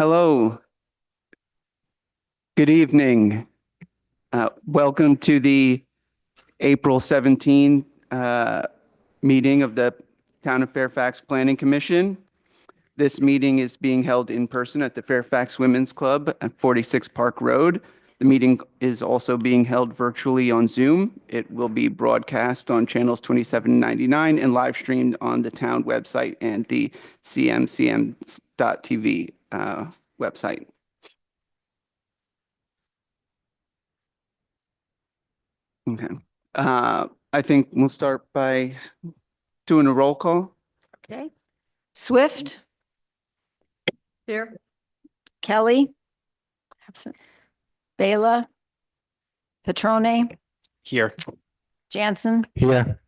Hello, good evening. Welcome to the April 17 meeting of the Town of Fairfax Planning Commission. This meeting is being held in person at the Fairfax Women's Club at 46 Park Road. The meeting is also being held virtually on Zoom. It will be broadcast on channels 2799 and live streamed on the town website and the cmcm.tv website. Okay. I think we'll start by doing a roll call. Okay. Swift, Here. Kelly, absent. Bela, Petrone, Here. Jansen, Here.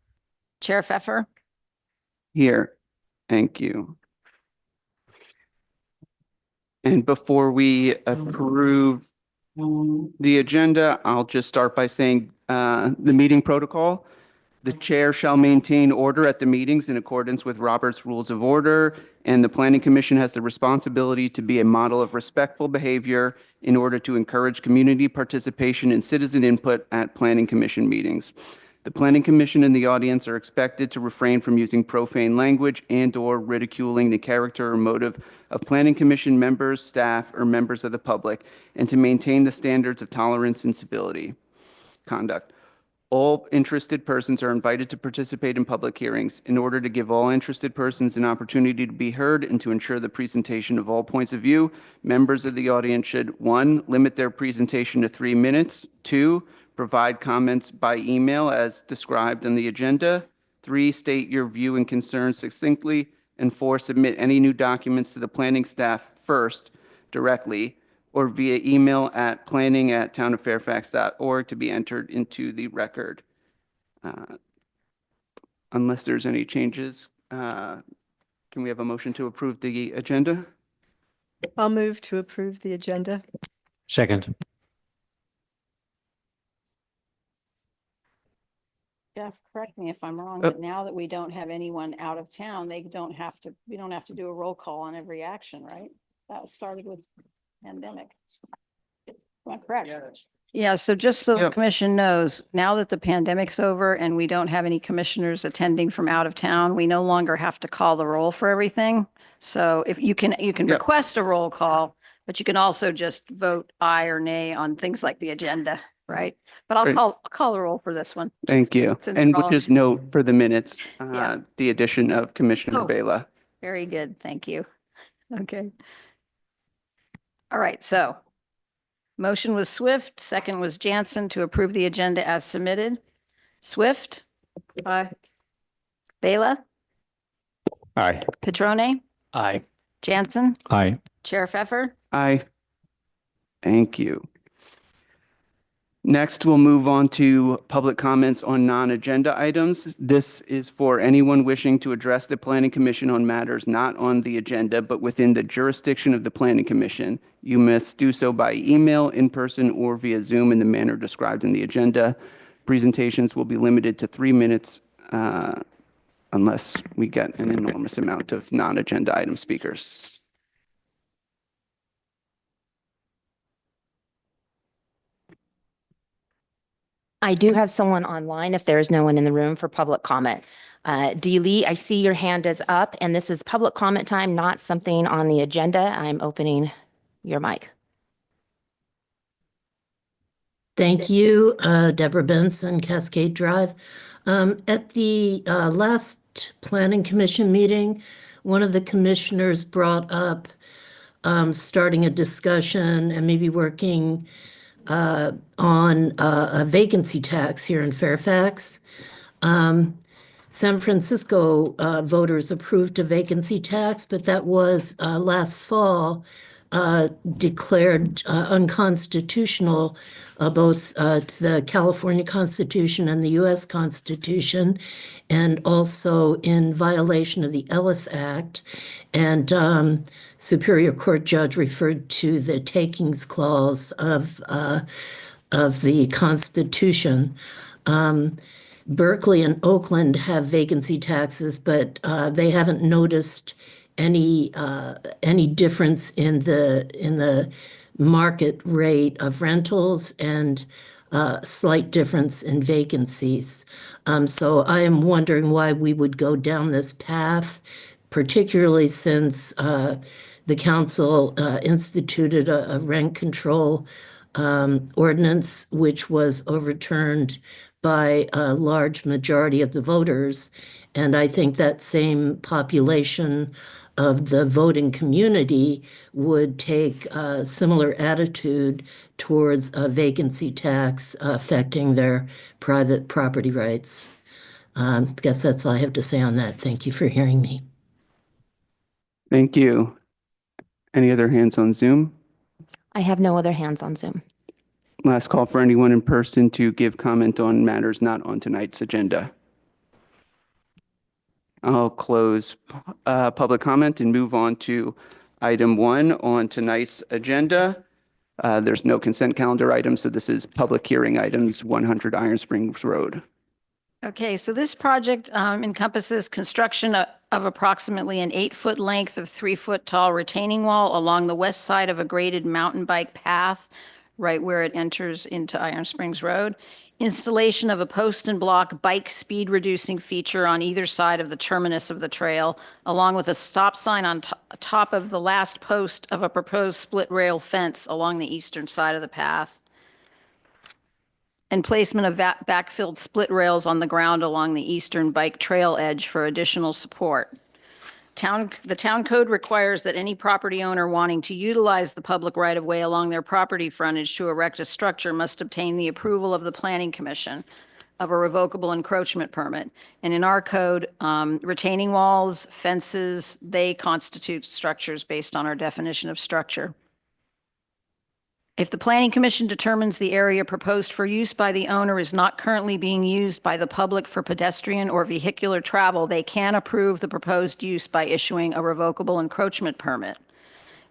Chair Pfeffer. Here. Thank you. And before we approve the agenda, I'll just start by saying the meeting protocol. The chair shall maintain order at the meetings in accordance with Robert's Rules of Order, and the Planning Commission has the responsibility to be a model of respectful behavior in order to encourage community participation and citizen input at Planning Commission meetings. The Planning Commission and the audience are expected to refrain from using profane language and/or ridiculing the character or motive of Planning Commission members, staff, or members of the public, and to maintain the standards of tolerance and civility conduct. All interested persons are invited to participate in public hearings. In order to give all interested persons an opportunity to be heard and to ensure the presentation of all points of view, members of the audience should, 1, limit their presentation to 3 minutes, 2, provide comments by email as described in the agenda, 3, state your view and concerns succinctly, and 4, submit any new documents to the planning staff first directly or via email at planning@townoffairfax.org to be entered into the record. Unless there's any changes, can we have a motion to approve the agenda? I'll move to approve the agenda. Second. Jeff, correct me if I'm wrong, but now that we don't have anyone out of town, we don't have to do a roll call on every action, right? That started with pandemic. Am I correct? Yeah, so just so the Yep. commission knows, now that the pandemic's over and we don't have any commissioners attending from out of town, we no longer have to call the roll for everything. So if you can Yep. request a roll call, but you can also just vote aye or nay on things like the agenda, right? But I'll Great. call the roll for this one. Thank you. Since And we're we'll all- just note for the minutes, Yeah. the addition of Commissioner Oh. Bela. Very good, thank you. Okay. All right, so motion was Swift, second was Jansen to approve the agenda as submitted. Swift, Aye. Bela, Aye. Petrone, Aye. Jansen, Aye. Chair Pfeffer. Aye. Thank you. Next, we'll move on to public comments on non-agenda items. This is for anyone wishing to address the Planning Commission on matters not on the agenda, but within the jurisdiction of the Planning Commission. You must do so by email, in person, or via Zoom in the manner described in the agenda. Presentations will be limited to 3 minutes unless we get an enormous amount of non-agenda item speakers. I do have someone online if there is no one in the room for public comment. Dee Lee, I see your hand is up, and this is public comment time, not something on the agenda. I'm opening your mic. Thank you, Deborah Benson, Cascade Drive. At the last Planning Commission meeting, one of the commissioners brought up starting a discussion and maybe working on a vacancy tax here in Fairfax. San Francisco voters approved a vacancy tax, but that was last fall declared unconstitutional, both the California Constitution and the U.S. Constitution, and also in violation of the Ellis Act. And Superior Court judge referred to the takings clause of the Constitution. Berkeley and Oakland have vacancy taxes, but they haven't noticed any difference in the market rate of rentals and slight difference in vacancies. So I am wondering why we would go down this path, particularly since the council instituted a rent control ordinance, which was overturned by a large majority of the voters. And I think that same population of the voting community would take a similar attitude towards a vacancy tax affecting their private property rights. Guess that's all I have to say on that. Thank you for hearing me. Thank you. Any other hands on Zoom? I have no other hands on Zoom. Last call for anyone in person to give comment on matters not on tonight's agenda. I'll close public comment and move on to item 1 on tonight's agenda. There's no consent calendar items, so this is public hearing items, 100 Iron Springs Road. Okay, so this project encompasses construction of approximately an 8-foot length of 3-foot tall retaining wall along the west side of a graded mountain bike path, right where it enters into Iron Springs Road. Installation of a post and block bike speed reducing feature on either side of the terminus of the trail, along with a stop sign on top of the last post of a proposed split rail fence along the eastern side of the path. And placement of backfilled split rails on the ground along the eastern bike trail edge for additional support. The town code requires that any property owner wanting to utilize the public right-of-way along their property frontage to erect a structure must obtain the approval of the Planning Commission of a revocable encroachment permit. And in our code, retaining walls, fences, they constitute structures based on our definition of structure. If the Planning Commission determines the area proposed for use by the owner is not currently being used by the public for pedestrian or vehicular travel, they can approve the proposed use by issuing a revocable encroachment permit.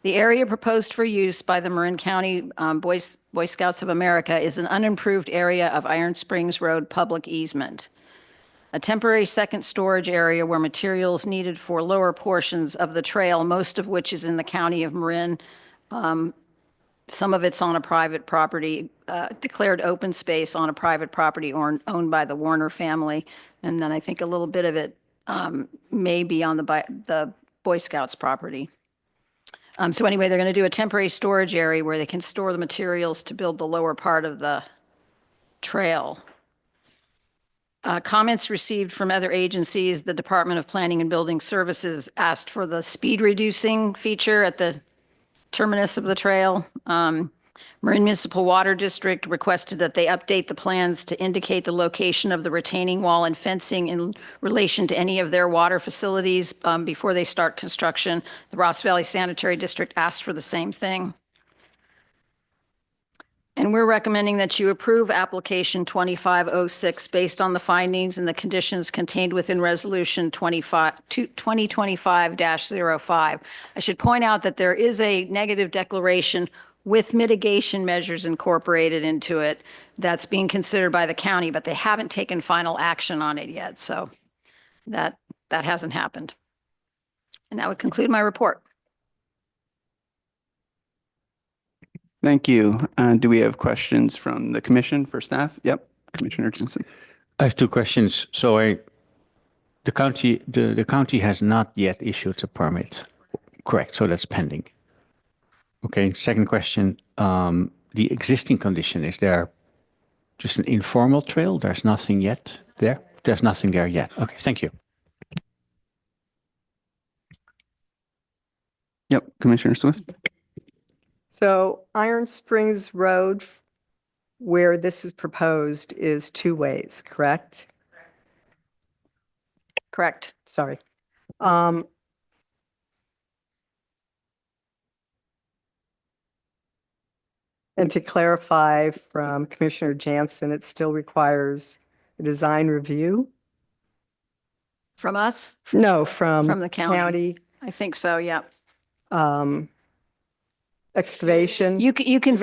The area proposed for use by the Marin County Boy Scouts of America is an unimproved area of Iron Springs Road public easement. A temporary second storage area where materials needed for lower portions of the trail, most of which is in the county of Marin, some of it's on a private property, declared open space on a private property owned by the Warner family. And then I think a little bit of it may be on the Boy Scouts property. So anyway, they're going to do a temporary storage area where they can store the materials to build the lower part of the trail. Comments received from other agencies, the Department of Planning and Building Services asked for the speed reducing feature at the terminus of the trail. Marin Municipal Water District requested that they update the plans to indicate the location of the retaining wall and fencing in relation to any of their water facilities before they start construction. The Ross Valley Sanitary District asked for the same thing. And we're recommending that you approve application 2506 based on the findings and the conditions contained within resolution 2025-05. I should point out that there is a negative declaration with mitigation measures incorporated into it that's being considered by the county, but they haven't taken final action on it yet. So that hasn't happened. And that would conclude my report. Thank you. Do we have questions from the commission for staff? Yep, Commissioner Jensen. I have 2 questions. So the county has not yet issued a permit. Correct. So that's pending. Okay. Second question, the existing condition, is there just an informal trail? There's nothing yet there? There's nothing there yet. Okay. Thank you. Yep, Commissioner Swift. So Iron Springs Road, where this is proposed, is 2 ways, correct? Correct. Sorry. And to clarify from Commissioner Jansen, it still requires a design review? From us? No, from the county. county, I think so, yeah. excavation. You can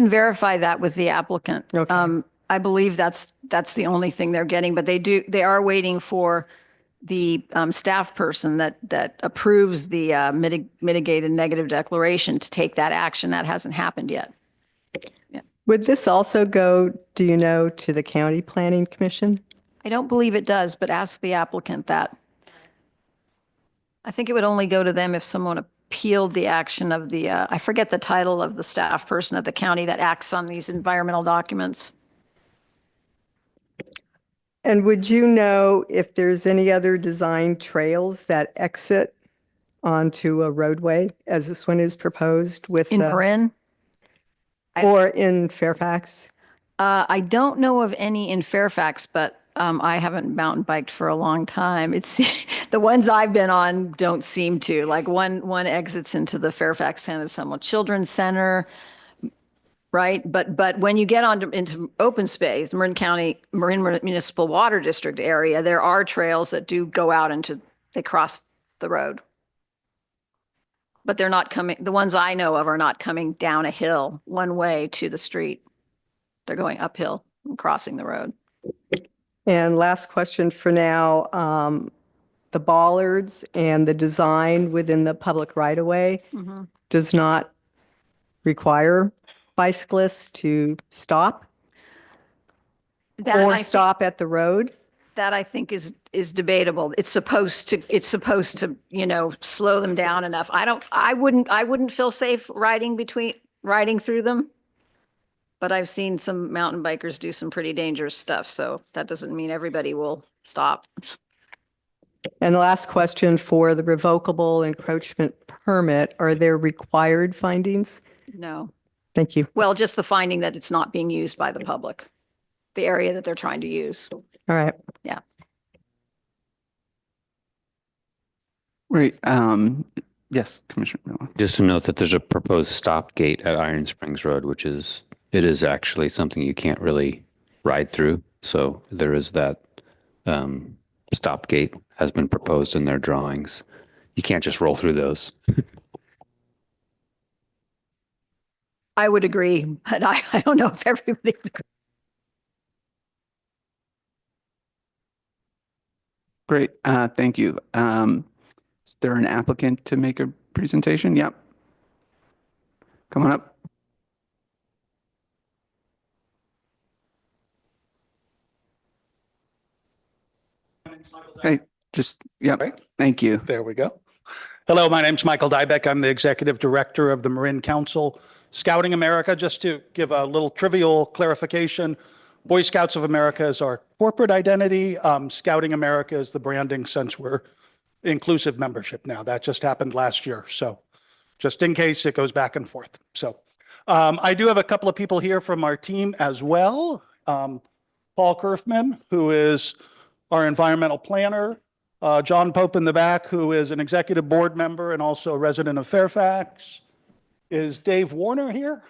verify that with the applicant. Okay. I believe that's the only thing they're getting, but they are waiting for the staff person that approves the mitigated negative declaration to take that action. That hasn't happened yet. Would this also go, do you know, to the County Planning Commission? I don't believe it does, but ask the applicant that. I think it would only go to them if someone appealed the action of the, I forget the title of the staff person at the county that acts on these environmental documents. And would you know if there's any other design trails that exit onto a roadway as this one is proposed with, In Marin? or in Fairfax? I don't know of any in Fairfax, but I haven't mountain biked for a long time. It's the ones I've been on don't seem to. Like one exits into the Fairfax San Anselmo Children's Center, right? But when you get into open space, Marin Municipal Water District area, there are trails that do go out they cross the road. But they're not coming, the ones I know of are not coming down a hill one way to the street. They're going uphill and crossing the road. And last question for now, the bollards and the design within the public right-of-way does not require bicyclists to stop or stop at the road? That I think is debatable. It's supposed to, slow them down enough. I wouldn't feel safe riding through them. But I've seen some mountain bikers do some pretty dangerous stuff, so that doesn't mean everybody will stop. And the last question for the revocable encroachment permit, are there required findings? No. Thank you. Well, just the finding that it's not being used by the public, the area that they're trying to use. All right. Yeah. Right. Yes, Commissioner Miller. Just to note that there's a proposed stop gate at Iron Springs Road, it is actually something you can't really ride through. So there is that stop gate has been proposed in their drawings. You can't just roll through those. I would agree, but I don't know if everybody would agree. Great. Thank you. Is there an applicant to make a presentation? Yep. Come on up. Hey, yep. Right. Thank you. There we go. Hello, my name's Michael Dybeck. I'm the Executive Director of the Marin Council Scouting America. Just to give a little trivial clarification, Boy Scouts of America is our corporate identity. Scouting America is the branding since we're inclusive membership now. That just happened last year. So just in case it goes back and forth. So I do have a couple of people here from our team as well. Paul Kerfman, who is our environmental planner, John Pope in the back, who is an executive board member and also a resident of Fairfax. Is Dave Warner here?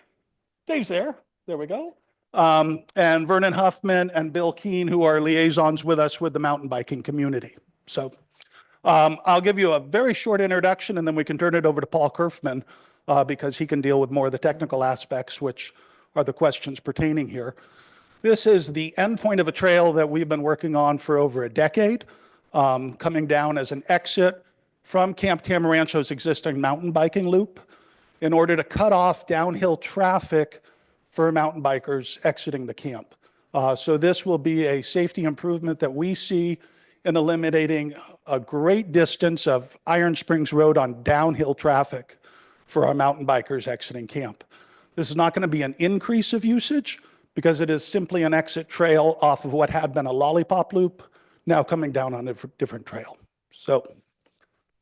Dave's there. There we go. And Vernon Huffman and Bill Keene, who are liaisons with us with the mountain biking community. So I'll give you a very short introduction and then we can turn it over to Paul Kerfman because he can deal with more of the technical aspects, which are the questions pertaining here. This is the endpoint of a trail that we've been working on for over a decade, coming down as an exit from Camp Tamarancho's existing mountain biking loop in order to cut off downhill traffic for mountain bikers exiting the camp. So this will be a safety improvement that we see in eliminating a great distance of Iron Springs Road on downhill traffic for our mountain bikers exiting camp. This is not going to be an increase of usage, because it is simply an exit trail off of what had been a lollipop loop, now coming down on a different trail. So,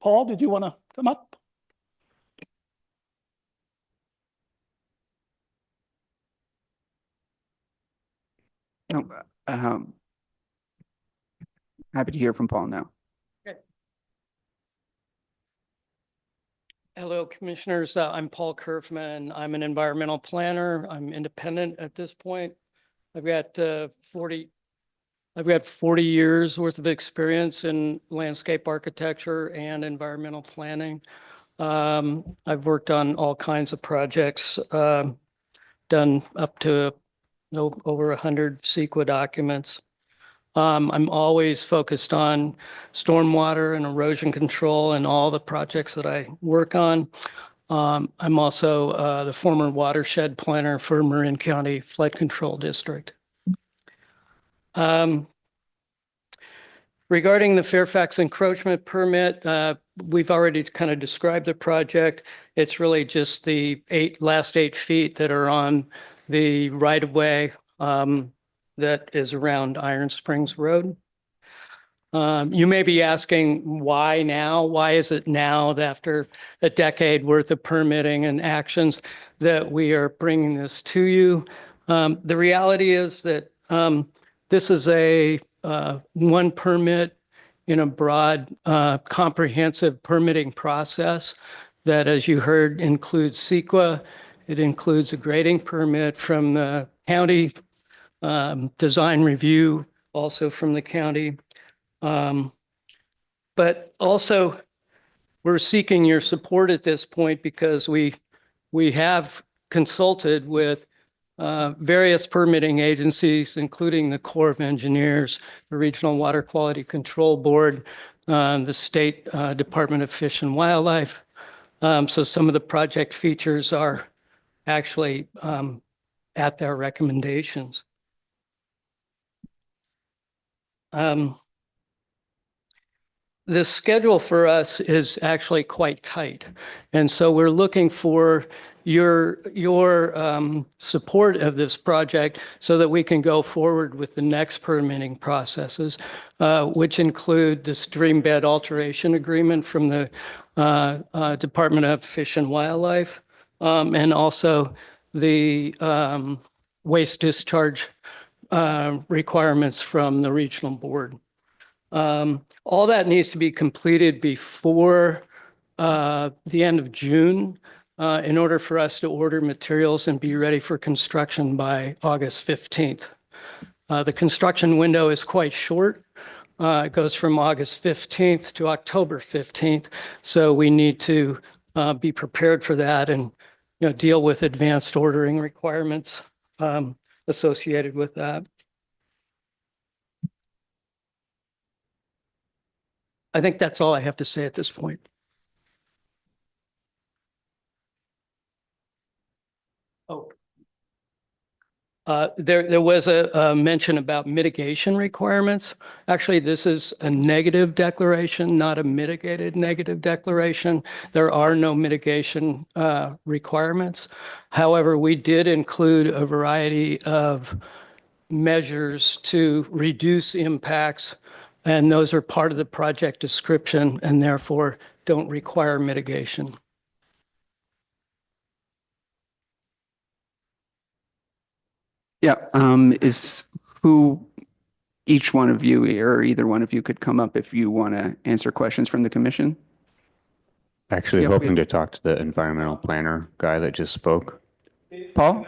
Paul, did you want to come up? No, happy to hear from Paul now. Hello, Commissioners. I'm Paul Kerfman. I'm an environmental planner. I'm independent at this point. I've got 40 years worth of experience in landscape architecture and environmental planning. I've worked on all kinds of projects, done up to over 100 CEQA documents. I'm always focused on stormwater and erosion control and all the projects that I work on. I'm also the former watershed planner for Marin County Flood Control District. Regarding the Fairfax encroachment permit, we've already kind of described the project. It's really just the last 8 feet that are on the right-of-way that is around Iron Springs Road. You may be asking why now? Why is it now that after a decade worth of permitting and actions that we are bringing this to you? The reality is that this is a one permit in a broad, comprehensive permitting process that, as you heard, includes CEQA. It includes a grading permit from the county, design review also from the county. But also, we're seeking your support at this point because we have consulted with various permitting agencies, including the Corps of Engineers, the Regional Water Quality Control Board, the State Department of Fish and Wildlife. So some of the project features are actually at their recommendations. The schedule for us is actually quite tight. And so we're looking for your support of this project so that we can go forward with the next permitting processes, which include the stream bed alteration agreement from the Department of Fish and Wildlife, and also the waste discharge requirements from the regional board. All that needs to be completed before the end of June in order for us to order materials and be ready for construction by August 15th. The construction window is quite short. It goes from August 15th to October 15th. So we need to be prepared for that and deal with advanced ordering requirements associated with that. I think that's all I have to say at this point. Oh. There was a mention about mitigation requirements. Actually, this is a negative declaration, not a mitigated negative declaration. There are no mitigation requirements. However, we did include a variety of measures to reduce impacts, and those are part of the project description and therefore don't require mitigation. Yeah, each one of you or either one of you could come up if you want to answer questions from the commission. Actually Yeah, hoping to talk to the environmental planner guy that just spoke. Paul?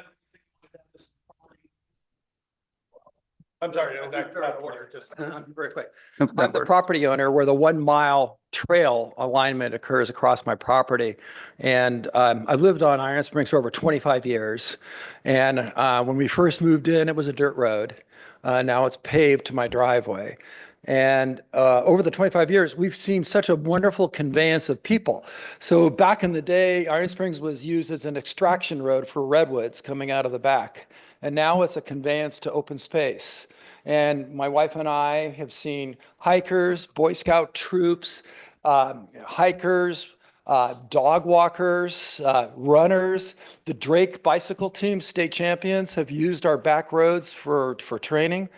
I'm sorry, out of order, just very quick. Nope, that I'm the works. property owner where the 1 mile trail alignment occurs across my property. And I've lived on Iron Springs for over 25 years. And when we first moved in, it was a dirt road. Now it's paved to my driveway. And over the 25 years, we've seen such a wonderful conveyance of people. So back in the day, Iron Springs was used as an extraction road for redwoods coming out of the back. And now it's a conveyance to open space. And my wife and I have seen hikers, Boy Scout troops, hikers, dog walkers, runners. The Drake bicycle team, state champions, have used our back roads for training.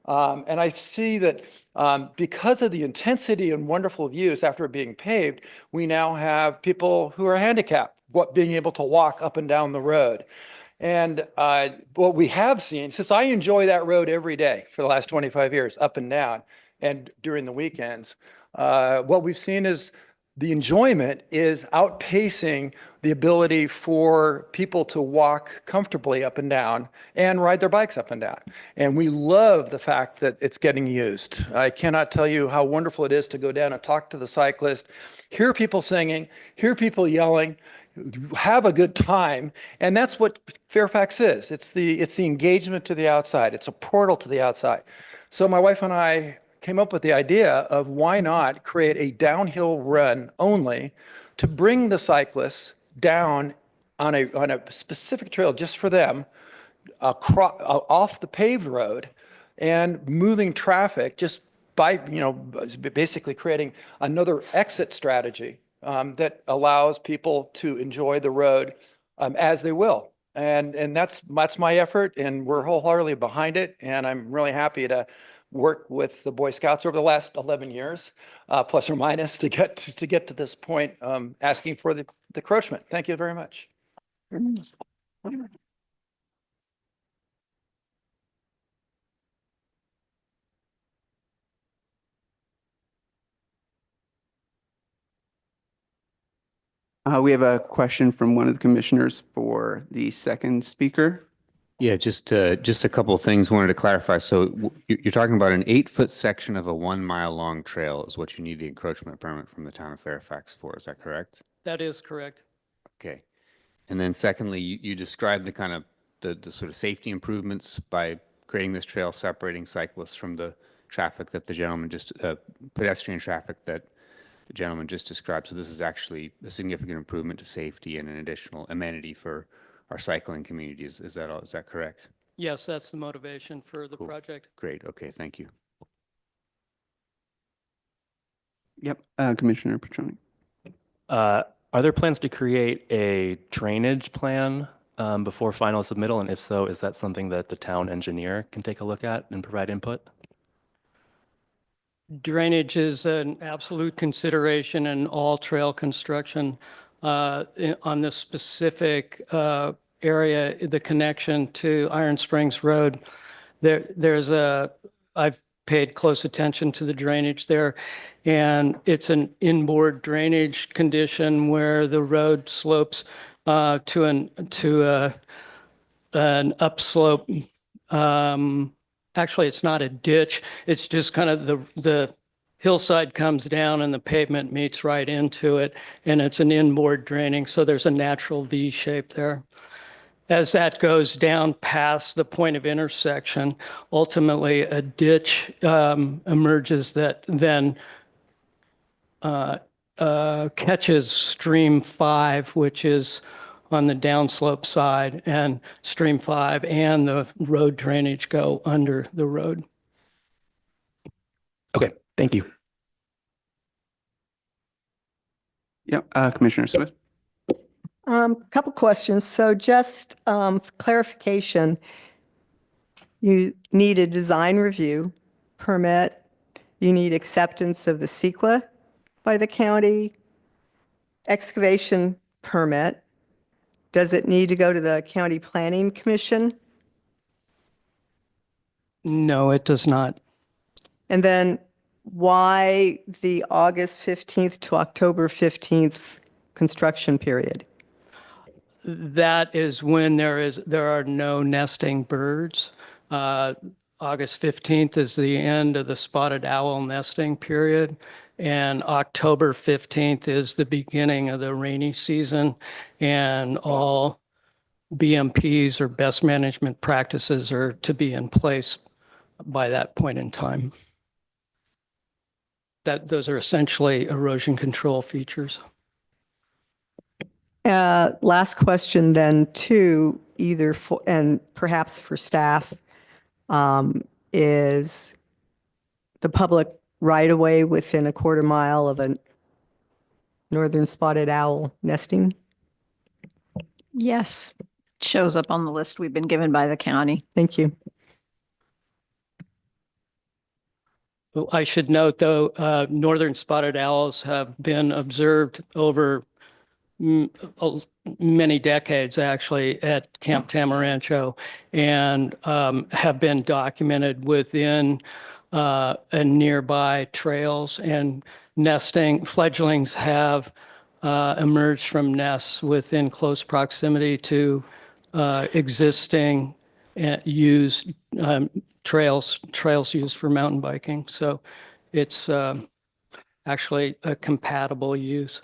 And I see that because of the intensity and wonderful views after being paved, we now have people who are handicapped being able to walk up and down the road. And what we have seen, since I enjoy that road every day for the last 25 years, up and down, and during the weekends, what we've seen is the enjoyment is outpacing the ability for people to walk comfortably up and down and ride their bikes up and down. And we love the fact that it's getting used. I cannot tell you how wonderful it is to go down and talk to the cyclist, hear people singing, hear people yelling, have a good time. And that's what Fairfax is. It's the engagement to the outside. It's a portal to the outside. So my wife and I came up with the idea of why not create a downhill run only to bring the cyclists down on a specific trail just for them, off the paved road, and moving traffic just by, basically creating another exit strategy that allows people to enjoy the road as they will. And that's my effort, and we're wholeheartedly behind it. And I'm really happy to work with the Boy Scouts over the last 11 years, plus or minus, to get to this point, asking for the encroachment. Thank you very much. We have a question from one of the commissioners for the second speaker. Yeah, just a couple of things wanted to clarify. So you're talking about an 8-foot section of a 1 mile long trail is what you need the encroachment permit from the town of Fairfax for. Is that correct? That is correct. Okay. And then secondly, you described the kind of the sort of safety improvements by creating this trail, separating cyclists from the traffic that the gentleman just, pedestrian traffic that the gentleman just described. So this is actually a significant improvement to safety and an additional amenity for our cycling communities. Is that all? Is that correct? Yes, that's the motivation for the Cool. project. Great. Okay. Thank you. Yep, Commissioner Petroni. Are there plans to create a drainage plan before final submittal? And if so, is that something that the town engineer can take a look at and provide input? Drainage is an absolute consideration in all trail construction. On this specific area, the connection to Iron Springs Road, I've paid close attention to the drainage there, and it's an inboard drainage condition where the road slopes to an upslope. Actually, it's not a ditch. It's just kind of the hillside comes down and the pavement meets right into it, and it's an inboard draining, so there's a natural V shape there. As that goes down past the point of intersection, ultimately a ditch emerges that then catches stream 5, which is on the downslope side, and stream 5 and the road drainage go under the road. Okay, thank you. Yep, Commissioner Swift. Couple questions. So just clarification, you need a design review permit, you need acceptance of the CEQA by the county, excavation permit. Does it need to go to the County Planning Commission? No, it does not. And then why the August 15th to October 15th construction period? That is when there are no nesting birds. August 15th is the end of the spotted owl nesting period, and October 15th is the beginning of the rainy season, and all BMPs or best management practices are to be in place by that point in time. Those are essentially erosion control features. Last question then too, either for, and perhaps for staff, is the public right-of-way within a quarter mile of a northern spotted owl nesting? Yes, shows up on the list we've been given by the county. Thank you. Well, I should note, though, northern spotted owls have been observed over many decades, actually, at Camp Tamarancho, and have been documented within and nearby trails. And nesting fledglings have emerged from nests within close proximity to existing used trails used for mountain biking. So it's actually a compatible use.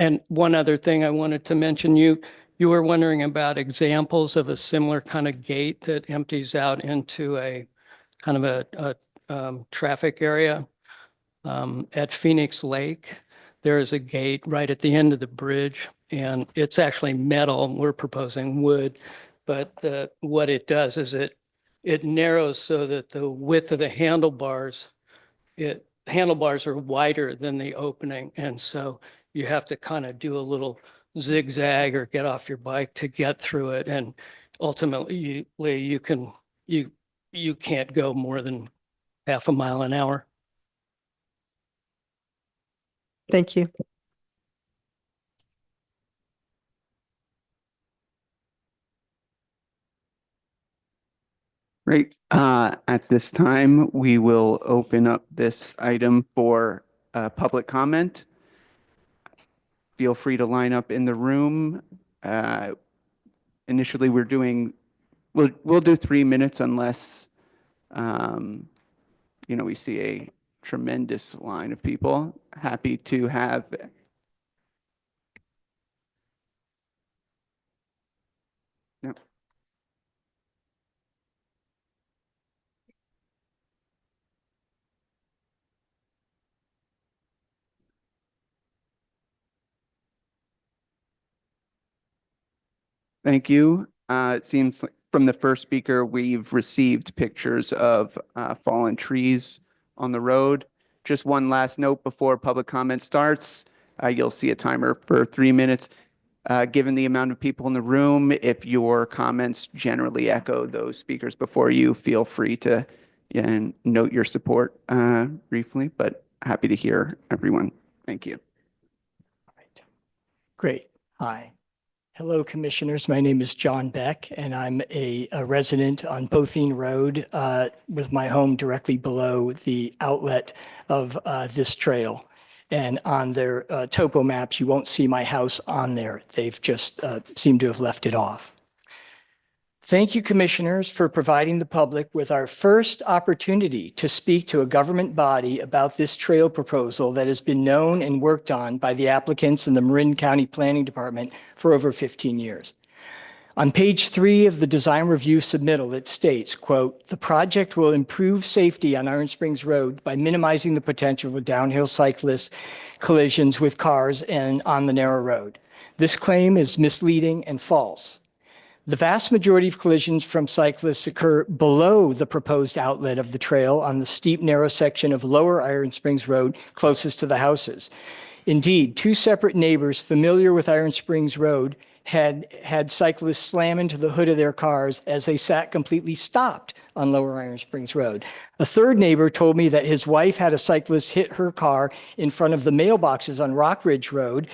And one other thing I wanted to mention, you were wondering about examples of a similar kind of gate that empties out into a kind of a traffic area. At Phoenix Lake, there is a gate right at the end of the bridge, and it's actually metal. We're proposing wood, but what it does is it narrows so that the width of the handlebars are wider than the opening. And so you have to kind of do a little zigzag or get off your bike to get through it. And ultimately you can't go more than half a mile an hour. Thank you. Great. At this time, we will open up this item for public comment. Feel free to line up in the room. Initially, we'll do 3 minutes unless we see a tremendous line of people. Happy to have. Yep. Thank you. It seems like from the first speaker, we've received pictures of fallen trees on the road. Just one last note before public comment starts. You'll see a timer for 3 minutes. Given the amount of people in the room, if your comments generally echo those speakers before you, feel free to note your support briefly, but happy to hear everyone. Thank you. All right. Great. Hi. Hello, commissioners. My name is John Beck, and I'm a resident on Bothene Road with my home directly below the outlet of this trail. And on their topo maps, you won't see my house on there. They've just seemed to have left it off. Thank you, commissioners, for providing the public with our first opportunity to speak to a government body about this trail proposal that has been known and worked on by the applicants in the Marin County Planning Department for over 15 years. On page 3 of the design review submittal, it states, quote, "The project will improve safety on Iron Springs Road by minimizing the potential for downhill cyclist collisions with cars and on the narrow road. This claim is misleading and false. The vast majority of collisions from cyclists occur below the proposed outlet of the trail on the steep, narrow section of Lower Iron Springs Road closest to the houses. Indeed, 2 separate neighbors familiar with Iron Springs Road had cyclists slam into the hood of their cars as they sat completely stopped on Lower Iron Springs Road. A third neighbor told me that his wife had a cyclist hit her car in front of the mailboxes on Rock Ridge Road.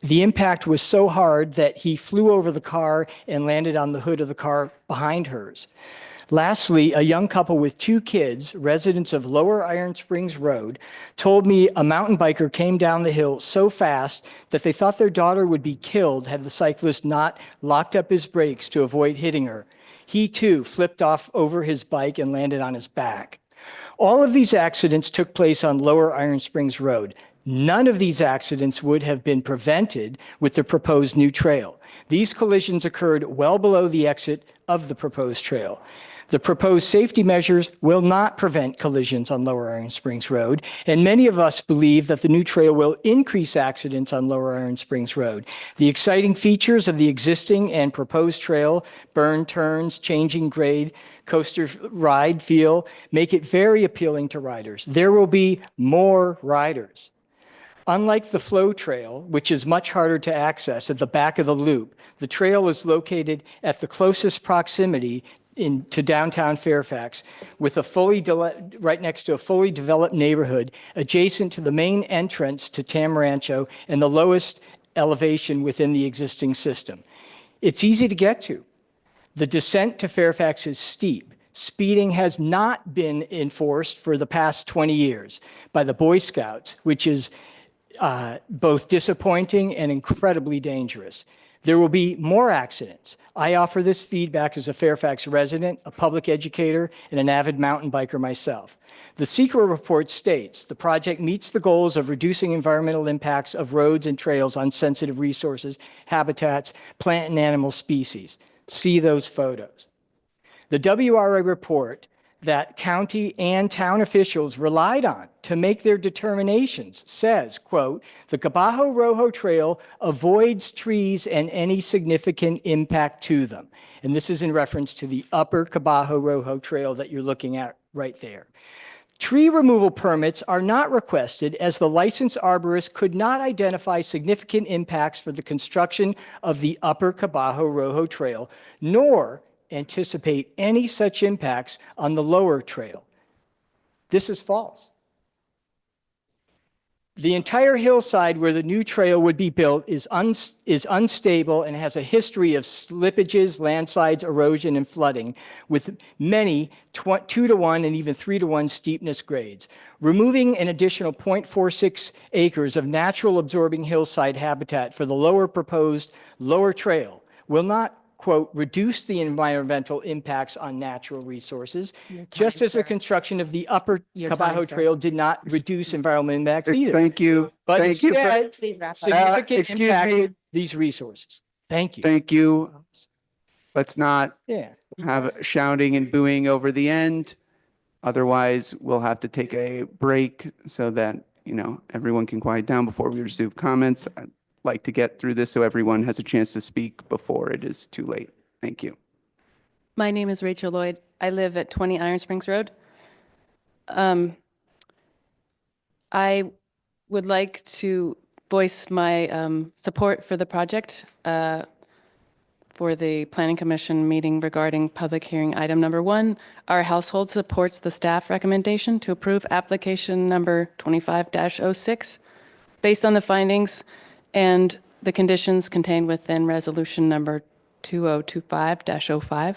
The impact was so hard that he flew over the car and landed on the hood of the car behind hers. Lastly, a young couple with 2 kids, residents of Lower Iron Springs Road, told me a mountain biker came down the hill so fast that they thought their daughter would be killed had the cyclist not locked up his brakes to avoid hitting her. He too flipped off over his bike and landed on his back. All of these accidents took place on Lower Iron Springs Road. None of these accidents would have been prevented with the proposed new trail. These collisions occurred well below the exit of the proposed trail. The proposed safety measures will not prevent collisions on Lower Iron Springs Road, and many of us believe that the new trail will increase accidents on Lower Iron Springs Road. The exciting features of the existing and proposed trail, burn turns, changing grade, coaster ride feel, make it very appealing to riders. There will be more riders. Unlike the flow trail, which is much harder to access at the back of the loop, the trail is located at the closest proximity to downtown Fairfax, with right next to a fully developed neighborhood adjacent to the main entrance to Tamarancho and the lowest elevation within the existing system. It's easy to get to. The descent to Fairfax is steep. Speeding has not been enforced for the past 20 years by the Boy Scouts, which is both disappointing and incredibly dangerous. There will be more accidents. I offer this feedback as a Fairfax resident, a public educator, and an avid mountain biker myself. The secret report states the project meets the goals of reducing environmental impacts of roads and trails on sensitive resources, habitats, plant and animal species. See those photos. The WRA report that county and town officials relied on to make their determinations says, quote, the Cabajo Rojo Trail avoids trees and any significant impact to them. And this is in reference to the upper Cabajo Rojo Trail that you're looking at right there. Tree removal permits are not requested as the licensed arborist could not identify significant impacts for the construction of the upper Cabajo Rojo Trail, nor anticipate any such impacts on the lower trail. This is false. The entire hillside where the new trail would be built is unstable and has a history of slippages, landslides, erosion, and flooding, with many 2-to-1 and even 3-to-1 steepness grades. Removing an additional 0.46 acres of natural absorbing hillside habitat for the proposed lower trail will not, quote, reduce the environmental impacts on natural resources, just as the construction of the upper Cabajo Trail did not reduce environmental impacts either. Thank you. But Thank you. instead, Please wrap up. significant Excuse impact me. these resources. Thank you. Thank you. Let's not Yeah. have shouting and booing over the end. Otherwise, we'll have to take a break so that, everyone can quiet down before we resume comments. I'd like to get through this so everyone has a chance to speak before it is too late. Thank you. My name is Rachel Lloyd. I live at 20 Iron Springs Road. I would like to voice my support for the project for the Planning Commission meeting regarding public hearing item number 1. Our household supports the staff recommendation to approve application number 25-06 based on the findings and the conditions contained within resolution number 2025-05.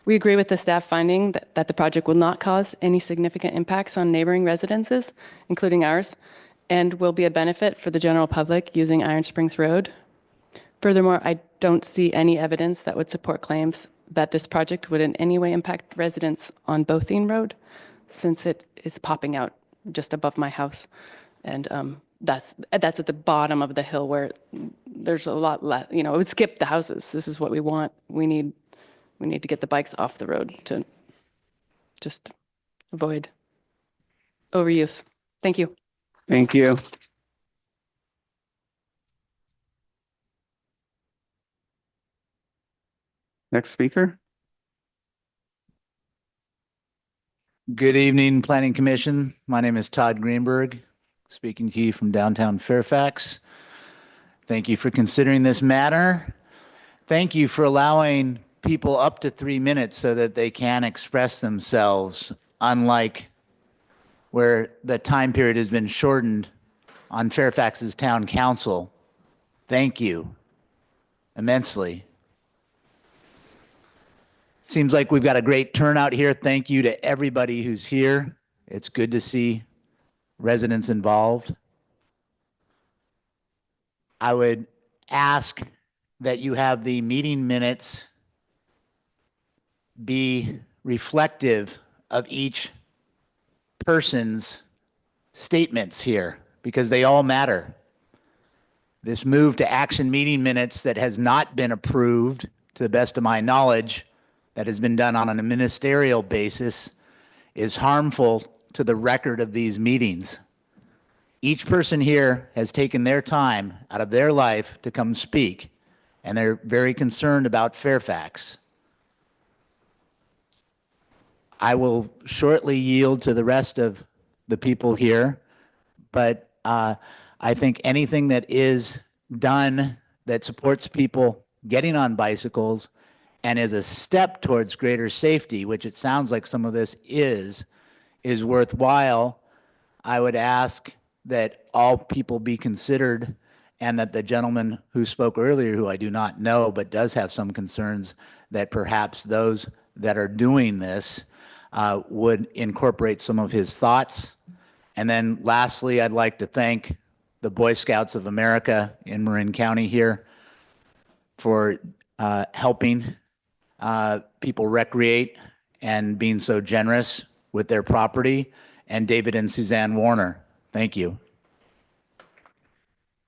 We agree with the staff finding that the project will not cause any significant impacts on neighboring residences, including ours, and will be a benefit for the general public using Iron Springs Road. Furthermore, I don't see any evidence that would support claims that this project would in any way impact residents on Bothine Road, since it is popping out just above my house. And that's at the bottom of the hill where there's a lot less, it would skip the houses. This is what we want. We need to get the bikes off the road to just avoid overuse. Thank you. Thank you. Next speaker. Good evening, Planning Commission. My name is Todd Greenberg, speaking to you from downtown Fairfax. Thank you for considering this matter. Thank you for allowing people up to 3 minutes so that they can express themselves, unlike where the time period has been shortened on Fairfax's town council. Thank you immensely. Seems like we've got a great turnout here. Thank you to everybody who's here. It's good to see residents involved. I would ask that you have the meeting minutes be reflective of each person's statements here, because they all matter. This move to action meeting minutes that has not been approved, to the best of my knowledge, that has been done on a ministerial basis, is harmful to the record of these meetings. Each person here has taken their time out of their life to come speak, and they're very concerned about Fairfax. I will shortly yield to the rest of the people here, but I think anything that is done that supports people getting on bicycles and is a step towards greater safety, which it sounds like some of this is worthwhile. I would ask that all people be considered, and that the gentleman who spoke earlier, who I do not know but does have some concerns, that perhaps those that are doing this would incorporate some of his thoughts. And then lastly, I'd like to thank the Boy Scouts of America in Marin County here for helping people recreate and being so generous with their property. And David and Suzanne Warner, thank you.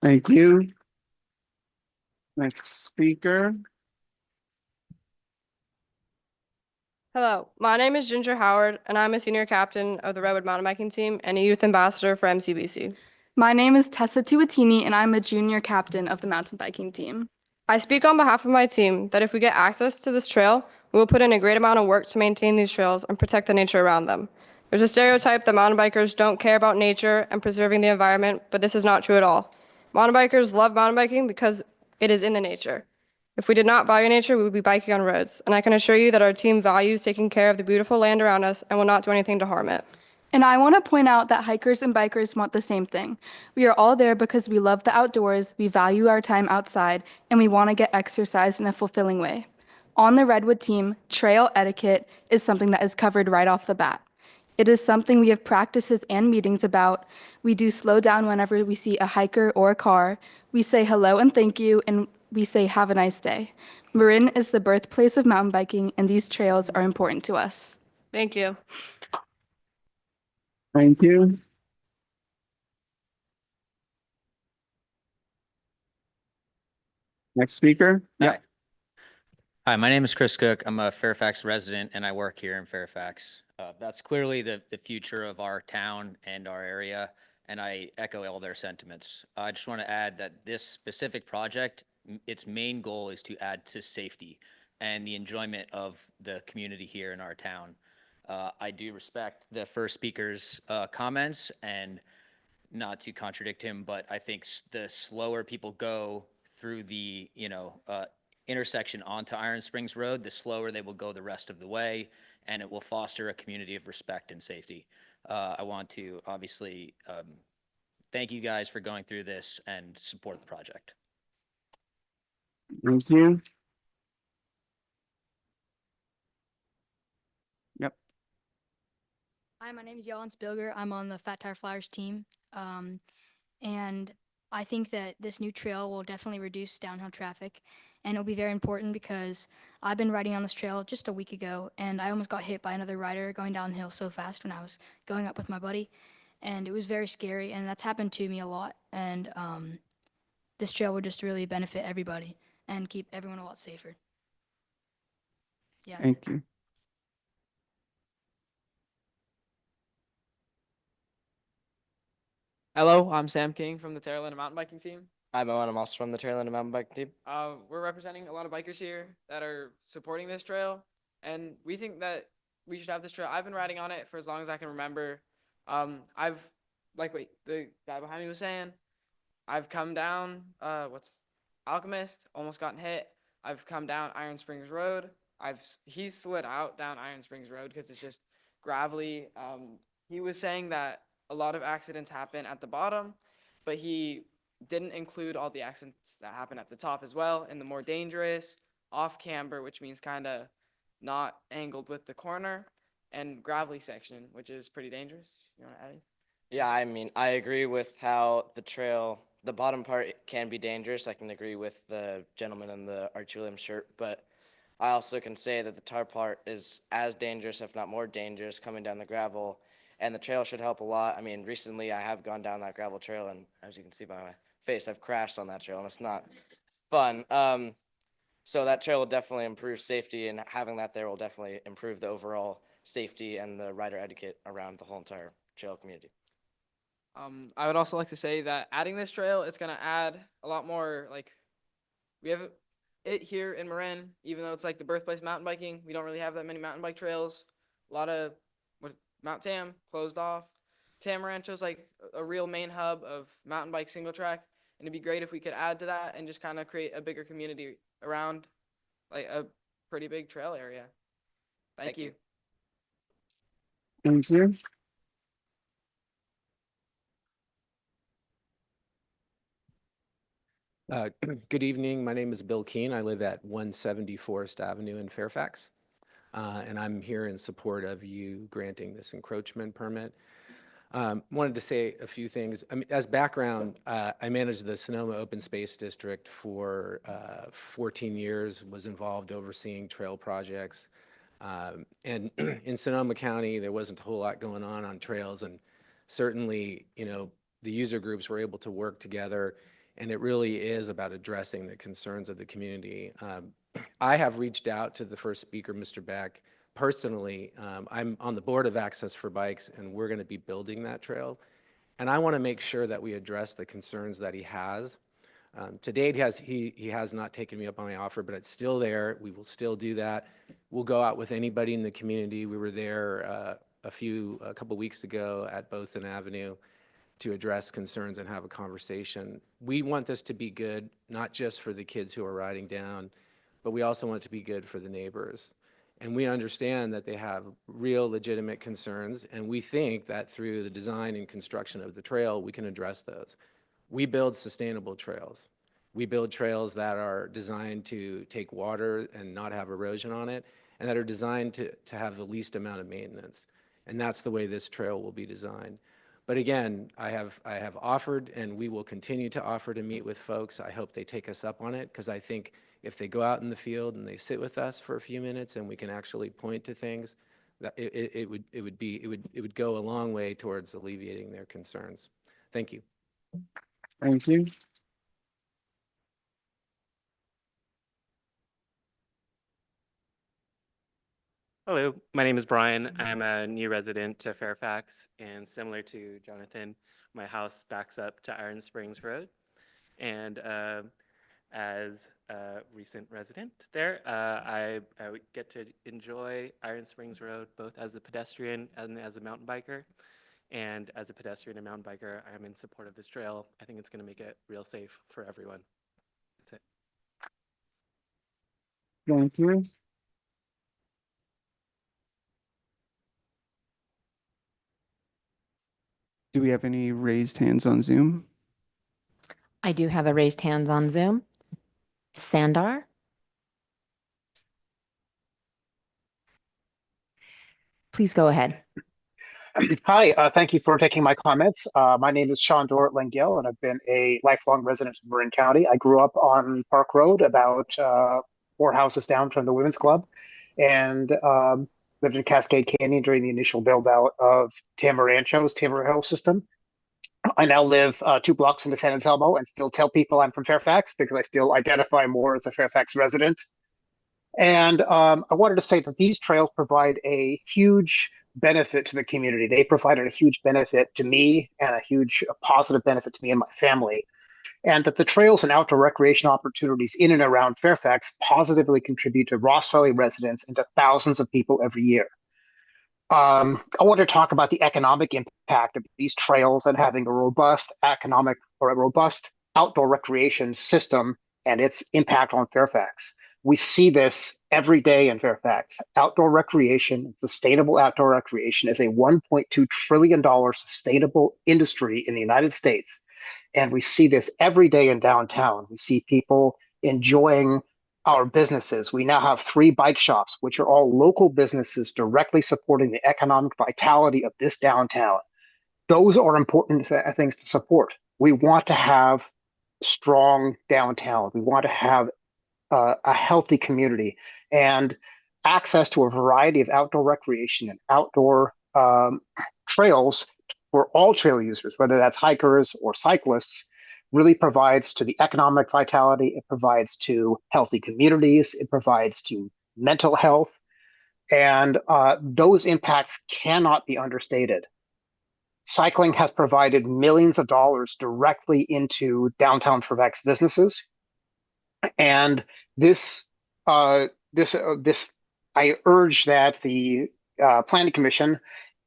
Thank you. Next speaker. Hello, my name is Ginger Howard, and I'm a senior captain of the Redwood mountain biking team and a youth ambassador for MCBC. My name is Tessa Tuatini, and I'm a junior captain of the mountain biking team. I speak on behalf of my team that if we get access to this trail, we will put in a great amount of work to maintain these trails and protect the nature around them. There's a stereotype that mountain bikers don't care about nature and preserving the environment, but this is not true at all. Mountain bikers love mountain biking because it is in the nature. If we did not value nature, we would be biking on roads, and I can assure you that our team values taking care of the beautiful land around us and will not do anything to harm it. And I want to point out that hikers and bikers want the same thing. We are all there because we love the outdoors, we value our time outside, and we want to get exercise in a fulfilling way. On the Redwood team, trail etiquette is something that is covered right off the bat. It is something we have practices and meetings about. We do slow down whenever we see a hiker or a car. We say hello and thank you, and we say have a nice day. Marin is the birthplace of mountain biking, and these trails are important to us. Thank you. Thank you. Next speaker. Yeah. Hi, my name is Chris Cook. I'm a Fairfax resident and I work here in Fairfax. That's clearly the future of our town and our area, and I echo all their sentiments. I just want to add that this specific project, its main goal is to add to safety and the enjoyment of the community here in our town. I do respect the first speaker's comments, and not to contradict him, but I think the slower people go through the, intersection onto Iron Springs Road, the slower they will go the rest of the way, and it will foster a community of respect and safety. I want to obviously thank you guys for going through this and support the project. Thank you. Yep. Hi, my name is Johan Spilger. I'm on the Fat Tire Flyers team. And I think that this new trail will definitely reduce downhill traffic. And it'll be very important because I've been riding on this trail just a week ago, and I almost got hit by another rider going downhill so fast when I was going up with my buddy. And it was very scary, and that's happened to me a lot. And this trail would just really benefit everybody and keep everyone a lot safer. Yeah. Thank you. Hello, I'm Sam King from the Terraland mountain biking team. I'm Owen. I'm also from the Terraland mountain biking team. We're representing a lot of bikers here that are supporting this trail, and we think that we should have this trail. I've been riding on it for as long as I can remember. Like the guy behind me was saying, I've come down, Alchemist, almost gotten hit. I've come down Iron Springs Road. He's slid out down Iron Springs Road because it's just gravelly. He was saying that a lot of accidents happen at the bottom, but he didn't include all the accidents that happen at the top as well, and the more dangerous, off camber, which means kind of not angled with the corner, and gravelly section, which is pretty dangerous. You want to add? Yeah, I mean, I agree with how the trail, the bottom part can be dangerous. I can agree with the gentleman in the Archie Williams shirt, but I also can say that the top part is as dangerous, if not more dangerous, coming down the gravel. And the trail should help a lot. I mean, recently I have gone down that gravel trail, and as you can see by my face, I've crashed on that trail, and it's not fun. So that trail will definitely improve safety, and having that there will definitely improve the overall safety and the rider etiquette around the whole entire trail community. I would also like to say that adding this trail, it's going to add a lot more, we have it here in Marin, even though it's like the birthplace of mountain biking. We don't really have that many mountain bike trails. A lot of Mount Tam closed off. Tamarancho's like a real main hub of mountain bike single track, and it'd be great if we could add to that and just kind of create a bigger community around like a pretty big trail area. Thank you. Thank you. Good evening. My name is Bill Keene. I live at 170 Forest Avenue in Fairfax, and I'm here in support of you granting this encroachment permit. Wanted to say a few things. I mean, as background, I managed the Sonoma Open Space District for 14 years, was involved overseeing trail projects. And in Sonoma County, there wasn't a whole lot going on trails. And certainly, you know, the user groups were able to work together. And it really is about addressing the concerns of the community. I have reached out to the first speaker, Mr. Beck, personally. I'm on the board of Access for Bikes, and we're going to be building that trail. And I want to make sure that we address the concerns that he has. To date, he has not taken me up on my offer, but it's still there. We will still do that. We'll go out with anybody in the community. We were there a couple weeks ago at Boathen Avenue to address concerns and have a conversation. We want this to be good, not just for the kids who are riding down, but we also want it to be good for the neighbors. And we understand that they have real legitimate concerns, and we think that through the design and construction of the trail, we can address those. We build sustainable trails. We build trails that are designed to take water and not have erosion on it, and that are designed to have the least amount of maintenance. And that's the way this trail will be designed. But again, I have offered, and we will continue to offer to meet with folks. I hope they take us up on it, because I think if they go out in the field and they sit with us for a few minutes and we can actually point to things, that it would go a long way towards alleviating their concerns. Thank you. Thank you. Hello, my name is Brian. I'm a new resident to Fairfax, and similar to Jonathan, my house backs up to Iron Springs Road. And as a recent resident there, I get to enjoy Iron Springs Road both as a pedestrian and as a mountain biker. And as a pedestrian and mountain biker, I'm in support of this trail. I think it's going to make it real safe for everyone. That's it. Thank you. Do we have any raised hands on Zoom? I do have a raised hand on Zoom. Sandar? Please go ahead. Hi, thank you for taking my comments. My name is Shandor Lengyel, and I've been a lifelong resident of Marin County. I grew up on Park Road, about 4 houses down from the Women's Club, and lived in Cascade Canyon during the initial build out of Tamarancho's Tamarillo system. I now live 2 blocks into San Anselmo and still tell people I'm from Fairfax because I still identify more as a Fairfax resident. And I wanted to say that these trails provide a huge benefit to the community. They provided a huge benefit to me and a huge positive benefit to me and my family. And that the trails and outdoor recreation opportunities in and around Fairfax positively contribute to Ross Valley residents and to thousands of people every year. I want to talk about the economic impact of these trails and having a robust outdoor recreation system and its impact on Fairfax. We see this every day in Fairfax. Outdoor recreation, sustainable outdoor recreation, is a $1.2 trillion sustainable industry in the United States. And we see this every day in downtown. We see people enjoying our businesses. We now have 3 bike shops, which are all local businesses directly supporting the economic vitality of this downtown. Those are important things to support. We want to have strong downtown. We want to have a healthy community, and access to a variety of outdoor recreation and outdoor trails for all trail users, whether that's hikers or cyclists, really provides to the economic vitality. It provides to healthy communities. It provides to mental health. And those impacts cannot be understated. Cycling has provided millions of dollars directly into downtown Fairfax businesses. And I urge that the Planning Commission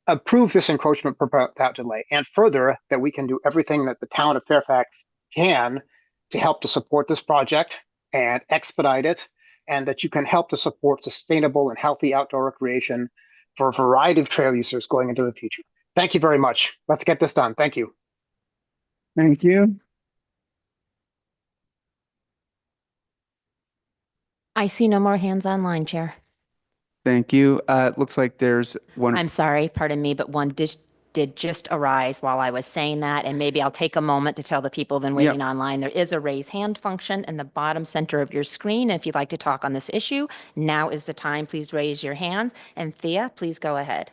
approve this encroachment without delay, and further, that we can do everything that the town of Fairfax can to help to support this project and expedite it, and that you can help to support sustainable and healthy outdoor recreation for a variety of trail users going into the future. Thank you very much. Let's get this done. Thank you. Thank you. I see no more hands online, Chair. Thank you. It looks like there's one. I'm sorry, pardon me, but one did just arise while I was saying that, and maybe I'll take a moment to tell the people then waiting online, there is a raise hand function in the bottom center of your screen. If you'd like to talk on this issue, now is the time. Please raise your hands. And Thea, please go ahead.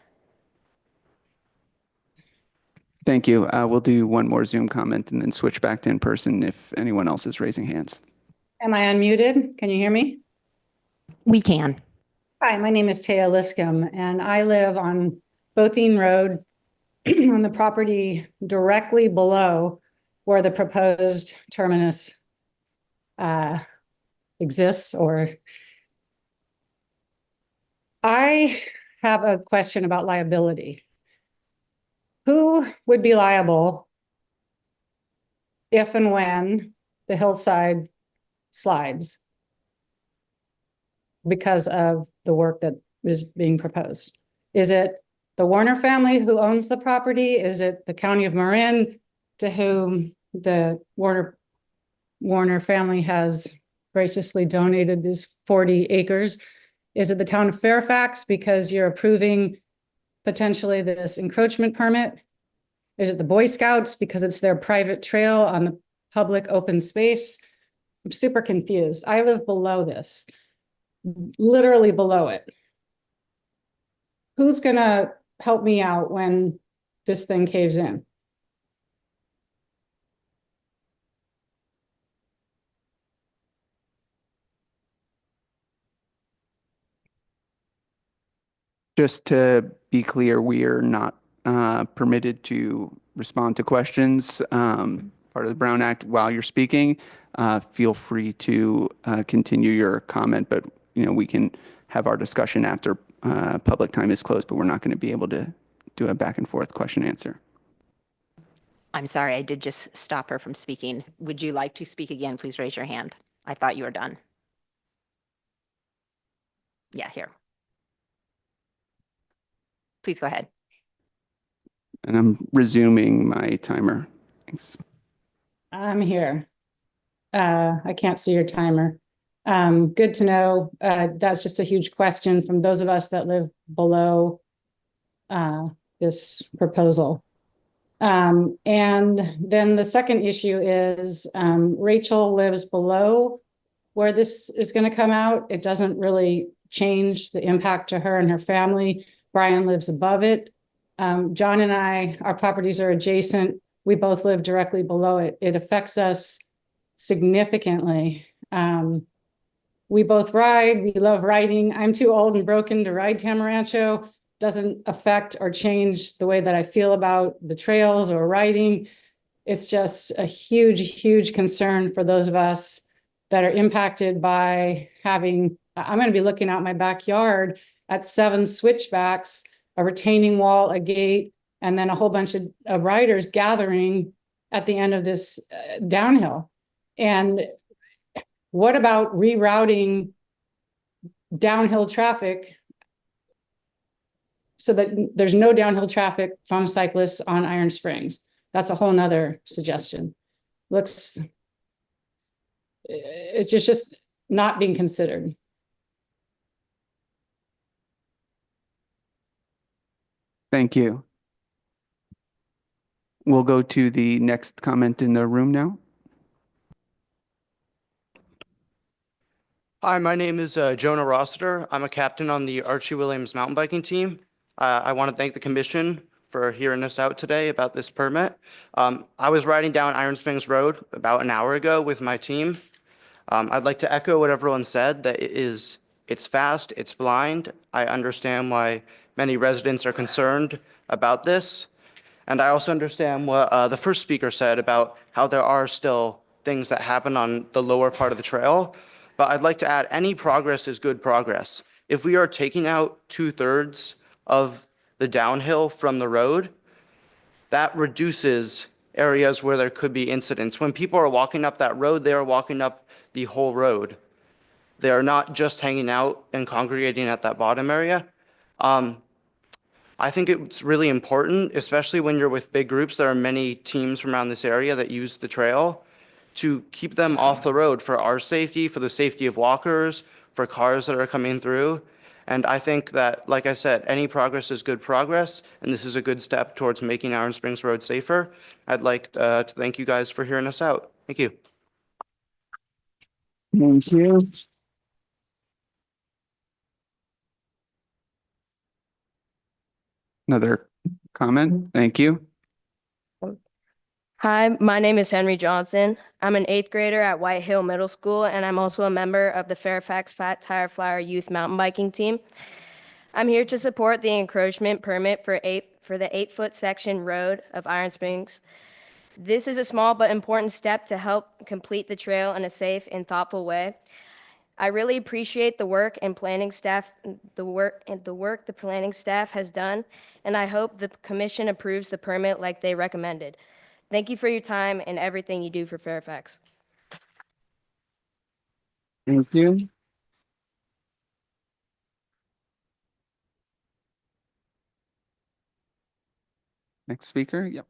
Thank you. We'll do one more Zoom comment and then switch back to in person if anyone else is raising hands. Am I unmuted? Can you hear me? We can. Hi, my name is Taya Liscombe, and I live on Bothine Road on the property directly below where the proposed terminus exists. Or I have a question about liability. Who would be liable if and when the hillside slides because of the work that is being proposed? Is it the Warner family who owns the property? Is it the County of Marin, to whom the Warner family has graciously donated these 40 acres? Is it the town of Fairfax because you're approving potentially this encroachment permit? Is it the Boy Scouts because it's their private trail on the public open space? I'm super confused. I live below this, literally below it. Who's gonna help me out when this thing caves in? Just to be clear, we are not permitted to respond to questions, part of the Brown Act while you're speaking. Feel free to continue your comment, but we can have our discussion after public time is closed, but we're not going to be able to do a back and forth question answer. I'm sorry, I did just stop her from speaking. Would you like to speak again? Please raise your hand. I thought you were done. Yeah, here. Please go ahead. And I'm resuming my timer. Thanks. I'm here. I can't see your timer. Good to know. That's just a huge question from those of us that live below this proposal. And then the second issue is Rachel lives below where this is going to come out. It doesn't really change the impact to her and her family. Brian lives above it. John and I, our properties are adjacent. We both live directly below it. It affects us significantly. We both ride. We love riding. I'm too old and broken to ride Tamarancho. Doesn't affect or change the way that I feel about the trails or riding. It's just a huge, huge concern for those of us that are impacted by having, I'm going to be looking out my backyard at 7 switchbacks, a retaining wall, a gate, and then a whole bunch of riders gathering at the end of this downhill. And what about rerouting downhill traffic so that there's no downhill traffic from cyclists on Iron Springs? That's a whole nother suggestion. It's just not being considered. Thank you. We'll go to the next comment in the room now. Hi, my name is Jonah Rossiter. I'm a captain on the Archie Williams mountain biking team. I want to thank the commission for hearing us out today about this permit. I was riding down Iron Springs Road about an hour ago with my team. I'd like to echo what everyone said, that it's fast, it's blind. I understand why many residents are concerned about this. And I also understand what the first speaker said about how there are still things that happen on the lower part of the trail. But I'd like to add, any progress is good progress. If we are taking out 2/3 of the downhill from the road, that reduces areas where there could be incidents. When people are walking up that road, they are walking up the whole road. They are not just hanging out and congregating at that bottom area. I think it's really important, especially when you're with big groups. There are many teams from around this area that use the trail, to keep them off the road for our safety, for the safety of walkers, for cars that are coming through. And I think that, like I said, any progress is good progress, and this is a good step towards making Iron Springs Road safer. I'd like to thank you guys for hearing us out. Thank you. Thank you. Another comment? Thank you. Hi, my name is Henry Johnson. I'm an 8th grader at White Hill Middle School, and I'm also a member of the Fairfax Fat Tire Flower Youth Mountain Biking Team. I'm here to support the encroachment permit for the 8-foot section road of Iron Springs. This is a small but important step to help complete the trail in a safe and thoughtful way. I really appreciate the work the planning staff has done, and I hope the commission approves the permit like they recommended. Thank you for your time and everything you do for Fairfax. Thank you. Next speaker. Yep.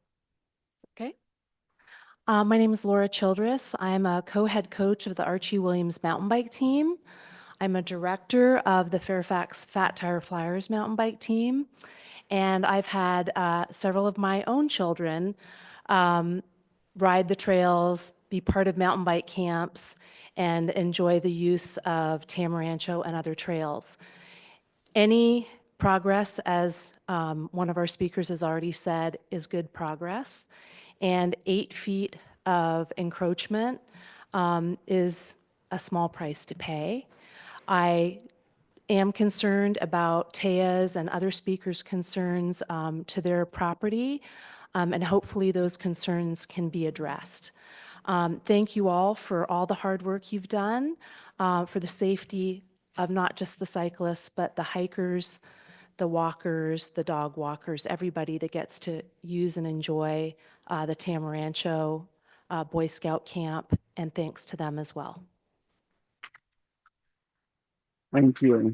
Okay. My name is Laura Childress. I'm a co-head coach of the Archie Williams mountain bike team. I'm a director of the Fairfax Fat Tire Flyers mountain bike team. And I've had several of my own children ride the trails, be part of mountain bike camps, and enjoy the use of Tamarancho and other trails. Any progress, as one of our speakers has already said, is good progress. And 8 feet of encroachment is a small price to pay. I am concerned about Taya's and other speakers' concerns to their property, and hopefully those concerns can be addressed. Thank you all for all the hard work you've done for the safety of not just the cyclists, but the hikers, the walkers, the dog walkers, everybody that gets to use and enjoy the Tamarancho Boy Scout camp, and thanks to them as well. Thank you.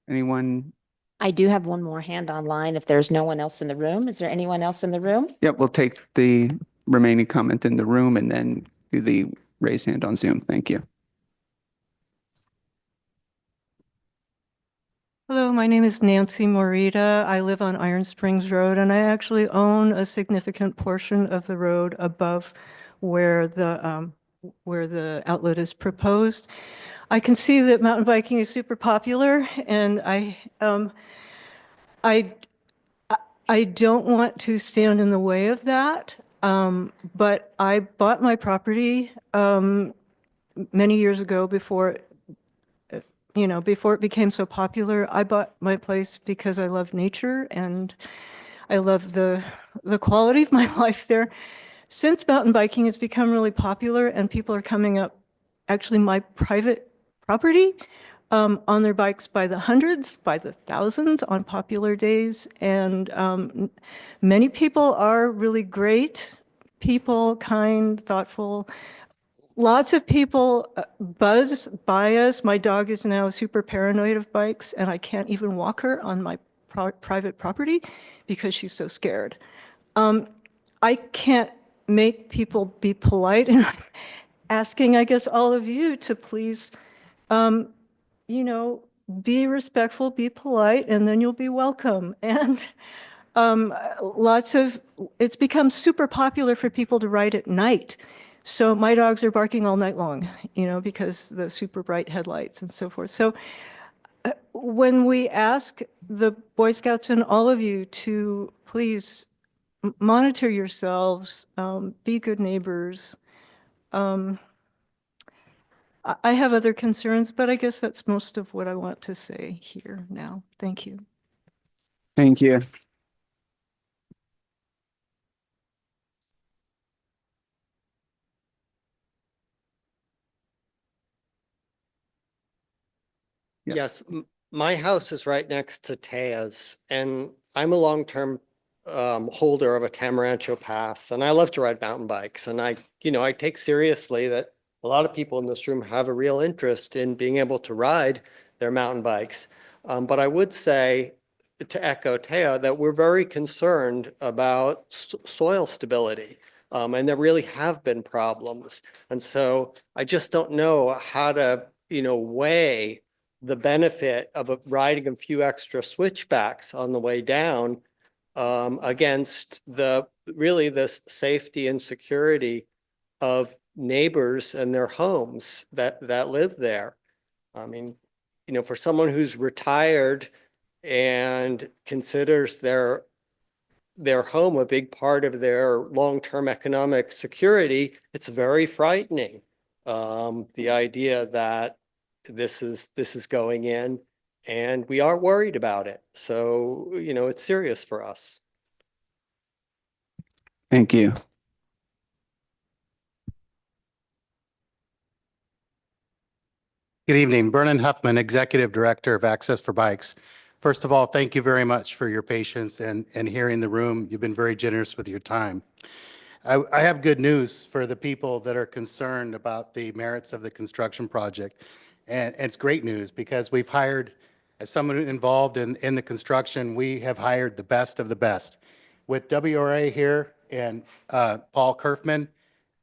Anyone? I do have one more hand online if there's no one else in the room. Is there anyone else in the room? Yep, we'll take the remaining comment in the room and then do the raise hand on Zoom. Thank you. Hello, my name is Nancy Morita. I live on Iron Springs Road, and I actually own a significant portion of the road above where the outlet is proposed. I can see that mountain biking is super popular, and I don't want to stand in the way of that, but I bought my property many years ago before it became so popular. I bought my place because I love nature and I love the quality of my life there. Since mountain biking has become really popular and people are coming up actually my private property on their bikes by the hundreds, by the thousands on popular days. And many people are really great people, kind, thoughtful. Lots of people buzz by us. My dog is now super paranoid of bikes, and I can't even walk her on my private property because she's so scared. I can't make people be polite, and I'm asking, I guess, all of you to please, be respectful, be polite, and then you'll be welcome. And it's become super popular for people to ride at night. So my dogs are barking all night long, because the super bright headlights and so forth. So when we ask the Boy Scouts and all of you to please monitor yourselves, be good neighbors. I have other concerns, but I guess that's most of what I want to say here now. Thank you. Thank you. Yes, my house is right next to Taya's, and I'm a long-term holder of a Tamarancho pass, and I love to ride mountain bikes. And I take seriously that a lot of people in this room have a real interest in being able to ride their mountain bikes. But I would say, to echo Taya, that we're very concerned about soil stability. And there really have been problems. And so I just don't know how to, weigh the benefit of riding a few extra switchbacks on the way down against the safety and security of neighbors and their homes that live there. I mean, for someone who's retired and considers their home a big part of their long-term economic security, it's very frightening. The idea that this is going in, and we are worried about it. So, it's serious for us. Thank you. Good evening. Vernon Huffman, Executive Director of Access for Bikes. First of all, thank you very much for your patience and hearing the room. You've been very generous with your time. I have good news for the people that are concerned about the merits of the construction project. And it's great news because we've hired, as someone involved in the construction, we have hired the best of the best. With WRA here and Paul Kerfman,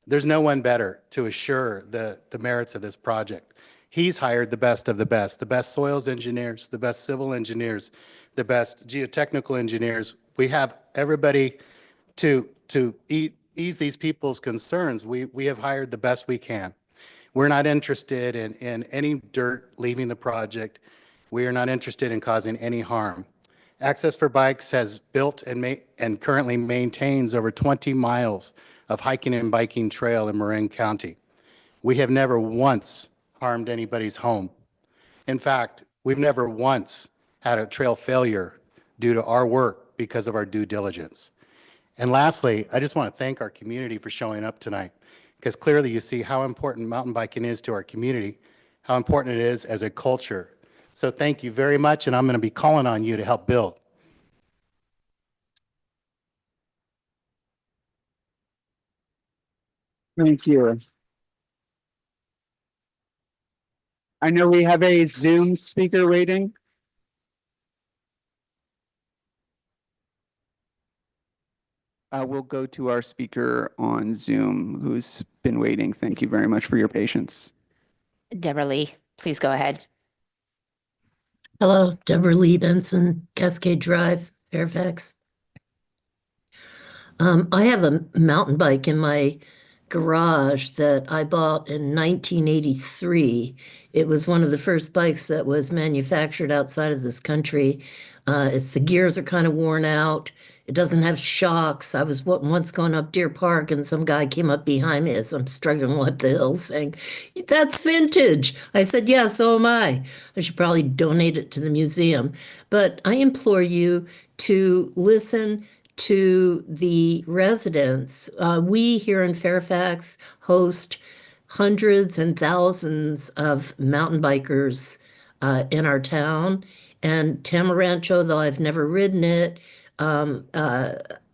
there's no one better to assure the merits of this project. He's hired the best of the best soils engineers, the best civil engineers, the best geotechnical engineers. We have everybody to ease these people's concerns. We have hired the best we can. We're not interested in any dirt leaving the project. We are not interested in causing any harm. Access for Bikes has built and currently maintains over 20 miles of hiking and biking trail in Marin County. We have never once harmed anybody's home. In fact, we've never once had a trail failure due to our work because of our due diligence. And lastly, I just want to thank our community for showing up tonight, because clearly you see how important mountain biking is to our community, how important it is as a culture. So thank you very much, and I'm going to be calling on you to help build. Thank you. I know we have a Zoom speaker waiting. We'll go to our speaker on Zoom who's been waiting. Thank you very much for your patience. Deborah Lee, please go ahead. Hello, Deborah Lee Benson, Cascade Drive, Fairfax. I have a mountain bike in my garage that I bought in 1983. It was one of the first bikes that was manufactured outside of this country. The gears are kind of worn out. It doesn't have shocks. I was once going up Deer Park and some guy came up behind me as I'm struggling up the hill saying, "That's vintage." I said, "Yeah, so am I. I should probably donate it to the museum." But I implore you to listen to the residents. We here in Fairfax host hundreds and thousands of mountain bikers in our town. And Tamarancho, though I've never ridden it,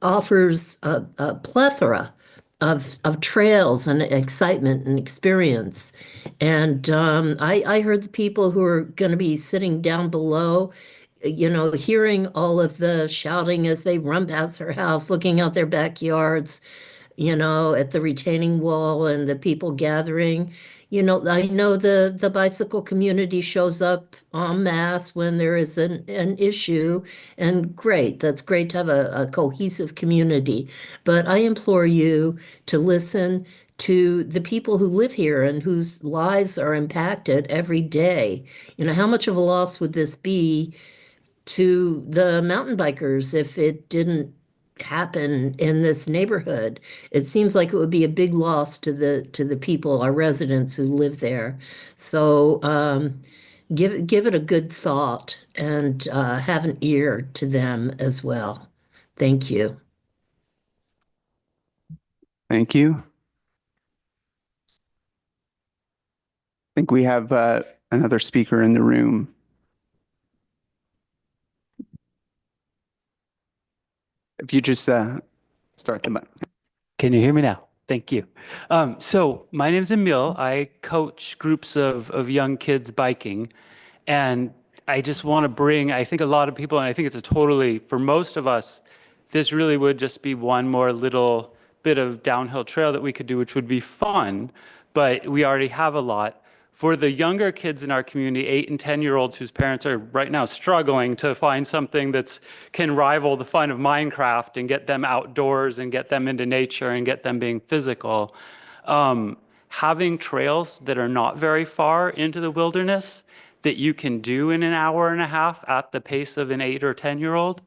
offers a plethora of trails and excitement and experience. And I heard the people who are going to be sitting down below, hearing all of the shouting as they run past their house, looking out their backyards, at the retaining wall and the people gathering. I know the bicycle community shows up en masse when there is an issue, and great. That's great to have a cohesive community. But I implore you to listen to the people who live here and whose lives are impacted every day. How much of a loss would this be to the mountain bikers if it didn't happen in this neighborhood? It seems like it would be a big loss to the people, our residents who live there. So give it a good thought and have an ear to them as well. Thank you. Thank you. I think we have another speaker in the room. If you just start the button. Can you hear me now? Thank you. So my name is Emil. I coach groups of young kids biking. And I just want to bring, I think a lot of people, and I think it's for most of us, this really would just be one more little bit of downhill trail that we could do, which would be fun, but we already have a lot. For the younger kids in our community, 8 and 10-year-olds whose parents are right now struggling to find something that can rival the fun of Minecraft and get them outdoors and get them into nature and get them being physical, having trails that are not very far into the wilderness that you can do in an hour and a half at the pace of an 8 or 10-year-old,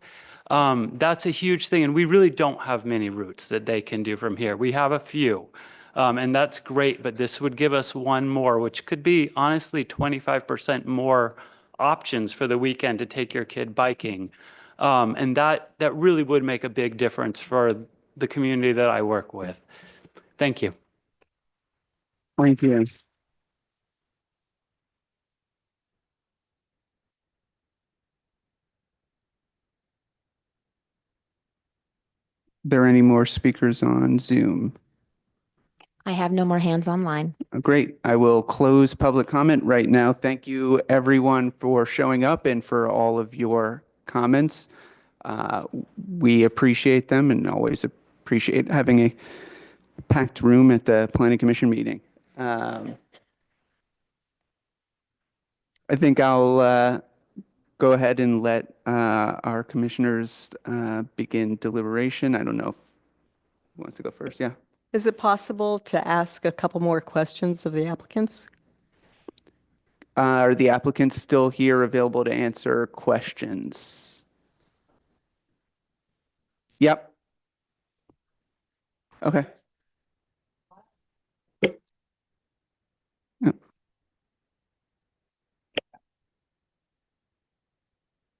that's a huge thing. And we really don't have many routes that they can do from here. We have a few. And that's great, but this would give us one more, which could be honestly 25% more options for the weekend to take your kid biking. And that really would make a big difference for the community that I work with. Thank you. Thank you. There any more speakers on Zoom? I have no more hands online. Great. I will close public comment right now. Thank you, everyone, for showing up and for all of your comments. We appreciate them and always appreciate having a packed room at the Planning Commission meeting. I think I'll go ahead and let our commissioners begin deliberation. I don't know if who wants to go first. Yeah. Is it possible to ask a couple more questions of the applicants? Are the applicants still here available to answer questions? Yep. Okay. Yep.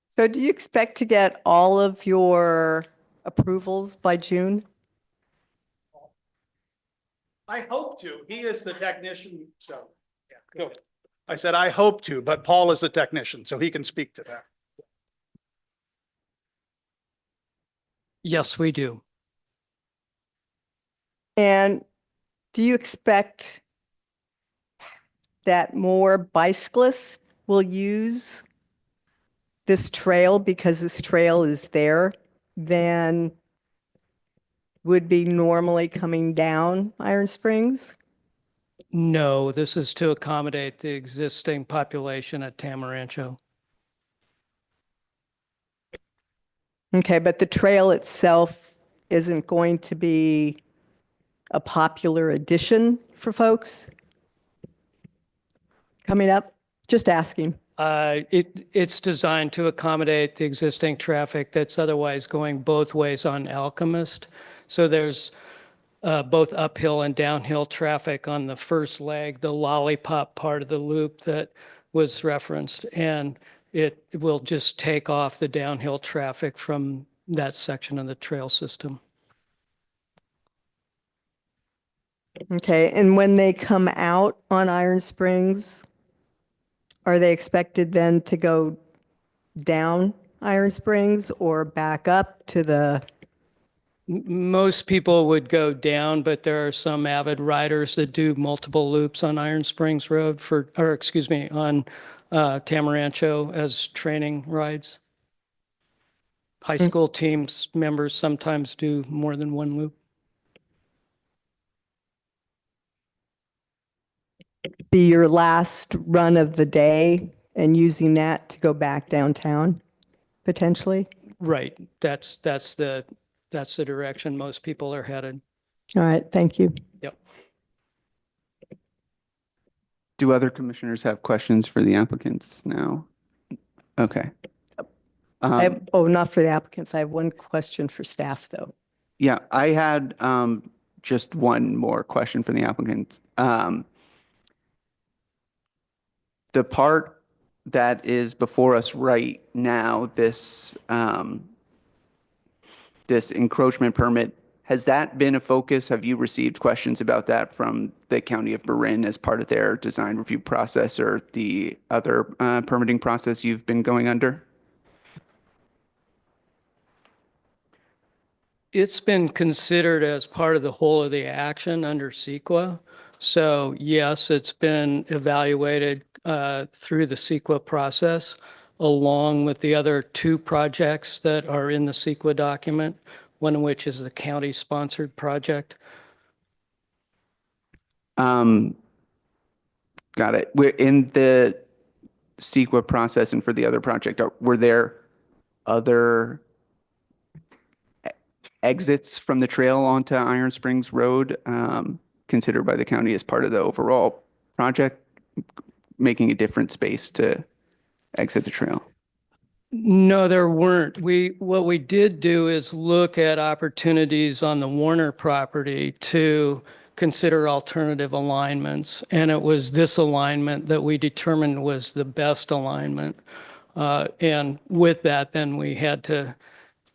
So do you expect to get all of your approvals by June? I hope to. He is the technician, so, yeah, go. I said, I hope to, but Paul is the technician, so he can speak to that. Yes, we do. And do you expect that more bicyclists will use this trail because this trail is there than would be normally coming down Iron Springs? No, this is to accommodate the existing population at Tamarancho. Okay, but the trail itself isn't going to be a popular addition for folks coming up? Just asking. It's designed to accommodate the existing traffic that's otherwise going both ways on Alchemist. So there's both uphill and downhill traffic on the first leg, the lollipop part of the loop that was referenced, and it will just take off the downhill traffic from that section of the trail system. Okay, and when they come out on Iron Springs, are they expected then to go down Iron Springs or back up to the? Most people would go down, but there are some avid riders that do multiple loops on Iron Springs Road on Tamarancho as training rides. High school teams members sometimes do more than one loop. Be your last run of the day and using that to go back downtown, potentially? Right. That's the direction most people are headed. All right, thank you. Yep. Do other commissioners have questions for the applicants now? Okay. Not for the applicants. I have one question for staff, though. Yeah, I had just one more question for the applicants. The part that is before us right now, this encroachment permit, has that been a focus? Have you received questions about that from the County of Marin as part of their design review process or the other permitting process you've been going under? It's been considered as part of the whole of the action under CEQA. So yes, it's been evaluated through the CEQA process, along with the other two projects that are in the CEQA document. one of which is the county-sponsored project. Got it. We're in the CEQA process, and for the other project, were there other exits from the trail onto Iron Springs Road considered by the county as part of the overall project, making a different space to exit the trail? No, there weren't. What we did do is look at opportunities on the Warner property to consider alternative alignments. And it was this alignment that we determined was the best alignment. And with that, then we had to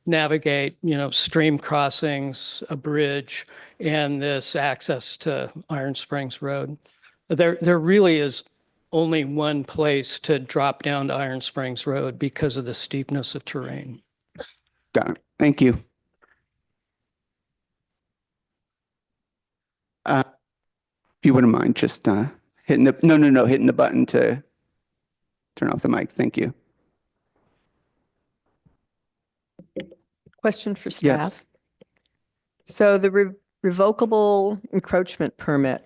navigate, stream crossings, a bridge, and this access to Iron Springs Road. There really is only one place to drop down to Iron Springs Road because of the steepness of terrain. Got it. Thank you. If you wouldn't mind just hitting hitting the button to turn off the mic. Thank you. Question for Yes. staff. So the revocable encroachment permit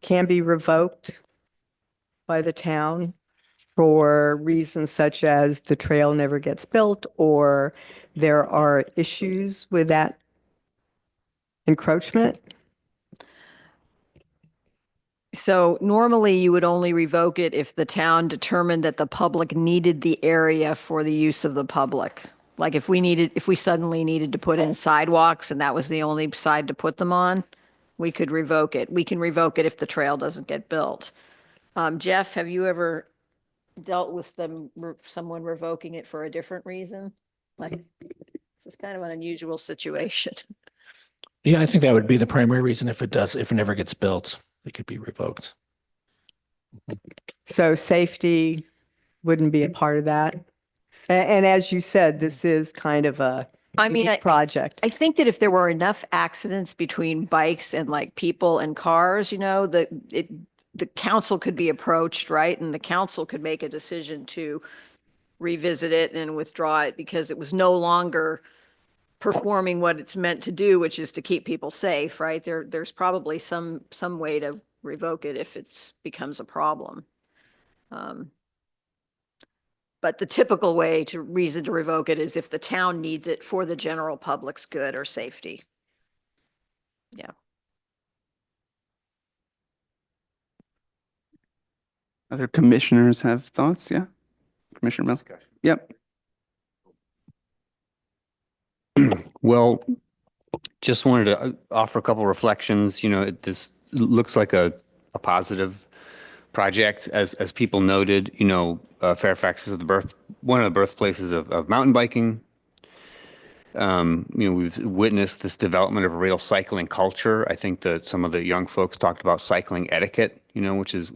can be revoked by the town for reasons such as the trail never gets built or there are issues with that encroachment? So normally you would only revoke it if the town determined that the public needed the area for the use of the public. Like if we suddenly needed to put in sidewalks and that was the only side to put them on, we could revoke it. We can revoke it if the trail doesn't get built. Jeff, have you ever dealt with someone revoking it for a different reason? Like, this is kind of an unusual situation. Yeah, I think that would be the primary reason if it never gets built, it could be revoked. So safety wouldn't be a part of that? And as you said, this is kind of a unique project. I think that if there were enough accidents between bikes and like people and cars, the council could be approached, right? And the council could make a decision to revisit it and withdraw it because it was no longer performing what it's meant to do, which is to keep people safe, right? There's probably some way to revoke it if it becomes a problem. But the typical reason to revoke it is if the town needs it for the general public's good or safety. Yeah. Other commissioners have thoughts? Yeah. Commissioner Mill? Yep. Well, just wanted to offer a couple reflections. This looks like a positive project. As people noted, Fairfax is one of the birthplaces of mountain biking. We've witnessed this development of a real cycling culture. I think that some of the young folks talked about cycling etiquette, which is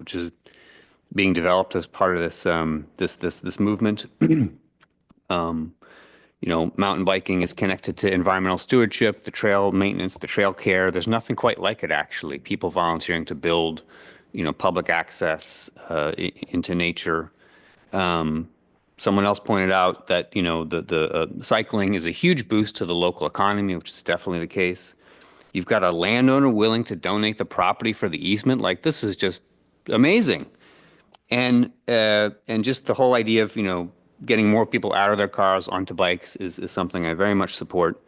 being developed as part of this movement. Mountain biking is connected to environmental stewardship, the trail maintenance, the trail care. There's nothing quite like it, actually. People volunteering to build, public access into nature. Someone else pointed out that, the cycling is a huge boost to the local economy, which is definitely the case. You've got a landowner willing to donate the property for the easement. Like, this is just amazing. And just the whole idea of, getting more people out of their cars onto bikes is something I very much support.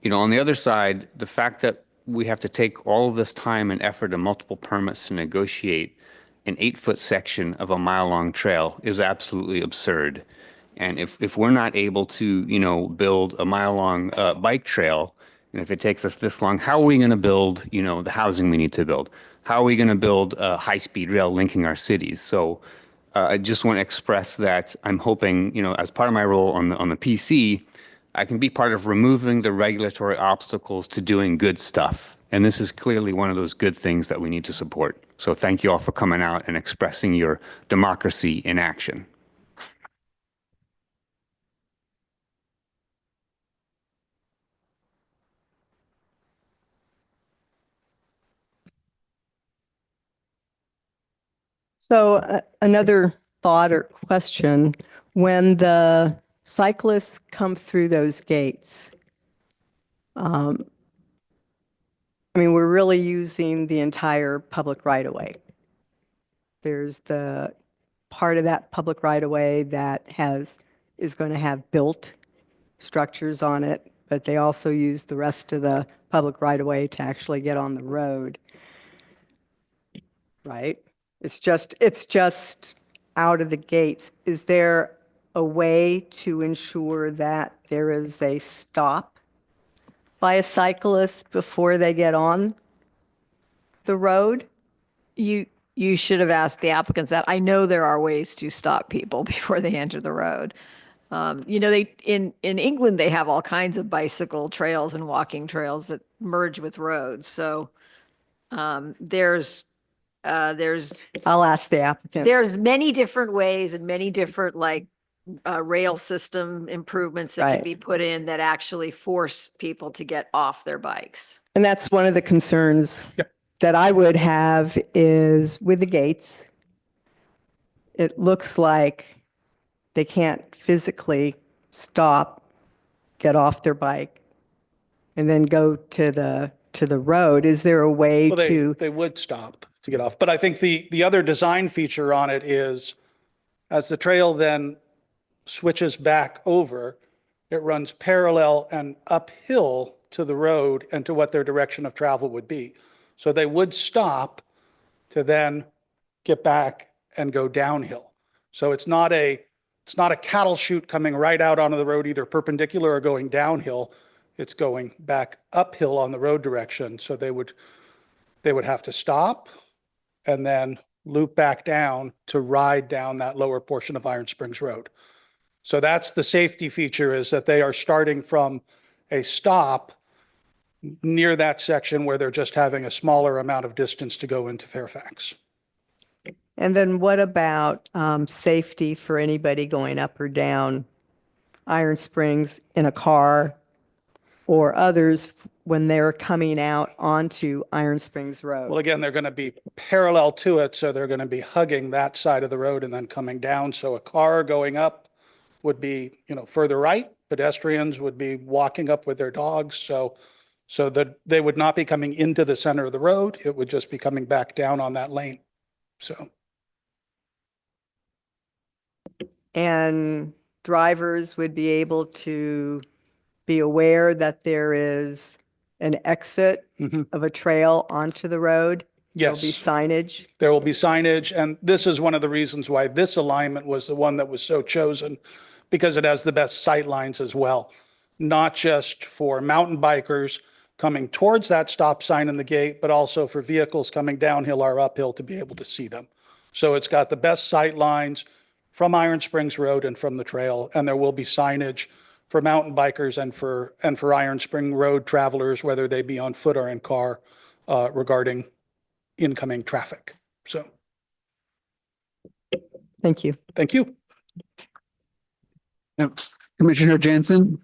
On the other side, the fact that we have to take all of this time and effort and multiple permits to negotiate an 8-foot section of a mile-long trail is absolutely absurd. And if we're not able to, build a mile-long bike trail, and if it takes us this long, how are we going to build, the housing we need to build? How are we going to build a high-speed rail linking our cities? So I just want to express that I'm hoping, as part of my role on the PC, I can be part of removing the regulatory obstacles to doing good stuff. And this is clearly one of those good things that we need to support. So thank you all for coming out and expressing your democracy in action. So another thought or question, when the cyclists come through those gates, Um, I mean, we're really using the entire public right-of-way. There's the part of that public right-of-way that is going to have built structures on it, but they also use the rest of the public right-of-way to actually get on the road. Right? It's just out of the gates. Is there a way to ensure that there is a stop by a cyclist before they get on the road? You should have asked the applicants that. I know there are ways to stop people before they enter the road. They in England they have all kinds of bicycle trails and walking trails that merge with roads. So there's I'll ask the applicant. there's many different ways and many different rail system improvements that can Right. be put in that actually force people to get off their bikes. And that's one of the concerns that I would have is with the gates. It looks like they can't physically stop, get off their bike, and then go to the road. Is there a way Well, to? they would stop to get off. But I think the other design feature on it is as the trail then switches back over, it runs parallel and uphill to the road and to what their direction of travel would be. So they would stop to then get back and go downhill. So it's not a cattle chute coming right out onto the road, either perpendicular or going downhill. It's going back uphill on the road direction. So they would have to stop and then loop back down to ride down that lower portion of Iron Springs Road. So that's the safety feature, is that they are starting from a stop near that section where they're just having a smaller amount of distance to go into Fairfax. And then what about safety for anybody going up or down Iron Springs in a car or others when they're coming out onto Iron Springs Road? Well, again, they're going to be parallel to it, so they're going to be hugging that side of the road and then coming down. So a car going up would be, further right. Pedestrians would be walking up with their dogs. So that they would not be coming into the center of the road. It would just be coming back down on that lane. So. And drivers would be able to be aware that there is an exit of a trail onto the road? Yes. There'll be signage? There will be signage, and this is one of the reasons why this alignment was the one that was so chosen, because it has the best sight lines as well, not just for mountain bikers coming towards that stop sign in the gate, but also for vehicles coming downhill or uphill to be able to see them. So it's got the best sight lines from Iron Springs Road and from the trail, and there will be signage for mountain bikers and for Iron Spring Road travelers, whether they be on foot or in car, regarding incoming traffic. So. Thank you. Thank you. Now, Commissioner Jansen?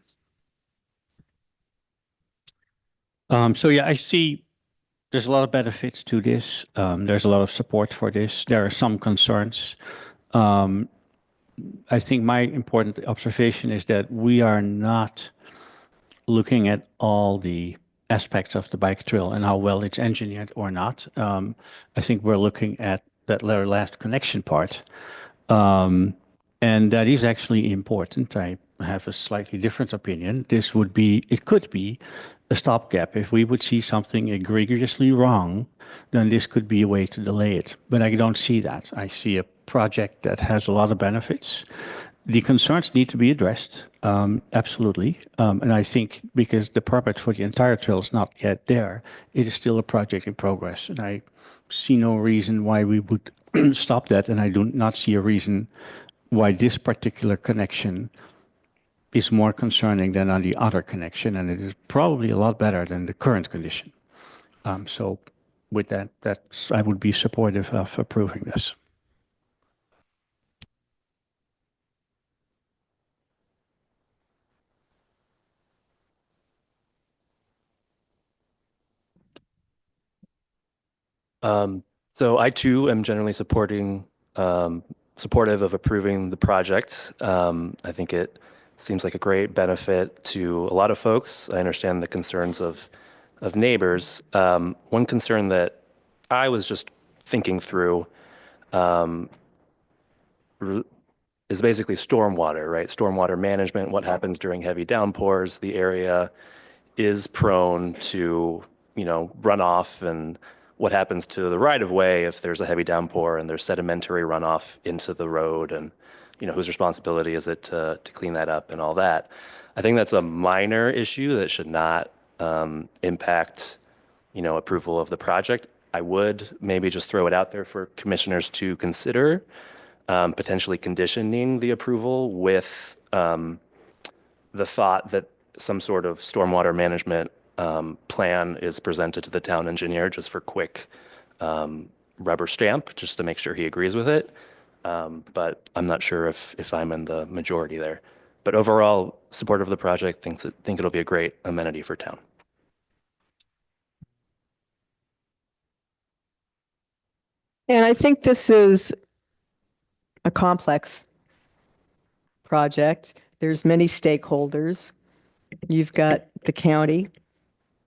So yeah, I see there's a lot of benefits to this. There's a lot of support for this. There are some concerns. I think my important observation is that we are not looking at all the aspects of the bike trail and how well it's engineered or not. I think we're looking at that last connection part. And that is actually important. I have a slightly different opinion. It could be a stopgap. If we would see something egregiously wrong, then this could be a way to delay it. But I don't see that. I see a project that has a lot of benefits. The concerns need to be addressed, absolutely. And I think because the permit for the entire trail is not yet there, it is still a project in progress. And I see no reason why we would stop that. And I do not see a reason why this particular connection is more concerning than on the other connection. And it is probably a lot better than the current condition. So with that, I would be supportive of approving this. So I too am generally supportive of approving the project. I think it Seems like a great benefit to a lot of folks. I understand the concerns of neighbors. One concern that I was just thinking through is basically stormwater, right? Stormwater management, what happens during heavy downpours. The area is prone to, runoff, and what happens to the right of way if there's a heavy downpour and there's sedimentary runoff into the road, and, whose responsibility is it to clean that up and all that. I think that's a minor issue that should not impact, approval of the project. I would maybe just throw it out there for commissioners to consider potentially conditioning the approval with the thought that some sort of stormwater management plan is presented to the town engineer just for quick rubber stamp, just to make sure he agrees with it. But I'm not sure if I'm in the majority there. But overall, supportive of the project, think it'll be a great amenity for town. And I think this is a complex project. There's many stakeholders. You've got the county,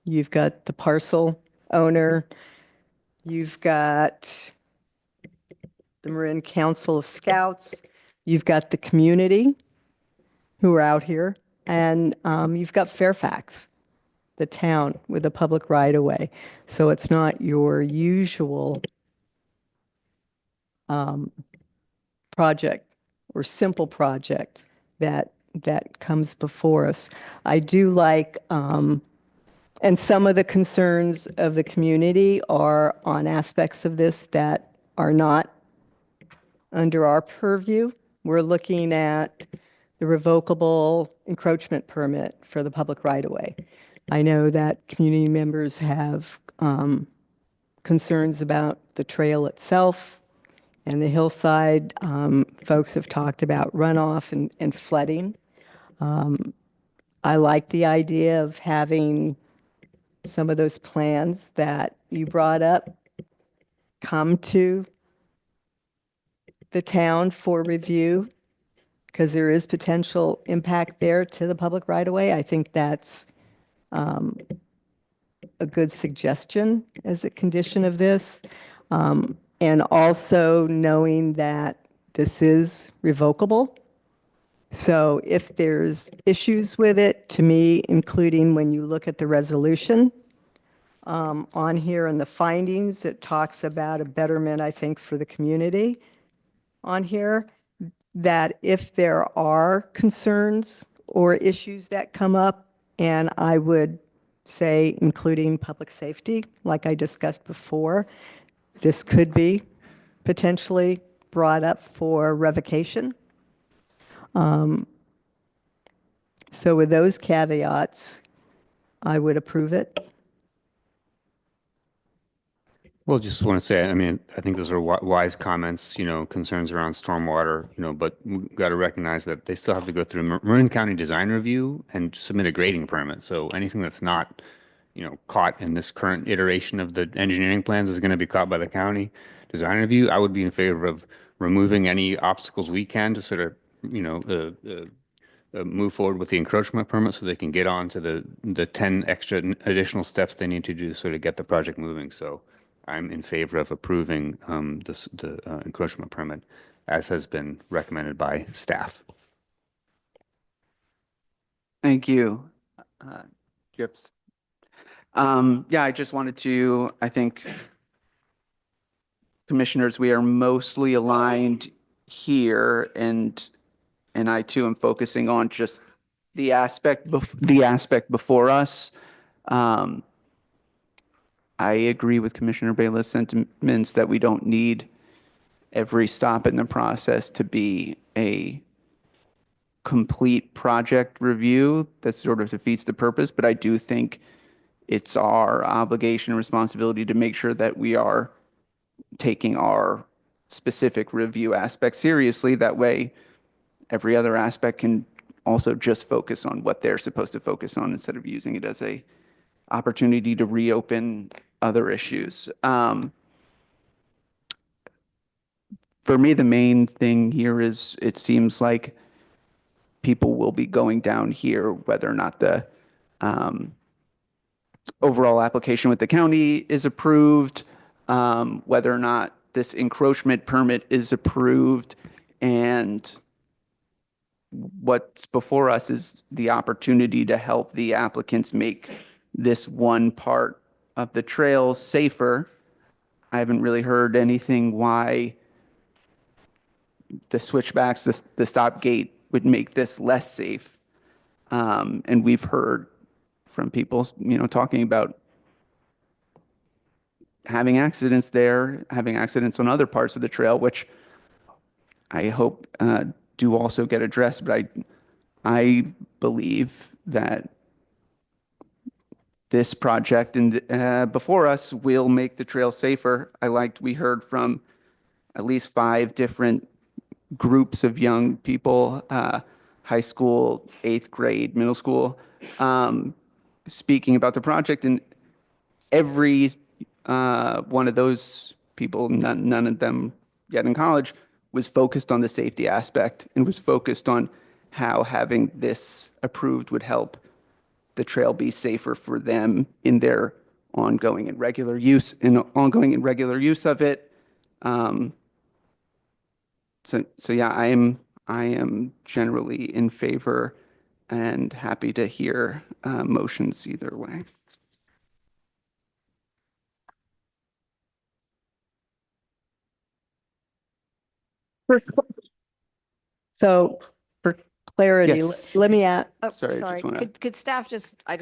you've got the parcel owner, you've got the Marin Council of Scouts, you've got the community who are out here, and you've got Fairfax, the town with a public right-of-way. So it's not your usual project or simple project that comes before us. I do like, and some of the concerns of the community are on aspects of this that are not under our purview. We're looking at the revocable encroachment permit for the public right-of-way. I know that community members have concerns about the trail itself and the hillside. Folks have talked about runoff and flooding. I like the idea of having some of those plans that you brought up come to the town for review, because there is potential impact there to the public right-of-way. I think that's a good suggestion as a condition of this. And also knowing that this is revocable. So if there's issues with it, to me, including when you look at the resolution on here and the findings, it talks about a betterment, I think, for the community on here, that if there are concerns or issues that come up, and I would say including public safety, like I discussed before, this could be potentially brought up for revocation. So with those caveats, I would approve it. Well, just want to say, I mean, I think those are wise comments, concerns around stormwater, but we've got to recognize that they still have to go through Marin County design review and submit a grading permit. So anything that's not, caught in this current iteration of the engineering plans is going to be caught by the county design review. I would be in favor of removing any obstacles we can to sort of, move forward with the encroachment permit so they can get on to the 10 extra additional steps they need to do to sort of get the project moving. So I'm in favor of approving the encroachment permit as has been recommended by staff. Thank you. Gifts. Yeah, I just wanted to, I think, commissioners, we are mostly aligned here, and I too am focusing on just the aspect before us. I agree with Commissioner Bayless' sentiments that we don't need every stop in the process to be a complete project review. That sort of defeats the purpose, but I do think it's our obligation and responsibility to make sure that we are taking our specific review aspect seriously. That way, every other aspect can also just focus on what they're supposed to focus on instead of using it as a opportunity to reopen other issues. For me, the main thing here is it seems like people will be going down here, whether or not the overall application with the county is approved, whether or not this encroachment permit is approved, and what's before us is the opportunity to help the applicants make this one part of the trail safer. I haven't really heard anything why the switchbacks, the stop gate would make this less safe. And we've heard from people, talking about having accidents there, having accidents on other parts of the trail, which I hope do also get addressed. But I believe that this project and before us will make the trail safer. We heard from at least 5 different groups of young people, high school, 8th grade, middle school, speaking about the project. And every one of those people, none of them yet in college, was focused on the safety aspect and was focused on how having this approved would help the trail be safer for them in their ongoing and regular use of it. So yeah, I am generally in favor and happy to hear motions either way. So for clarity, Yes. let me add, Oh, Sorry, sorry. just wanna- Could staff I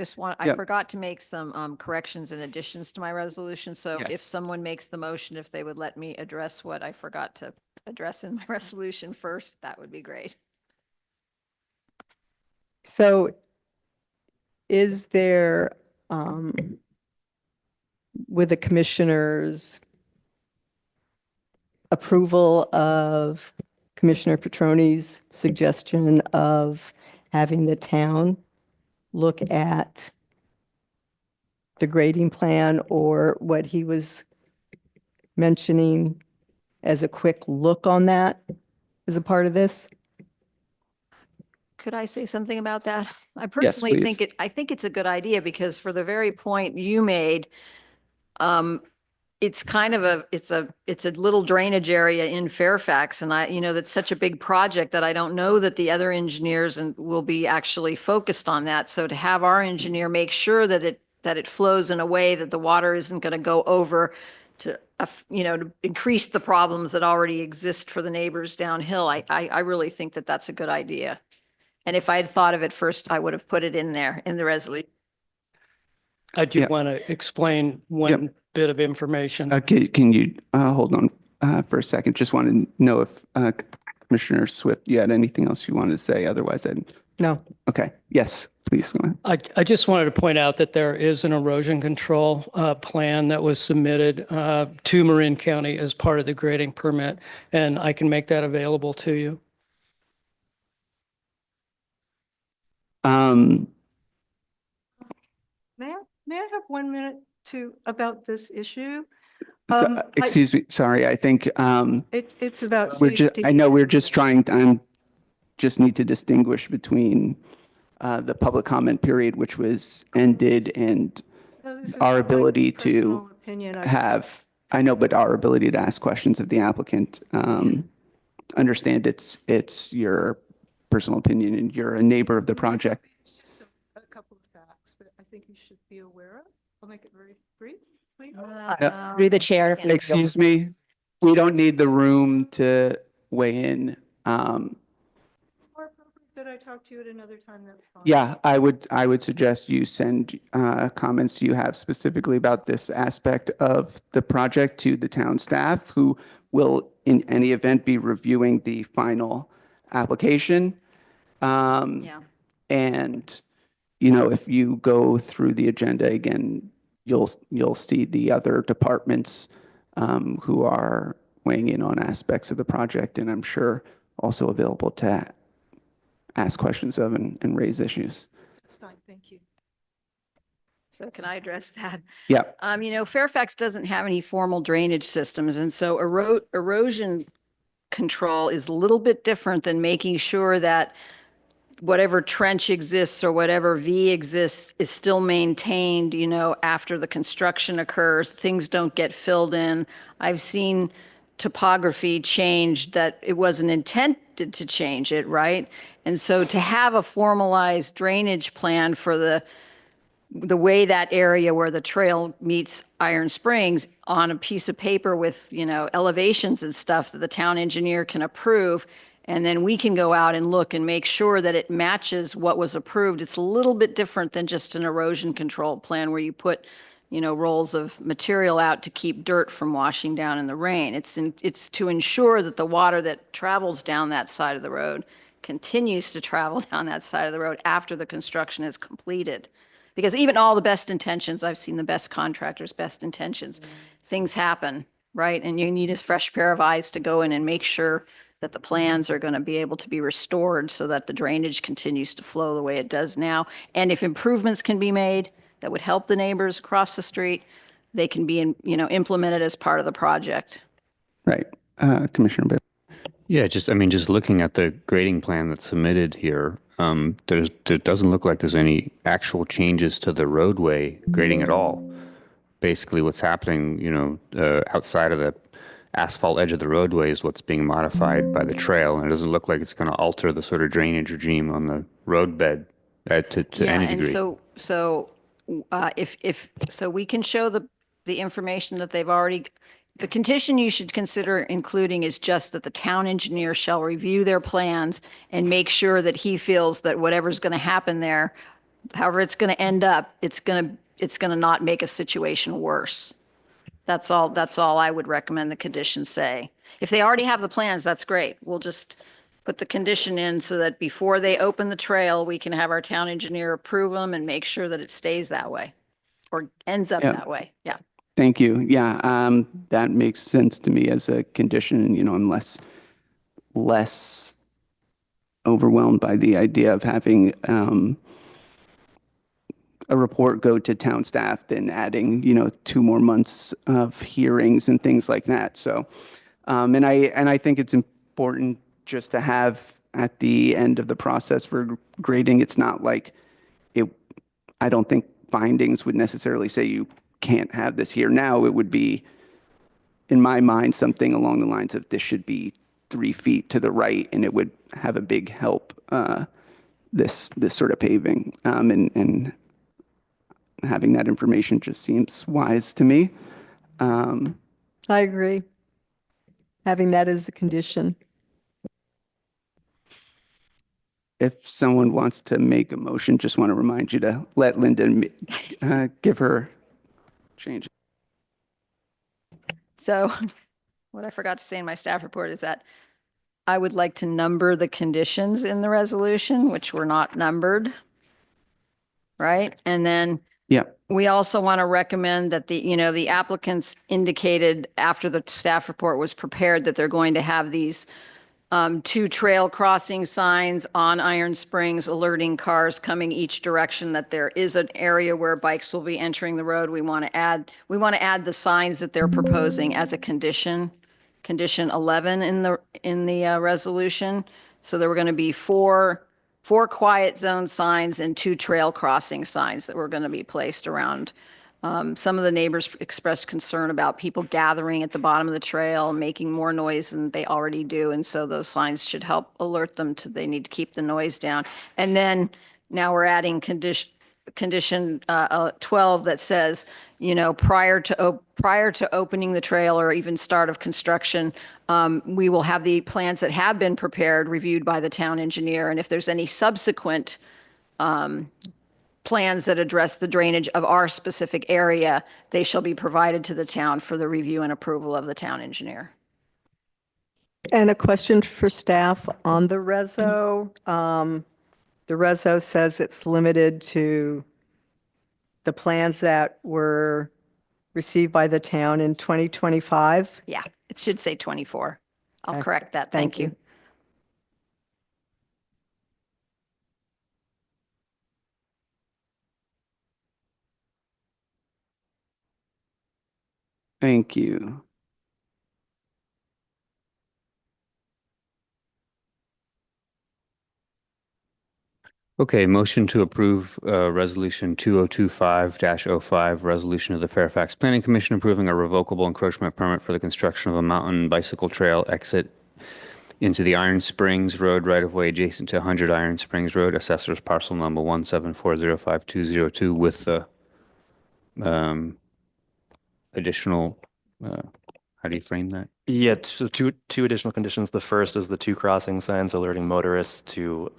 Yeah. forgot to make some corrections and additions to my resolution. So if Yes. someone makes the motion, if they would let me address what I forgot to address in my resolution first, that would be great. so is there, with the commissioner's approval of Commissioner Petroni's suggestion of having the town look at the grading plan, or what he was mentioning as a quick look on that as a part of this? Could I say something about that? I Yes, personally think please. I think it's a good idea because for the very point you made, it's kind of it's a little drainage area in Fairfax. And that's such a big project that I don't know that the other engineers will be actually focused on that. So to have our engineer make sure that it flows in a way that the water isn't going to go over to, to increase the problems that already exist for the neighbors downhill. I really think that that's a good idea. And if I had thought of it first, I would have put it in there in the resolution. I do Yeah. want to explain one bit of information. Okay, can you hold on for a second? Just wanted to know if Commissioner Swift, you had anything else you wanted to say? Otherwise, No. Okay, yes, please go ahead. I just wanted to point out that there is an erosion control plan that was submitted to Marin County as part of the grading permit, and I can make that available to you. May I have 1 minute about this issue? Excuse me, sorry, I think It's about we're just, safety. I know we're just just need to distinguish between the public comment period, which was ended, and No, this is our my ability personal to opinion. I know, but our ability to ask questions of the applicant. Understand it's your personal opinion and you're a neighbor of the project. It's just a couple of facts that I think you should be aware of. I'll make it very brief, please. Through the chair. if you- Excuse me, we don't need the room to weigh in. More appropriate that I talk to you at another time, that's fine. Yeah, I would suggest you send comments you have specifically about this aspect of the project to the town staff, who will, in any event, be reviewing the final application. Yeah. And, if you go through the agenda again, you'll see the other departments who are weighing in on aspects of the project, and I'm sure also available to ask questions of and raise issues. That's fine, thank you. So can I address that? Yeah. Fairfax doesn't have any formal drainage systems, and so erosion control is a little bit different than making sure that whatever trench exists or whatever V exists is still maintained, after the construction occurs. Things don't get filled in. I've seen topography change that it wasn't intended to change it, right? And so to have a formalized drainage plan for the way that area where the trail meets Iron Springs on a piece of paper with, elevations and stuff that the town engineer can approve. And then we can go out and look and make sure that it matches what was approved. It's a little bit different than just an erosion control plan where you put, rolls of material out to keep dirt from washing down in the rain. It's to ensure that the water that travels down that side of the road continues to travel down that side of the road after the construction is completed. Because even all the best intentions, I've seen the best contractors' best intentions, things happen, right? And you need a fresh pair of eyes to go in and make sure that the plans are going to be able to be restored so that the drainage continues to flow the way it does now. And if improvements can be made that would help the neighbors across the street, they can be, implemented as part of the project. Right. Commissioner Bill. Yeah, just looking at the grading plan that's submitted here, there doesn't look like there's any actual changes to the roadway grading at all. Basically, what's happening, outside of the asphalt edge of the roadway is what's being modified by the trail, and it doesn't look like it's going to alter the sort of drainage regime on the roadbed to any degree. And so we can show the information that they've already. The condition you should consider including is just that the town engineer shall review their plans and make sure that he feels that whatever's going to happen there, however it's going to end up, it's going to not make a situation worse. That's all I would recommend the conditions say. If they already have the plans, that's great. We'll just put the condition in so that before they open the trail, we can have our town engineer approve them and make sure that it stays that way or ends up that way. Yeah. Thank you. Yeah, that makes sense to me as a condition, I'm less overwhelmed by the idea of having a report go to town staff than adding, 2 more months of hearings and things like that. So, and I think it's important just to have at the end of the process for grading, it's not like I don't think findings would necessarily say you can't have this here now. It would be, in my mind, something along the lines of this should be 3 feet to the right, and it would have a big help, this sort of paving. And having that information just seems wise to me. I agree. Having that as a condition. If someone wants to make a motion, just want to remind you to let Linda give her change. So what I forgot to say in my staff report is that I would like to number the conditions in the resolution, which were not numbered. Right? And then we also want to recommend that the applicants indicated after the staff report was prepared that they're going to have these 2 trail crossing signs on Iron Springs alerting cars coming each direction that there is an area where bikes will be entering the road. We want to add the signs that they're proposing as a condition 11 in the resolution. So there were going to be 4 quiet zone signs and 2 trail crossing signs that were going to be placed around. Some of the neighbors expressed concern about people gathering at the bottom of the trail, making more noise than they already do. And so those signs should help alert them they need to keep the noise down. And then now we're adding condition 12 that says, prior to opening the trail or even start of construction, we will have the plans that have been prepared reviewed by the town engineer. And if there's any subsequent plans that address the drainage of our specific area, they shall be provided to the town for the review and approval of the town engineer. And a question for staff on the reso. The reso says it's limited to the plans that were received by the town in 2025. Yeah, it should say 24. I'll Okay. correct that. Thank you. Thank you. Okay, motion to approve Resolution 2025-05, resolution of the Fairfax Planning Commission approving a revocable encroachment permit for the construction of a mountain bicycle trail exit into the Iron Springs Road right-of-way adjacent to 100 Iron Springs Road, assessor's parcel number 174052202 with the additional, how do you frame that? Yeah, so two additional conditions. The first is the 2 crossing signs alerting motorists to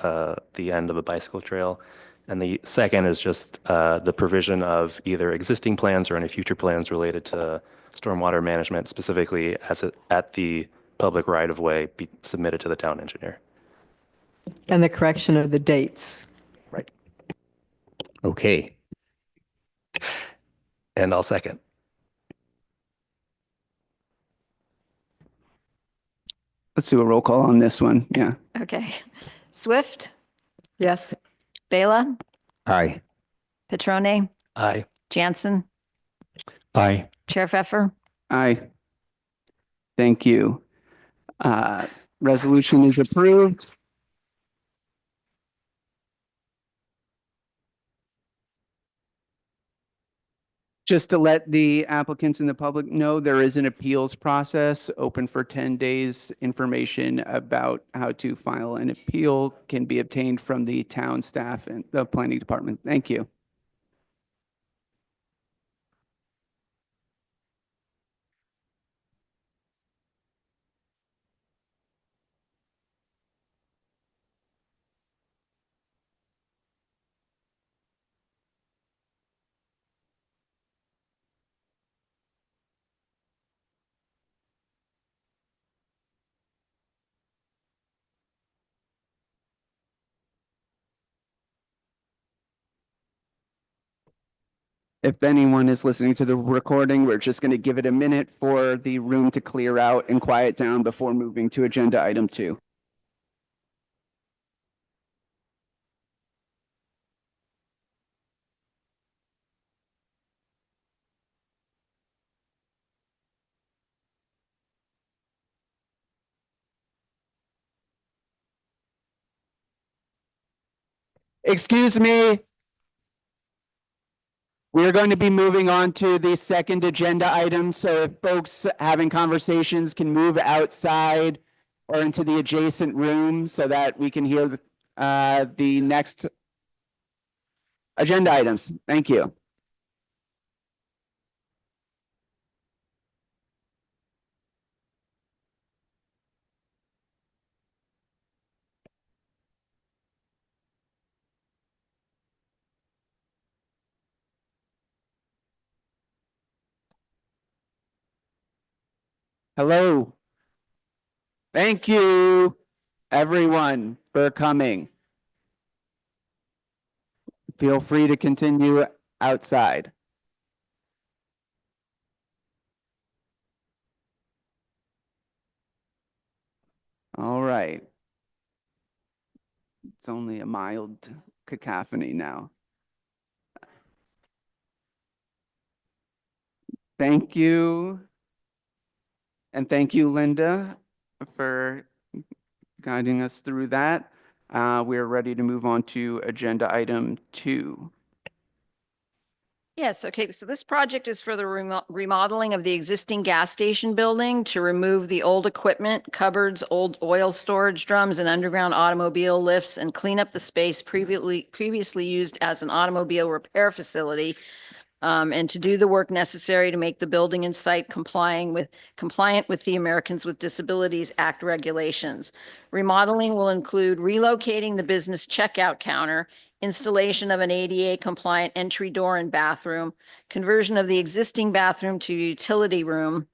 the end of the bicycle trail. And the second is just the provision of either existing plans or any future plans related to stormwater management, specifically at the public right-of-way, be submitted to the town engineer. And the correction of the dates. Right. Okay. And I'll second. Let's do a roll call on this one. Yeah. Okay. Swift, Yes. Bela, Aye. Petrone, Aye. Jansen, Aye. Chair Pfeffer. Aye. Thank you. Resolution is approved. Just to let the applicants and the public know, there is an appeals process open for 10 days. Information about how to file an appeal can be obtained from the town staff and the planning department. Thank you. If anyone is listening to the recording, we're just going to give it a minute for the room to clear out and quiet down before moving to agenda item 2. Excuse me. We're going to be moving on to the second agenda item. So if folks having conversations can move outside or into the adjacent room so that we can hear the next agenda items. Thank you. Hello. Thank you, everyone, for coming. Feel free to continue outside. All right. It's only a mild cacophony now. Thank you. And thank you, Linda, for guiding us through that. We're ready to move on to agenda item 2. Yes, okay, so this project is for the remodeling of the existing gas station building to remove the old equipment, cupboards, old oil storage drums, and underground automobile lifts, and clean up the space previously used as an automobile repair facility, and to do the work necessary to make the building and site compliant with the Americans with Disabilities Act regulations. Remodeling will include relocating the business checkout counter, installation of an ADA compliant entry door and bathroom, conversion of the existing bathroom to utility room,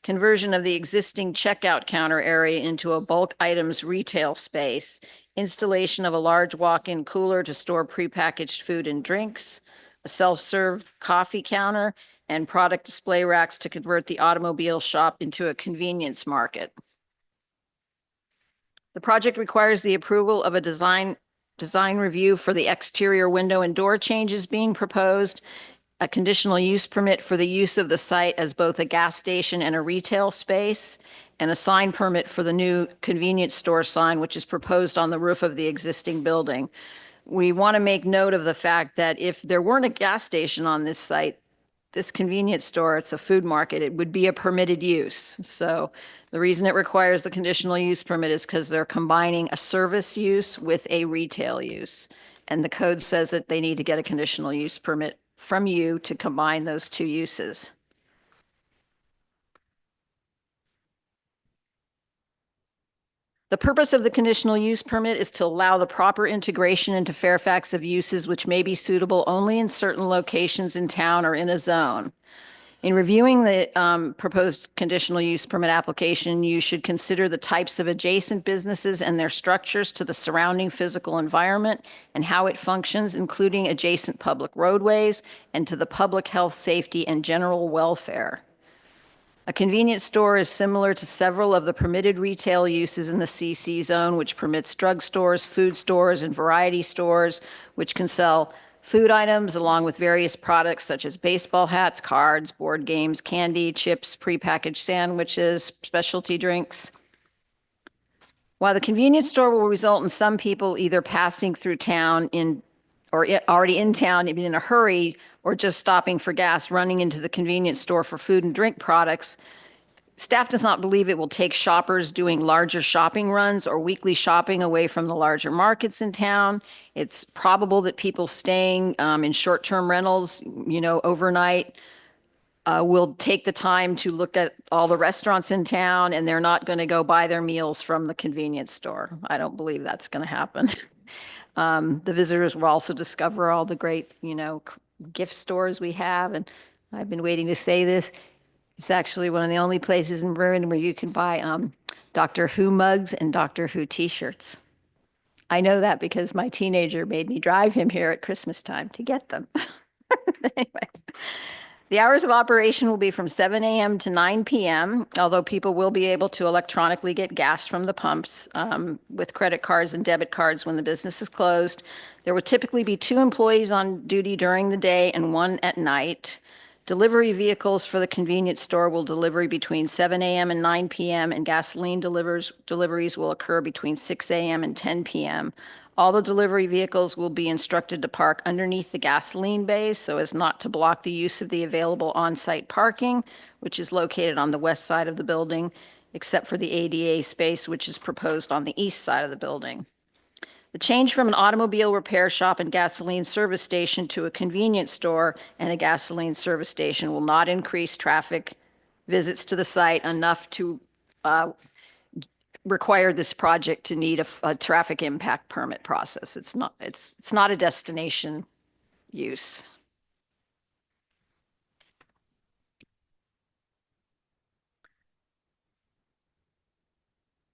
conversion of the existing checkout counter area into a bulk items retail space, installation of a large walk-in cooler to store prepackaged food and drinks, a self-serve coffee counter, and product display racks to convert the automobile shop into a convenience market. The project requires the approval of a design review for the exterior window and door changes being proposed, a conditional use permit for the use of the site as both a gas station and a retail space, and a sign permit for the new convenience store sign, which is proposed on the roof of the existing building. we want to make note of the fact that if there weren't a gas station on this site, this convenience store, it's a food market, it would be a permitted use. So the reason it requires the conditional use permit is because they're combining a service use with a retail use. And the code says that they need to get a conditional use permit from you to combine those two uses. The purpose of the conditional use permit is to allow the proper integration into Fairfax of uses which may be suitable only in certain locations in town or in a zone. In reviewing the proposed conditional use permit application, you should consider the types of adjacent businesses and their structures to the surrounding physical environment and how it functions, including adjacent public roadways and to the public health, safety, and general welfare. A convenience store is similar to several of the permitted retail uses in the CC zone, which permits drugstores, food stores, and variety stores, which can sell food items along with various products such as baseball hats, cards, board games, candy, chips, prepackaged sandwiches, specialty drinks. While the convenience store will result in some people either passing through town or already in town in a hurry or just stopping for gas, running into the convenience store for food and drink products, staff does not believe it will take shoppers doing larger shopping runs or weekly shopping away from the larger markets in town. It's probable that people staying in short-term rentals, overnight, will take the time to look at all the restaurants in town, and they're not going to go buy their meals from the convenience store. I don't believe that's going to happen. The visitors will also discover all the great, gift stores we have. And I've been waiting to say this. It's actually one of the only places in Berlin where you can buy Doctor Who mugs and Doctor Who t-shirts. I know that because my teenager made me drive him here at Christmas time to get them. Anyway, the hours of operation will be from 7 a.m. to 9 p.m., although people will be able to electronically get gas from the pumps with credit cards and debit cards when the business is closed. There would typically be 2 employees on duty during the day and 1 at night. Delivery vehicles for the convenience store will deliver between 7 a.m. and 9 p.m., and gasoline deliveries will occur between 6 a.m. and 10 p.m. All the delivery vehicles will be instructed to park underneath the gasoline bays so as not to block the use of the available on-site parking, which is located on the west side of the building, except for the ADA space, which is proposed on the east side of the building. The change from an automobile repair shop and gasoline service station to a convenience store and a gasoline service station will not increase traffic visits to the site enough to require this project to need a traffic impact permit process. It's not a destination use.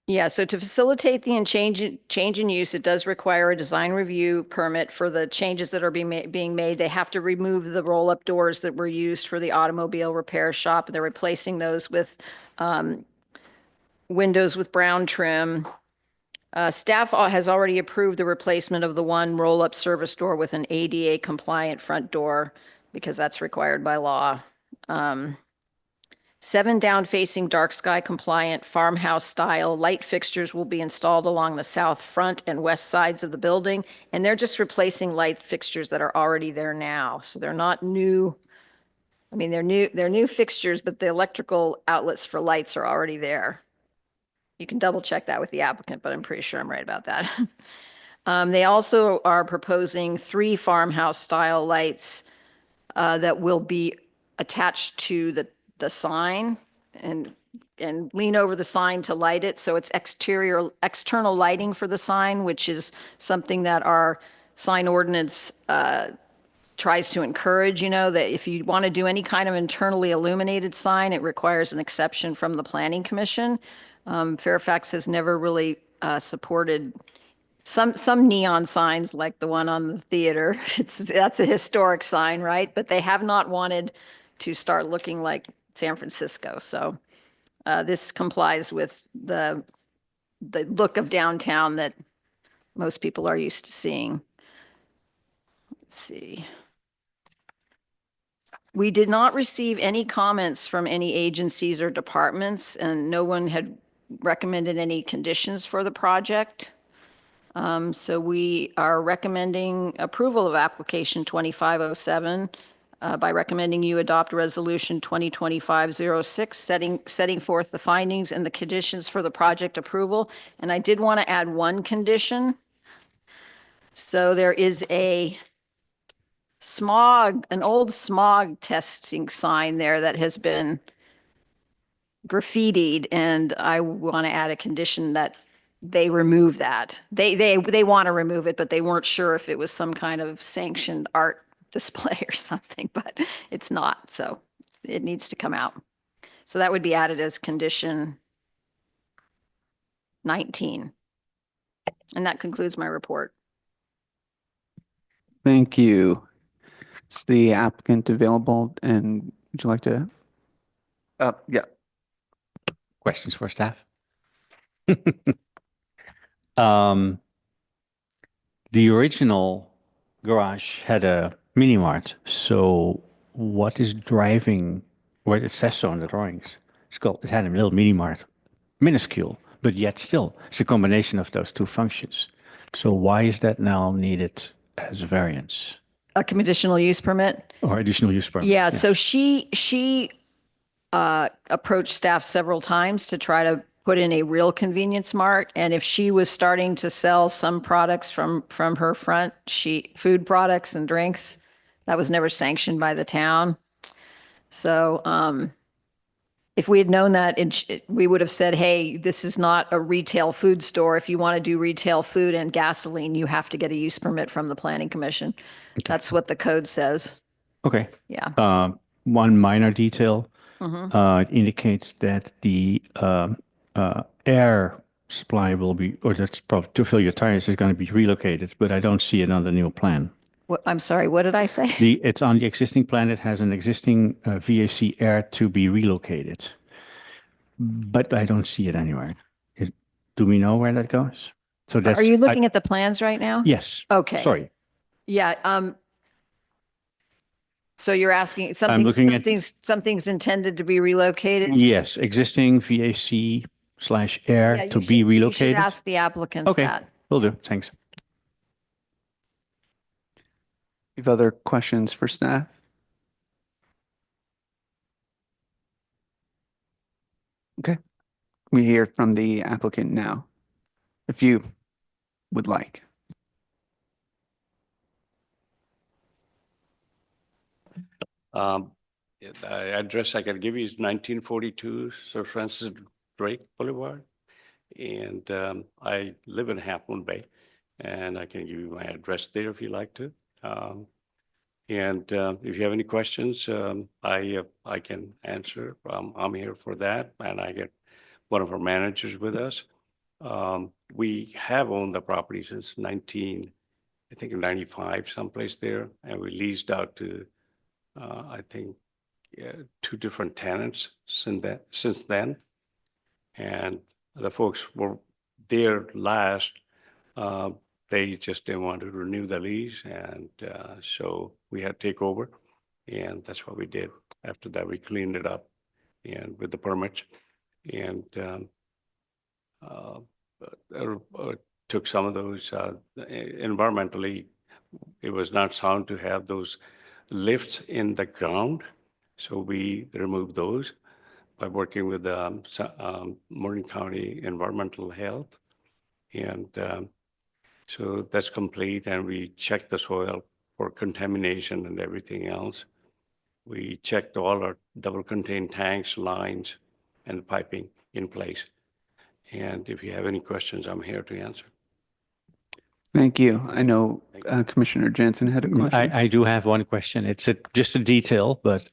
Yeah, so to facilitate the change in use, it does require a design review permit for the changes that are being made. They have to remove the roll-up doors that were used for the automobile repair shop. They're replacing those with windows with brown trim. Staff has already approved the replacement of the one roll-up service door with an ADA compliant front door because that's required by law. 7 down-facing dark sky compliant farmhouse style light fixtures will be installed along the south front and west sides of the building, and they're just replacing light fixtures that are already there now. So they're not new. I mean, they're new fixtures, but the electrical outlets for lights are already there. You can double check that with the applicant, but I'm pretty sure I'm right about that. They also are proposing 3 farmhouse style lights that will be attached to the sign and lean over the sign to light it. So it's external lighting for the sign, which is something that our sign ordinance tries to encourage, that if you want to do any kind of internally illuminated sign, it requires an exception from the Planning Commission. Fairfax has never really supported some neon signs like the one on the theater. That's a historic sign, right? But they have not wanted to start looking like San Francisco. So this complies with the look of downtown that most people are used to seeing. Let's see. We did not receive any comments from any agencies or departments, and no one had recommended any conditions for the project. So we are recommending approval of application 2507 by recommending you adopt resolution 2025-06, setting forth the findings and the conditions for the project approval. And I did want to add one condition. So there is an old smog testing sign there that has been graffitied, and I want to add a condition that they remove that. They want to remove it, but they weren't sure if it was some kind of sanctioned art display or something, but it's not, so it needs to come out. So that would be added as condition 19. And that concludes my report. Thank you. Is the applicant available, and would you like to? Yeah. Questions for staff? Um, the original garage had a mini mart. So what is driving what it says so on the drawings? It had a little mini mart, minuscule, but yet still it's a combination of those two functions. So why is that now needed as a variance A conditional use permit? or additional use permit? Yeah, so she approached staff several times to try to put in a real convenience mart. And if she was starting to sell some products from her front, food products and drinks, that was never sanctioned by the town. So if we had known that, we would have said, hey, this is not a retail food store. If you want to do retail food and gasoline, you have to get a use permit from the planning commission. That's what the code says. Okay. Yeah. One minor detail. Mhm. It indicates that the air supply will be, or that's probably to fill your tires is going to be relocated, but I don't see it on the new plan. I'm sorry, what did I say? It's on the existing plan. It has an existing VAC air to be relocated, but I don't see it anywhere. Do we know where that goes? So Are you looking at the plans right now? Yes. Okay. Sorry. Yeah. So you're asking looking at- something's intended to be relocated? Yes, existing VAC/air Yeah, to you be should relocated. ask the applicants Okay, that. will do. Thanks. You have other questions for staff? Okay. We hear from the applicant now, if you would like. The address I can give you is 1942 Sir Francis Drake Boulevard. And I live in Half Moon Bay, and I can give you my address there if you like to. If you have any questions, I can answer. I'm here for that, and I get one of our managers with us. We have owned the property since 95, someplace there, and we leased out to, I think, 2 different tenants since then. And the folks were there last, they just didn't want to renew the lease, and so we had to take over, and that's what we did. After that, we cleaned it up and with the permits, and took some of those, environmentally, it was not sound to have those lifts in the ground, so we removed those by working with Morgan County Environmental Health. And so that's complete, and we checked the soil for contamination and everything else. We checked all our double contained tanks, lines, and piping in place. And if you have any questions, I'm here to answer. Thank you. I know Commissioner Jansen had a question. I do have one question. It's just a detail, but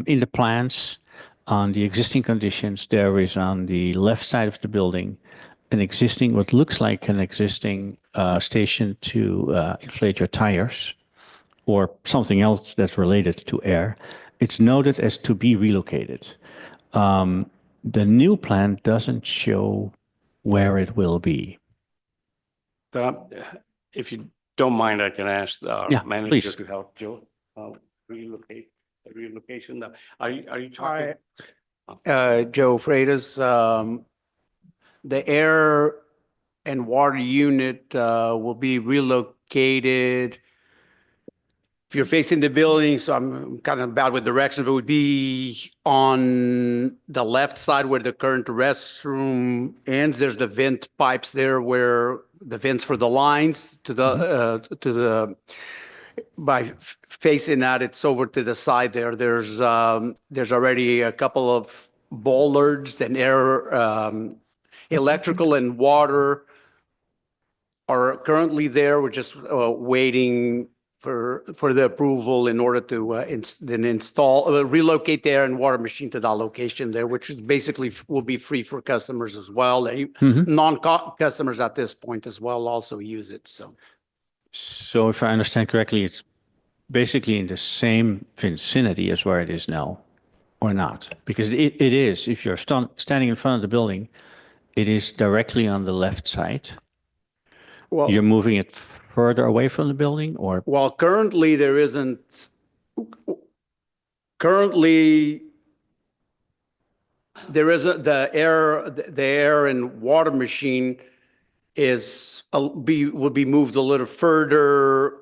in the plans on the existing conditions, there is on the left side of the building what looks like an existing station to inflate your tires or something else that's related to air. It's noted as to be relocated. The new plan doesn't show where it will be. If you don't mind, I can ask our manager please. to help Joe relocation. Are you talking? Joe Freitas, the air and water unit will be relocated. If you're facing the building, so I'm kind of bad with directions, but would be on the left side where the current restroom ends. There's the vent pipes there where the vents for the lines to the by facing that, it's over to the side there. There's already a couple of bollards and electrical and water are currently there. We're just waiting for the approval in order to then install, relocate the air and water machine to that location there, which is basically will be free for customers as well. Non-customers at this point as well also use it. So if I understand correctly, it's basically in the same vicinity as where it is now, or not? Because it is, if you're standing in front of the building, it is directly on the left side. Well, you're moving it further away from the building, or? Well, currently there isn't. Currently, there isn't the air and water machine would be moved a little further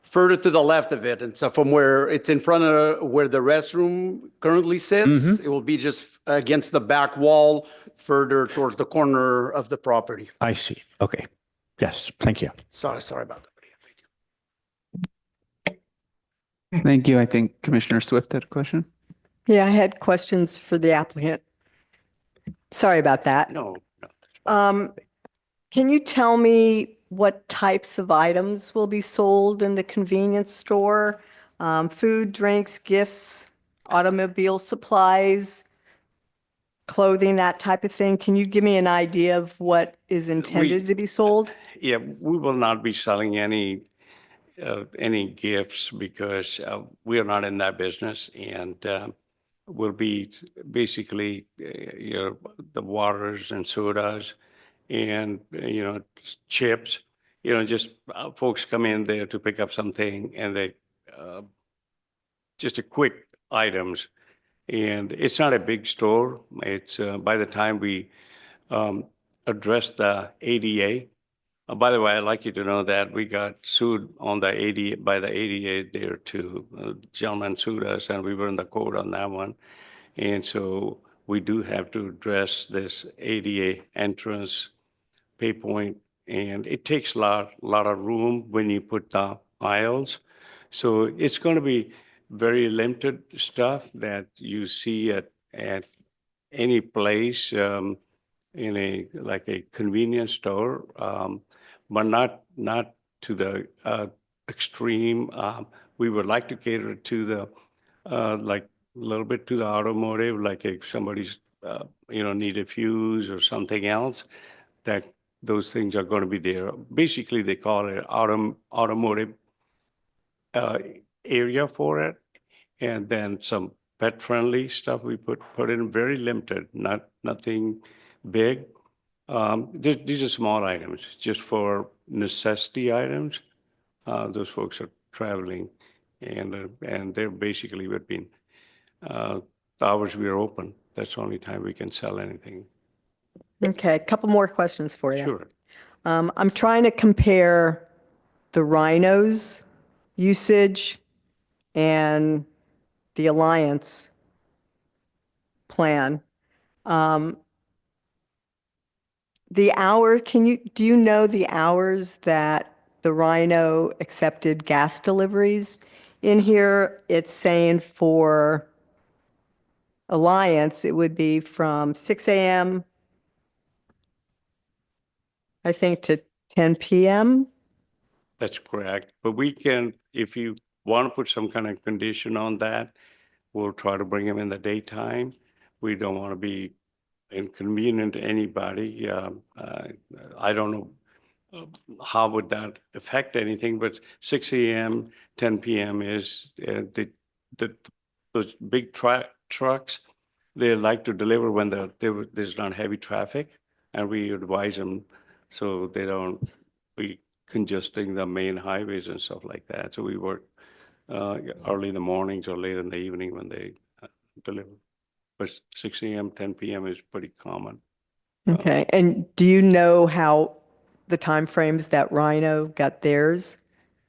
further to the left of it. And so from where it's in front of where the restroom currently sits, it will be just against the back wall further towards the corner of the property. I see. Okay. Yes. Thank you. Sorry about that. Thank you. I think Commissioner Swift had a question. Yeah, I had questions for the applicant. Sorry about that. No. Can you tell me what types of items will be sold in the convenience store? Food, drinks, gifts, automobile supplies, clothing, that type of thing? Can you give me an idea of what is intended to be sold? Yeah, we will not be selling any gifts because we are not in that business, and we'll be basically the waters and sodas and chips. Just folks come in there to pick up something, and they just a quick items. And it's not a big store. It's by the time we address the ADA. By the way, I'd like you to know that we got sued on the ADA by the ADA there too. The gentleman sued us, and we were in the court on that one. And so we do have to address this ADA entrance pay point, and it takes a lot of room when you put the aisles. So it's going to be very limited stuff that you see at any place in like a convenience store, but not to the extreme. We would like to cater to the like a little bit to the automotive, like if somebody's need a fuse or something else, that those things are going to be there. Basically, they call it automotive area for it, and then some pet-friendly stuff we put in, very limited, nothing big. These are small items, just for necessity items. Those folks are traveling, and they're basically between the hours we are open. That's the only time we can sell anything. Okay, a couple more questions for you. Sure. I'm trying to compare the Rhino's usage and the Alliance plan. The hour, do you know the hours that the Rhino accepted gas deliveries? In here, it's saying for Alliance, it would be from 6 a.m. I think to 10 p.m. That's correct. But we can, if you want to put some kind of condition on that, we'll try to bring them in the daytime. We don't want to be inconvenient to anybody. I don't know how would that affect anything, but 6 a.m., 10 p.m. is those big trucks, they like to deliver when there's not heavy traffic, and we advise them so they don't be congesting the main highways and stuff like that. So we work early in the mornings or late in the evening when they deliver. But 6 a.m., 10 p.m. is pretty common. Okay. And do you know how the timeframes that Rhino got theirs?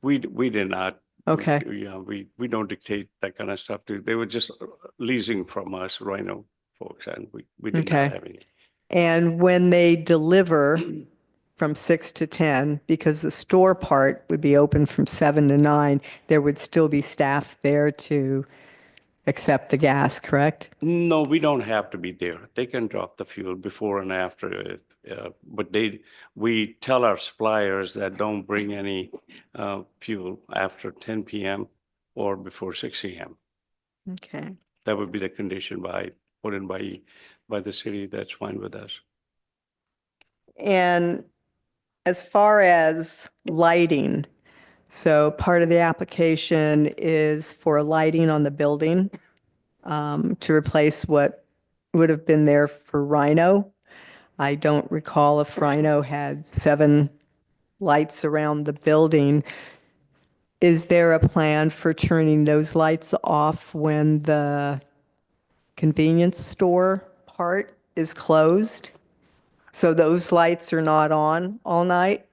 We did not. Okay. Yeah, we don't dictate that kind of stuff. They were just leasing from us, Rhino folks, and we did Okay. not have any. And when they deliver from 6 to 10, because the store part would be open from 7 to 9, there would still be staff there to accept the gas, correct? No, we don't have to be there. They can drop the fuel before and after it. But we tell our suppliers that don't bring any fuel after 10 p.m. or before 6 a.m. Okay. That would be the condition put in by the city. That's fine with us. And as far as lighting, so part of the application is for lighting on the building to replace what would have been there for Rhino. I don't recall if Rhino had 7 lights around the building. Is there a plan for turning those lights off when the convenience store part is closed? So those lights are not on all night?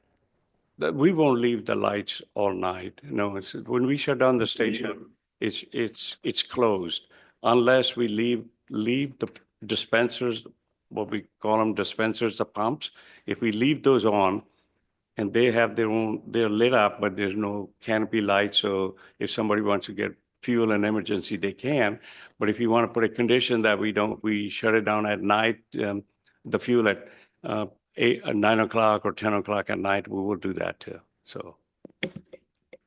We won't leave the lights all night. No, it's when we shut down the station, it's closed unless we leave the dispensers, what we call them dispensers, the pumps. If we leave those on and they have they're lit up, but there's no canopy light. So if somebody wants to get fuel in emergency, they can. But if you want to put a condition that we shut it down at night, the fuel at 9 o'clock or 10 o'clock at night, we will do that too. So.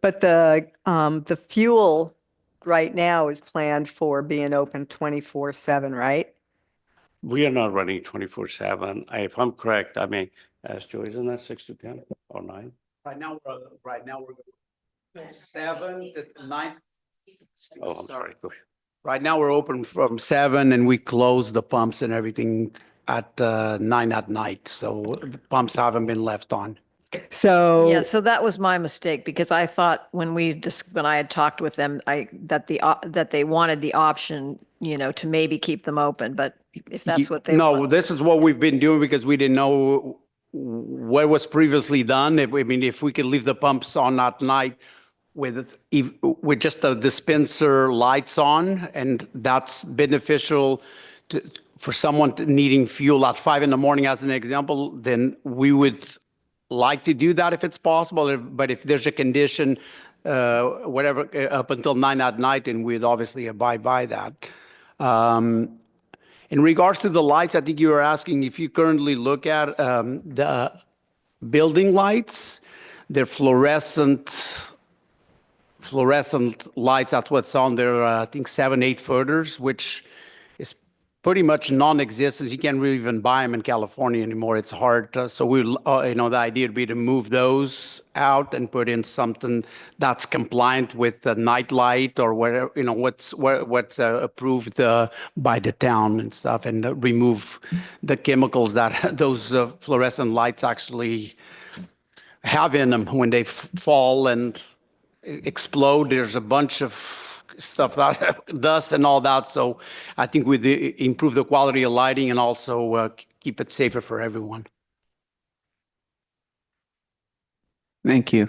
But the fuel right now is planned for being open 24/7, right? We are not running 24/7. If I'm correct, I mean, ask Joe, isn't that 6 to 10 or 9? Right now, we're 7 to 9. Oh, I'm sorry. Go ahead. Right now, we're open from 7 and we close the pumps and everything at 9 at night. So the pumps haven't been left on. So Yeah, so that was my mistake because I thought when I had talked with them, that they wanted the option, to maybe keep them open, but if that's what they No, want. this is what we've been doing because we didn't know what was previously done. I mean, if we could leave the pumps on at night with just the dispenser lights on, and that's beneficial for someone needing fuel at 5 in the morning, as an example, then we would like to do that if it's possible. But if there's a condition, whatever, up until 9 at night, then we'd obviously abide by that. In regards to the lights, I think you were asking if you currently look at the building lights, they're fluorescent lights. That's what's on there. I think 7, 8 footers, which is pretty much non-existent. You can't really even buy them in California anymore. It's hard. So the idea would be to move those out and put in something that's compliant with the night light or whatever, what's approved by the town and stuff, and remove the chemicals that those fluorescent lights actually have in them when they fall and explode. There's a bunch of stuff, that dust and all that. So I think we improve the quality of lighting and also keep it safer for everyone. Thank you.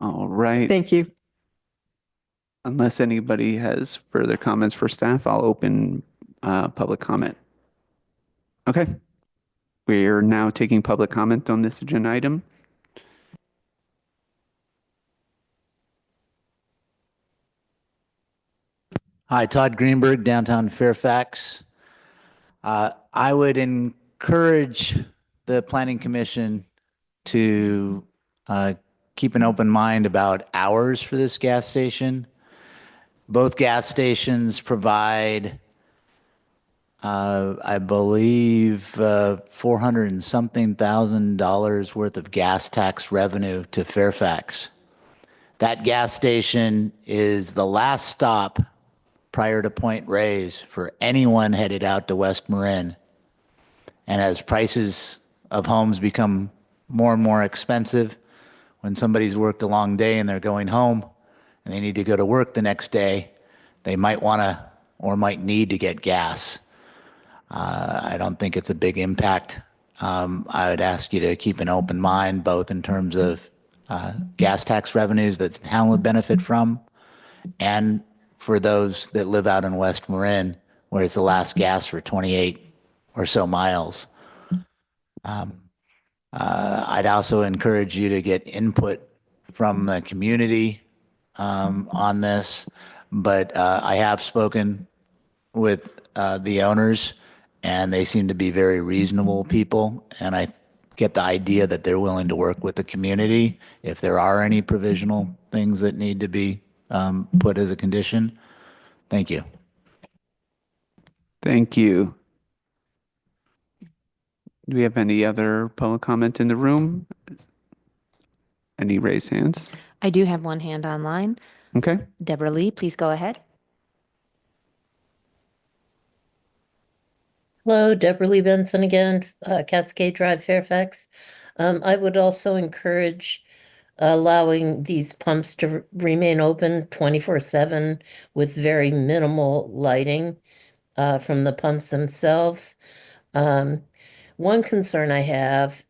All right. Thank you. Unless anybody has further comments for staff, I'll open public comment. Okay. We're now taking public comment on this agenda item. Hi, Todd Greenberg, downtown Fairfax. I would encourage the Planning Commission to keep an open mind about hours for this gas station. Both gas stations provide, I believe, 400 and something thousand dollars worth of gas tax revenue to Fairfax. That gas station is the last stop prior to Point Reyes for anyone headed out to West Marin. And as prices of homes become more and more expensive, when somebody's worked a long day and they're going home and they need to go to work the next day, they might want to or might need to get gas. I don't think it's a big impact. I would ask you to keep an open mind, both in terms of gas tax revenues that the town would benefit from, and for those that live out in West Marin, where it's the last gas for 28 or so miles. I'd also encourage you to get input from the community on this, but I have spoken with the owners, and they seem to be very reasonable people, and I get the idea that they're willing to work with the community if there are any provisional things that need to be put as a condition. Thank you. Thank you. Do we have any other public comment in the room? Any raised hands? I do have one hand online. Okay. Deborah Lee, please go ahead. Hello, Deborah Lee Benson again, Cascade Drive, Fairfax. I would also encourage allowing these pumps to remain open 24/7 with very minimal lighting from the pumps themselves. One concern I have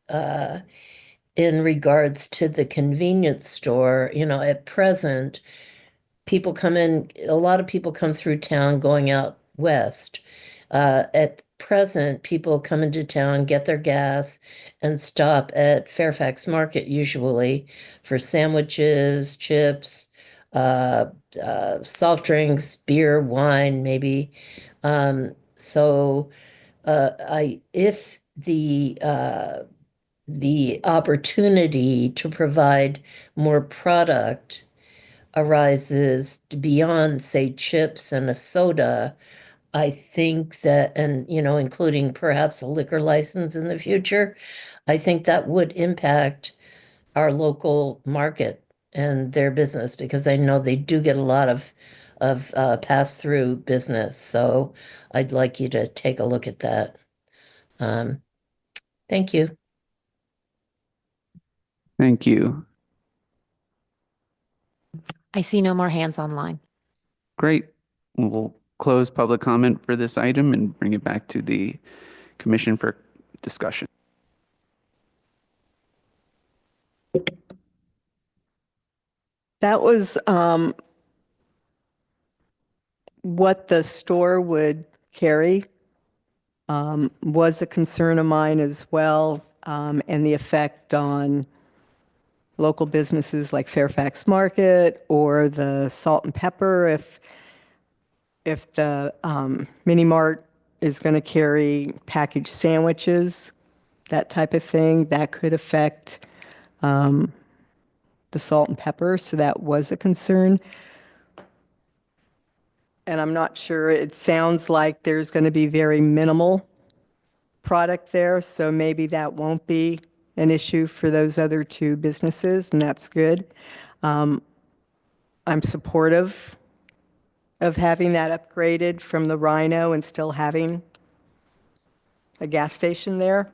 in regards to the convenience store, at present, a lot of people come through town going out west. At present, people come into town, get their gas, and stop at Fairfax Market usually for sandwiches, chips, soft drinks, beer, wine, maybe. If the opportunity to provide more product arises beyond, say, chips and a soda, I think that, and, including perhaps a liquor license in the future, I think that would impact our local market and their business, because I know they do get a lot of pass-through business. So I'd like you to take a look at that. Thank you. Thank you. I see no more hands online. Great. We'll close public comment for this item and bring it back to the commission for discussion. That was what the store would carry, was a concern of mine as well, and the effect on local businesses like Fairfax Market or the Salt and Pepper. If the mini mart is going to carry packaged sandwiches, that type of thing, that could affect the Salt and Pepper. So that was a concern. And I'm not sure, it sounds like there's going to be very minimal product there, so maybe that won't be an issue for those other two businesses, and that's good. I'm supportive of having that upgraded from the Rhino and still having a gas station there.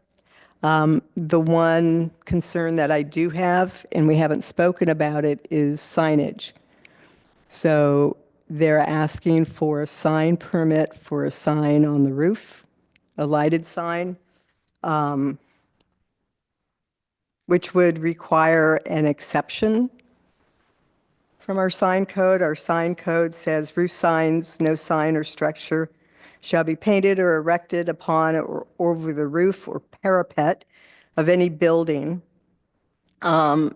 The one concern that I do have, and we haven't spoken about it, is signage. So they're asking for a sign permit for a sign on the roof, a lighted sign, which would require an exception from our sign code. Our sign code says roof signs, no sign or structure shall be painted or erected upon or over the roof or parapet of any building. And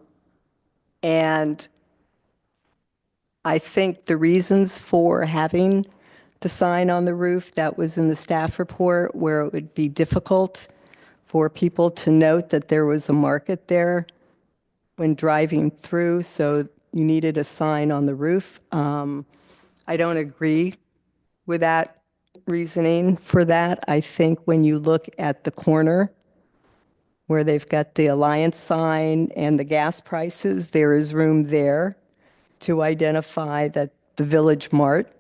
I think the reasons for having the sign on the roof, that was in the staff report, where it would be difficult for people to note that there was a market there when driving through, so you needed a sign on the roof. I don't agree with that reasoning for that. I think when you look at the corner where they've got the Alliance sign and the gas prices, there is room there to identify that the Village Mart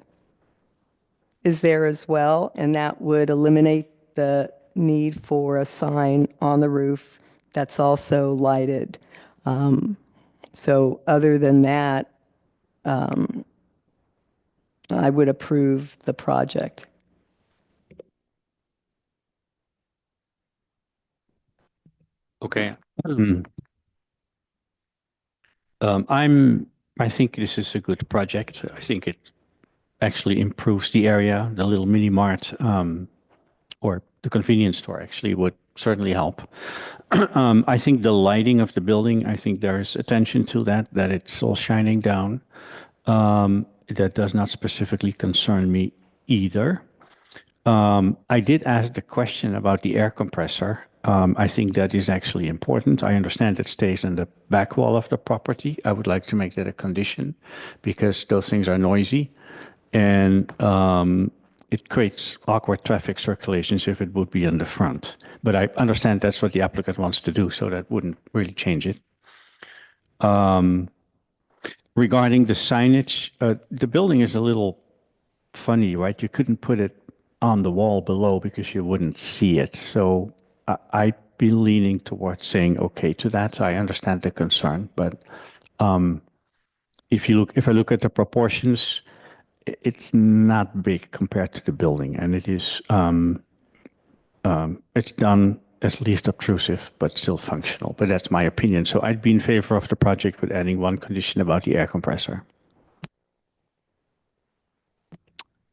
is there as well, and that would eliminate the need for a sign on the roof that's also lighted. So other than that, I would approve the project. Okay. I think this is a good project. I think it actually improves the area. The little mini mart, or the convenience store actually would certainly help. I think the lighting of the building, I think there is attention to that it's all shining down. That does not specifically concern me either. I did ask the question about the air compressor. I think that is actually important. I understand it stays in the back wall of the property. I would like to make that a condition because those things are noisy and it creates awkward traffic circulations if it would be in the front. But I understand that's what the applicant wants to do, so that wouldn't really change it. Regarding the signage, the building is a little funny, right? You couldn't put it on the wall below because you wouldn't see it. So I'd be leaning towards saying okay to that. I understand the concern, but if I look at the proportions, it's not big compared to the building, and it is it's done as least obtrusive but still functional. But that's my opinion. So I'd be in favor of the project with adding one condition about the air compressor.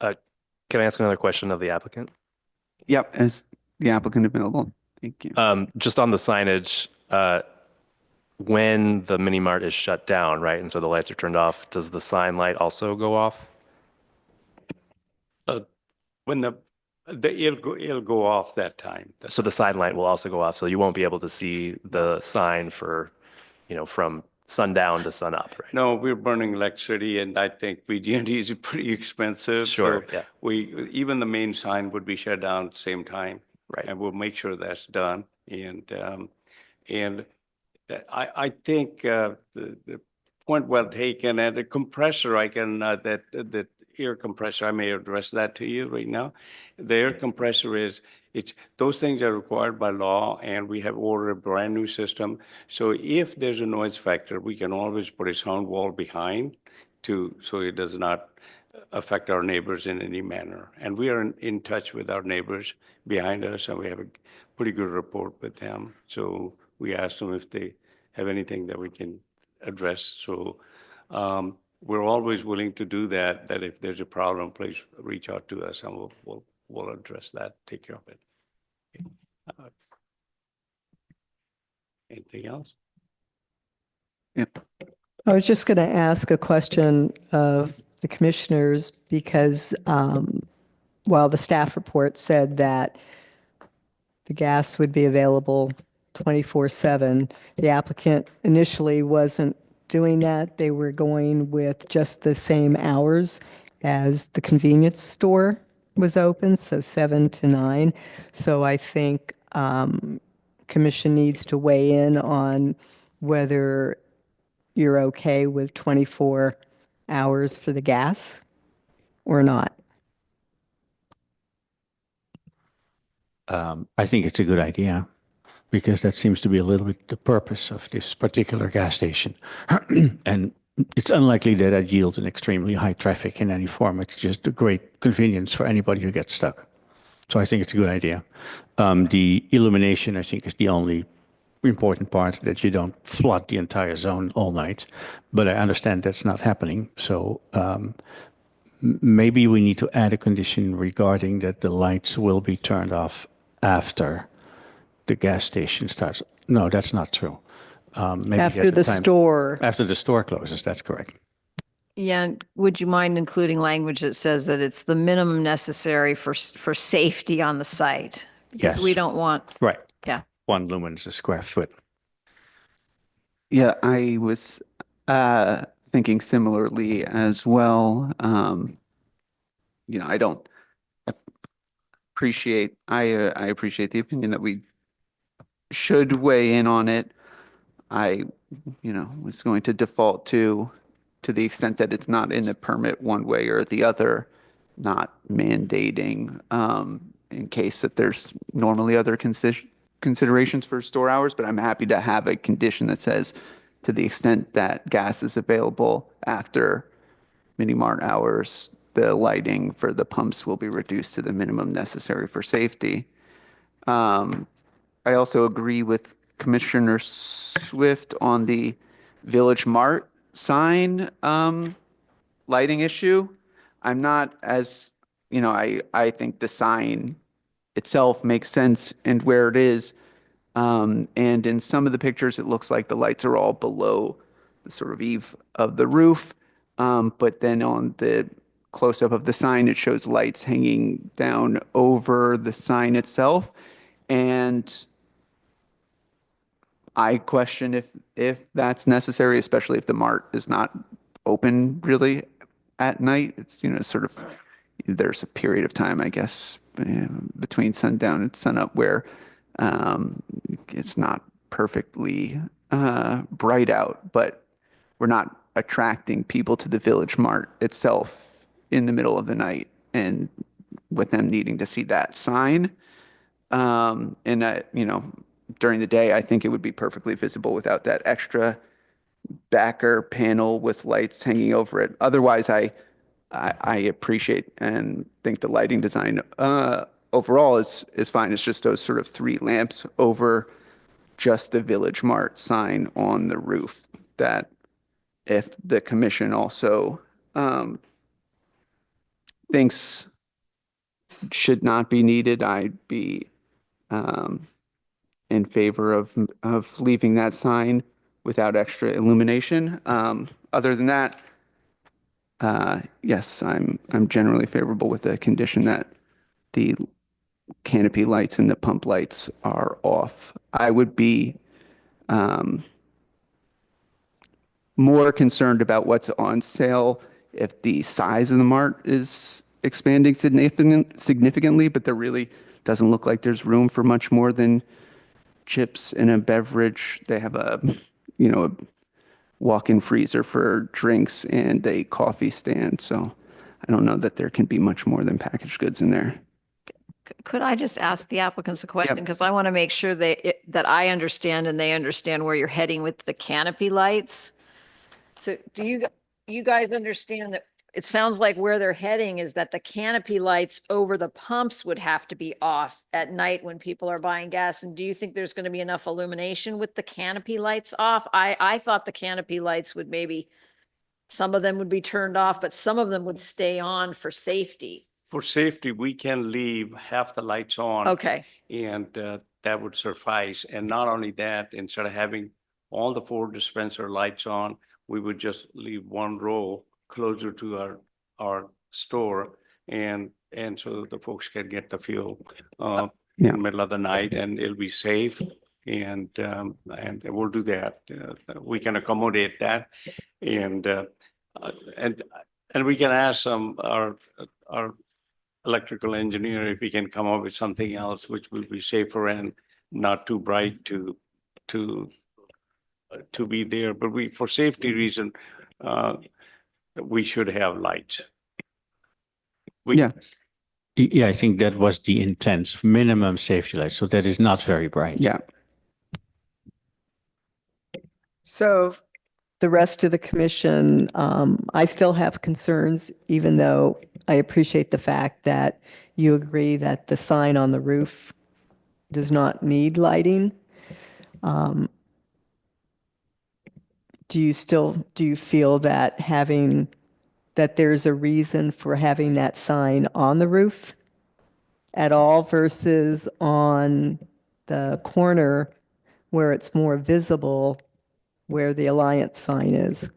Can I ask another question of the applicant? Yep, is the applicant available? Thank you. Just on the signage, when the mini mart is shut down, right, and so the lights are turned off, does the sign light also go off? When it'll go off that time. So the sign light will also go off, so you won't be able to see the sign for, from sundown to sunup, right? No, we're burning electricity, and I think PG&E is pretty expensive. Sure, so yeah. Even the main sign would be shut down at the same time. Right. And we'll make sure that's done. And I think the point well taken. And the compressor, I can that air compressor, I may address that to you right now. The air compressor those things are required by law, and we have ordered a brand new system. So if there's a noise factor, we can always put a sound wall behind so it does not affect our neighbors in any manner. And we are in touch with our neighbors behind us, and we have a pretty good rapport with them. So we asked them if they have anything that we can address. So we're always willing to do that if there's a problem, please reach out to us and we'll address that, take care of it. Anything else? Yep. I was just going to ask a question of the commissioners because while the staff report said that the gas would be available 24/7, the applicant initially wasn't doing that. They were going with just the same hours as the convenience store was open, so 7 to 9. So I think commission needs to weigh in on whether you're okay with 24 hours for the gas or not. I think it's a good idea because that seems to be a little bit the purpose of this particular gas station. And it's unlikely that it yields an extremely high traffic in any form. It's just a great convenience for anybody who gets stuck. So I think it's a good idea. The illumination, I think, is the only important part, that you don't flood the entire zone all night. But I understand that's not happening. So maybe we need to add a condition regarding that the lights will be turned off after the gas station starts. No, that's not true. Maybe After the store. After the store closes, that's correct. Yeah, and would you mind including language that says that it's the minimum necessary for safety on the site? Because Yes. we don't want, Right. yeah. 1 lumens a square foot. Yeah, I was thinking similarly as well. I don't appreciate, I appreciate the opinion that we should weigh in on it. I, was going to default to the extent that it's not in the permit one way or the other, not mandating in case that there's normally other considerations for store hours, but I'm happy to have a condition that says to the extent that gas is available after mini mart hours, the lighting for the pumps will be reduced to the minimum necessary for safety. I also agree with Commissioner Swift on the Village Mart sign lighting issue. I'm not as, I think the sign itself makes sense and where it is. And in some of the pictures, it looks like the lights are all below the sort of eave of the roof. But then on the close-up of the sign, it shows lights hanging down over the sign itself. And I question if that's necessary, especially if the mart is not open really at night. It's, sort of, there's a period of time, I guess, between sundown and sunup where it's not perfectly bright out, but we're not attracting people to the Village Mart itself in the middle of the night and with them needing to see that sign. During the day, I think it would be perfectly visible without that extra backer panel with lights hanging over it. Otherwise, I appreciate and think the lighting design overall is fine. It's just those sort of 3 lamps over just the Village Mart sign on the roof that if the commission also thinks should not be needed, I'd be in favor of leaving that sign without extra illumination. Other than that, yes, I'm generally favorable with the condition that the canopy lights and the pump lights are off. I would be more concerned about what's on sale if the size of the mart is expanding significantly, but there really doesn't look like there's room for much more than chips and a beverage. They have a walk-in freezer for drinks and a coffee stand. So I don't know that there can be much more than packaged goods in there. Could I just ask the applicants a question? Because I want to make sure that I understand and they understand where you're heading with the canopy lights. So do you guys understand that it sounds like where they're heading is that the canopy lights over the pumps would have to be off at night when people are buying gas? And do you think there's going to be enough illumination with the canopy lights off? I thought the canopy lights would maybe, some of them would be turned off, but some of them would stay on for safety. For safety, we can leave half the lights on. Okay. And that would suffice. And not only that, instead of having all the 4 dispenser lights on, we would just leave 1 row closer to our store, and so the folks can get the fuel in the middle of the night, and it'll be safe. And we'll do that. We can accommodate that, and we can ask our electrical engineer if we can come up with something else which will be safer and not too bright to be there. But for safety reason, we should have lights. Yeah, I think that was the intent, minimum safety lights. So that is not very bright. Yeah. So the rest of the commission, I still have concerns, even though I appreciate the fact that you agree that the sign on the roof does not need lighting. Do you feel that that there's a reason for having that sign on the roof at all versus on the corner where it's more visible, where the Alliance sign is?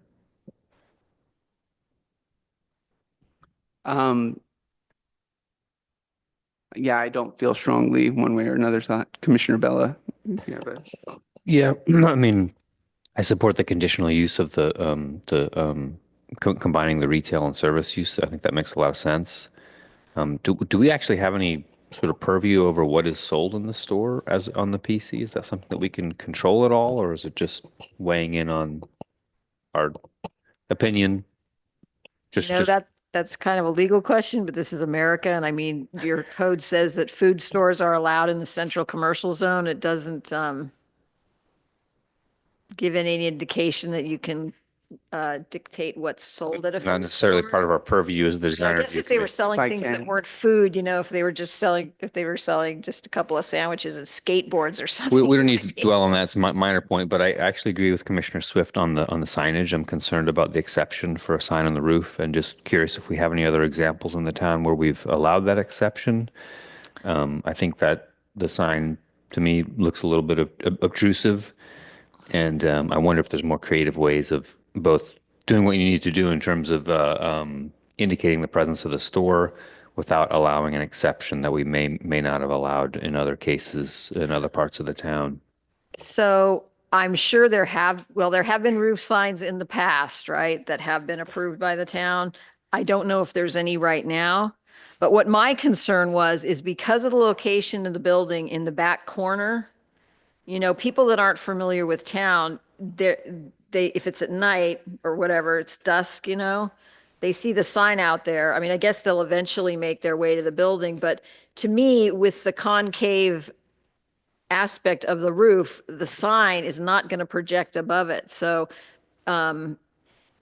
Yeah, I don't feel strongly one way or another. Commissioner Bella. Yeah, I mean, I support the conditional use of the combining the retail and service use. I think that makes a lot of sense. Do we actually have any sort of purview over what is sold in the store as on the PC? Is that something that we can control at all, or is it just weighing in on our opinion? That's kind of a legal question, but this is America. And I mean, your code says that food stores are allowed in the central commercial zone. It doesn't give any indication that you can dictate what's sold at a Not food necessarily store. part of our purview as the I designer. guess if they were selling I things that can. weren't food, if they were selling just a couple of sandwiches and skateboards or something. We don't need to dwell on that. It's a minor point, but I actually agree with Commissioner Swift on the signage. I'm concerned about the exception for a sign on the roof, and just curious if we have any other examples in the town where we've allowed that exception. I think that the sign to me looks a little bit obtrusive, and I wonder if there's more creative ways of both doing what you need to do in terms of indicating the presence of the store without allowing an exception that we may not have allowed in other cases in other parts of the town. So I'm sure there have been roof signs in the past, right, that have been approved by the town. I don't know if there's any right now. But what my concern is because of the location of the building in the back corner, people that aren't familiar with town, if it's at night or whatever, it's dusk, they see the sign out there. I mean, I guess they'll eventually make their way to the building, but to me, with the concave aspect of the roof, the sign is not going to project above it. So the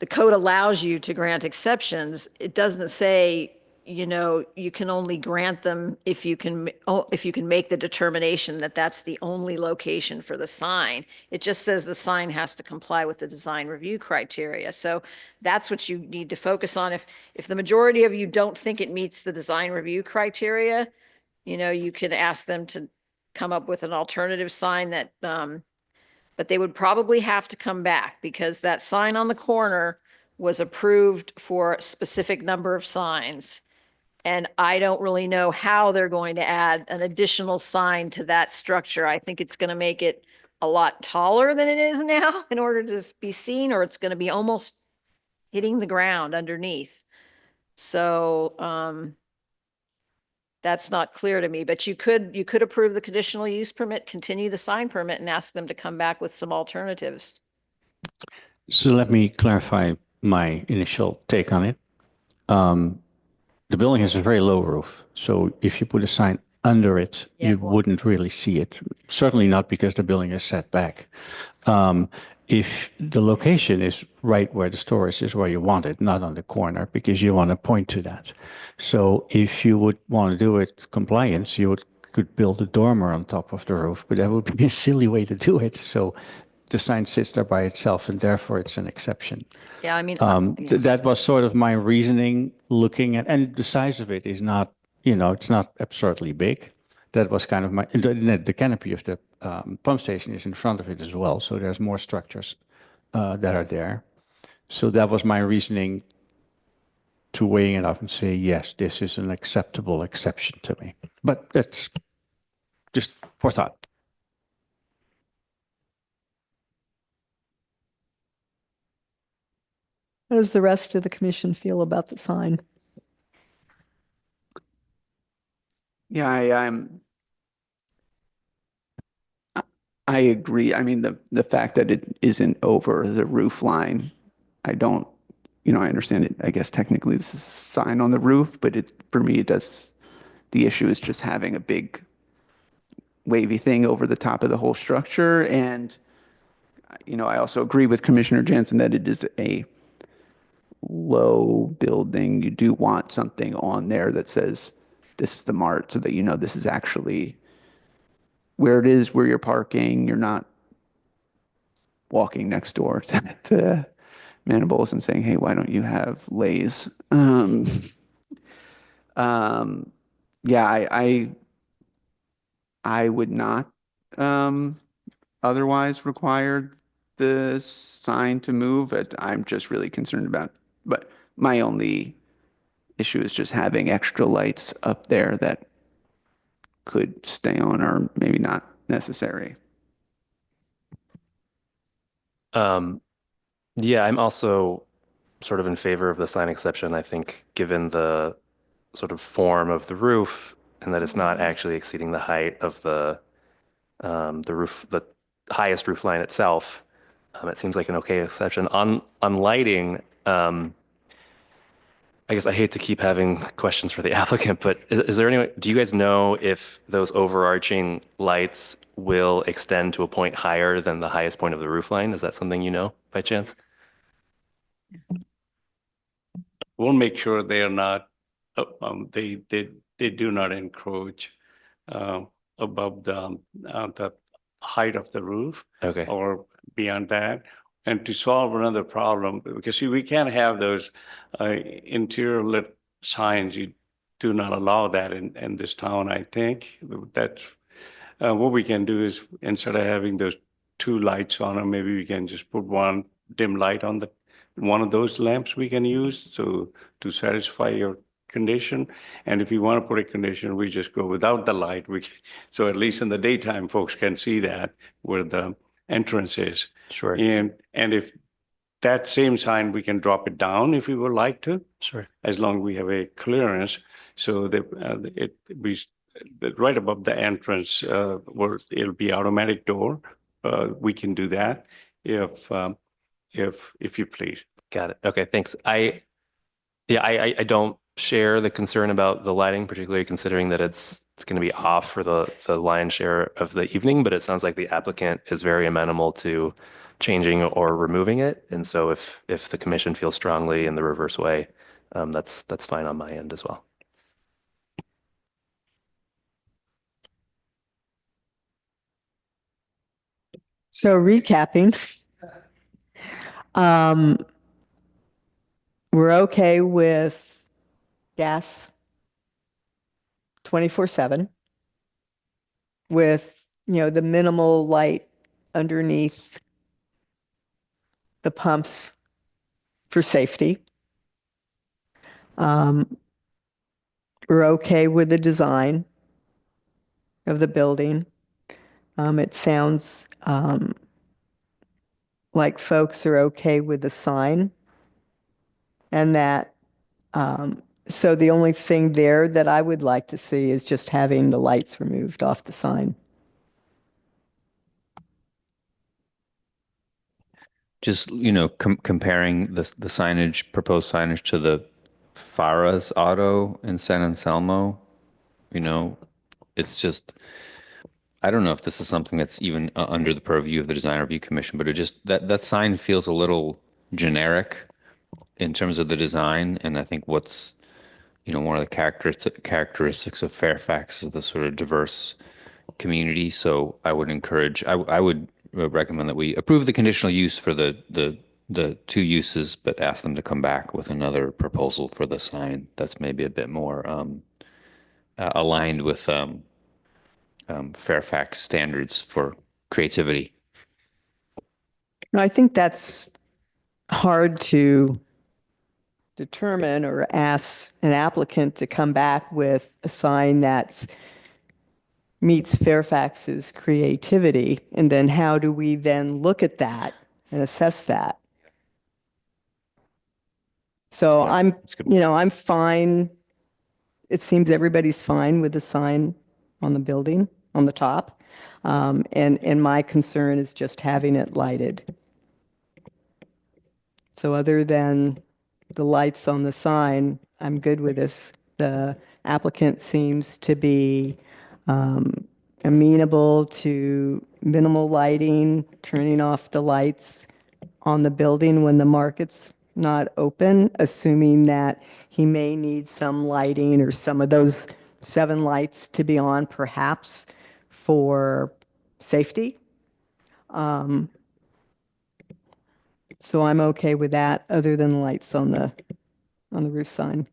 code allows you to grant exceptions. It doesn't say, you can only grant them if you can make the determination that that's the only location for the sign. It just says the sign has to comply with the design review criteria. So that's what you need to focus on. If the majority of you don't think it meets the design review criteria, you can ask them to come up with an alternative sign that, but they would probably have to come back because that sign on the corner was approved for a specific number of signs. And I don't really know how they're going to add an additional sign to that structure. I think it's going to make it a lot taller than it is now in order to be seen, or it's going to be almost hitting the ground underneath. So that's not clear to me, but you could approve the conditional use permit, continue the sign permit, and ask them to come back with some alternatives. So let me clarify my initial take on it. The building has a very low roof, so if you put a sign under it, you wouldn't really see it. Certainly not because the building is set back. If the location is right where the store is where you want it, not on the corner, because you want to point to that. So if you would want to do it compliance, you could build a dormer on top of the roof, but that would be a silly way to do it. So the sign sits there by itself, and therefore it's an exception. Yeah, I mean, that was sort of my reasoning looking at, and the size of it is not, it's not absurdly big. That was kind of the canopy of the pump station is in front of it as well. So there's more structures that are there. So that was my reasoning to weighing it up and say, yes, this is an acceptable exception to me. But that's just for thought. How does the rest of the commission feel about the sign? Yeah, I agree. I mean, the fact that it isn't over the roof line, I don't, I understand it. I guess technically this is a sign on the roof, but for me, the issue is just having a big wavy thing over the top of the whole structure. And, I also agree with Commissioner Jansen that it is a low building. You do want something on there that says this is the mart so that this is actually where it is, where you're parking. You're not walking next door to Manables and saying, hey, why don't you have Lay's? Yeah, I would not otherwise require the sign to move. I'm just really concerned about, but my only issue is just having extra lights up there that could stay on or maybe not necessary. Yeah, I'm also sort of in favor of the sign exception. I think given the sort of form of the roof and that it's not actually exceeding the height of the roof, the highest roof line itself, it seems like an okay exception. On lighting, I guess I hate to keep having questions for the applicant, but is there any way, do you guys know if those overarching lights will extend to a point higher than the highest point of the roof line? Is that something you know by chance? We'll make sure they are not, they do not encroach above the height of the roof. Okay. Or beyond that. And to solve another problem, because see, we can't have those interior lit signs. You do not allow that in this town, I think. That's what we can do is instead of having those two lights on them, maybe we can just put one dim light on the one of those lamps we can use to satisfy your condition. And if you want to put a condition, we just go without the light. So at least in the daytime, folks can see that where the entrance is. Sure. And if that same sign, we can drop it down if we would like to. Sure. As long as we have a clearance, so that it be right above the entrance, where it'll be automatic door. We can do that if you please. Got it. Okay, thanks. I don't share the concern about the lighting, particularly considering that it's going to be off for the lion's share of the evening, but it sounds like the applicant is very amenable to changing or removing it. And so if the commission feels strongly in the reverse way, that's fine on my end as well. So recapping, we're okay with gas 24/7 with, the minimal light underneath the pumps for safety. We're okay with the design of the building. It sounds like folks are okay with the sign, and that so the only thing there that I would like to see is just having the lights removed off the sign. Just, comparing the signage, proposed signage to the Farah's Auto in San Anselmo, it's just, I don't know if this is something that's even under the purview of the Design Review Commission, but it just, that sign feels a little generic in terms of the design. And I think what's, one of the characteristics of Fairfax is the sort of diverse community. So I would encourage, I would recommend that we approve the conditional use for the two uses, but ask them to come back with another proposal for the sign that's maybe a bit more aligned with Fairfax standards for creativity. I think that's hard to determine or ask an applicant to come back with a sign that meets Fairfax's creativity. And then how do we then look at that and assess that? So I'm fine. It seems everybody's fine with the sign on the building, on the top. And my concern is just having it lighted. So other than the lights on the sign, I'm good with this. The applicant seems to be amenable to minimal lighting, turning off the lights on the building when the market's not open, assuming that he may need some lighting or some of those 7 lights to be on perhaps for safety. So I'm okay with that, other than the lights on the roof sign.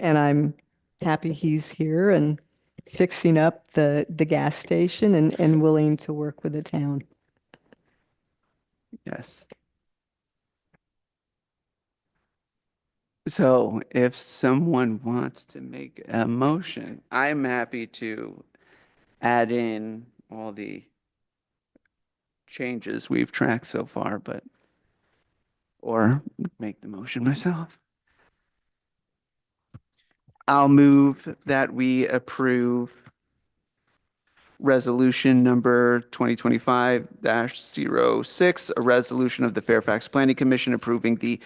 And I'm happy he's here and fixing up the gas station and willing to work with the town. Yes. So if someone wants to make a motion, I'm happy to add in all the changes we've tracked so far, or make the motion myself. I'll move that we approve resolution number 2025-06, a resolution of the Fairfax Planning Commission approving the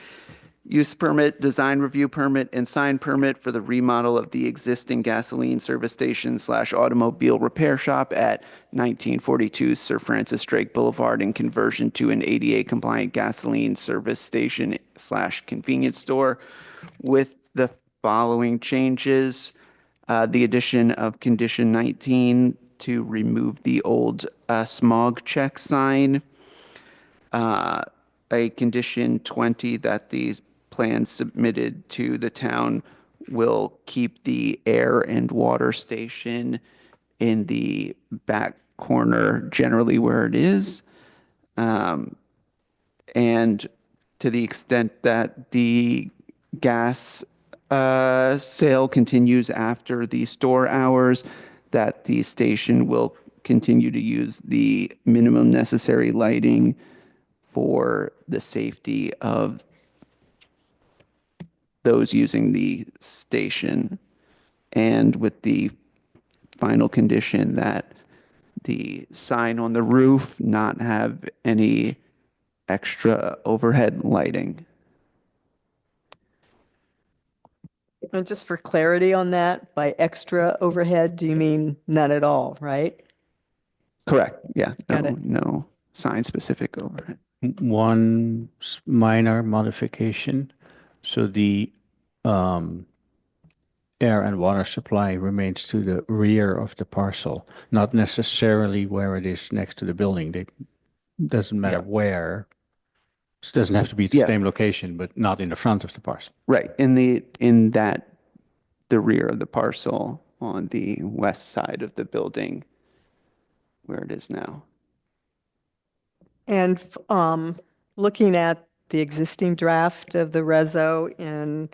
use permit, design review permit, and sign permit for the remodel of the existing gasoline service station / automobile repair shop at 1942 Sir Francis Drake Boulevard and conversion to an ADA compliant gasoline service station / convenience store with the following changes. The addition of condition 19 to remove the old smog check sign. A condition 20 that these plans submitted to the town will keep the air and water station in the back corner, generally where it is. And to the extent that the gas sale continues after the store hours, that the station will continue to use the minimum necessary lighting for the safety of those using the station, and with the final condition that the sign on the roof not have any extra overhead lighting. And just for clarity on that, by extra overhead, do you mean none at all, right? Correct, yeah. Got it. No sign-specific overhead. One minor modification. So the air and water supply remains to the rear of the parcel, not necessarily where it is next to the building. They doesn't matter where. It doesn't have to be the Yeah. same location, but not in the front of the parcel. Right, the rear of the parcel on the west side of the building where it is now. And looking at the existing draft of the reso in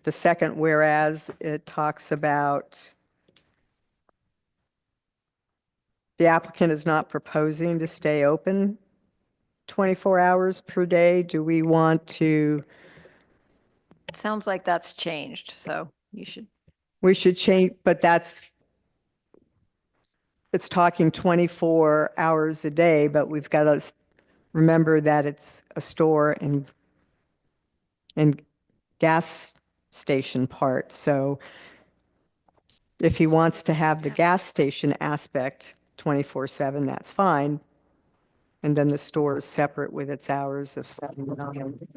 the second whereas, it talks about the applicant is not proposing to stay open 24 hours per day. Do we want to, It sounds like that's changed, so you should. we should change, but it's talking 24 hours a day, but we've got to remember that it's a store and gas station part. So if he wants to have the gas station aspect 24/7, that's fine. And then the store is separate with its hours of 7 to 9.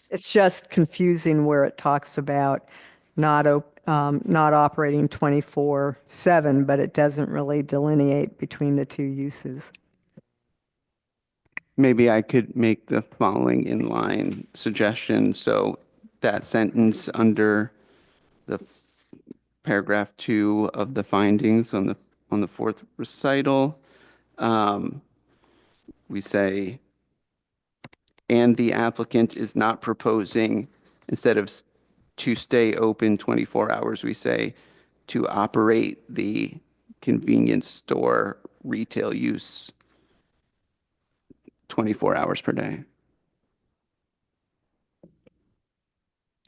It's just confusing where it talks about not operating 24/7, but it doesn't really delineate between the two uses. Maybe I could make the following inline suggestion. So that sentence under the paragraph 2 of the findings on the fourth recital, we say, and the applicant is not proposing, instead of to stay open 24 hours, we say to operate the convenience store retail use 24 hours per day.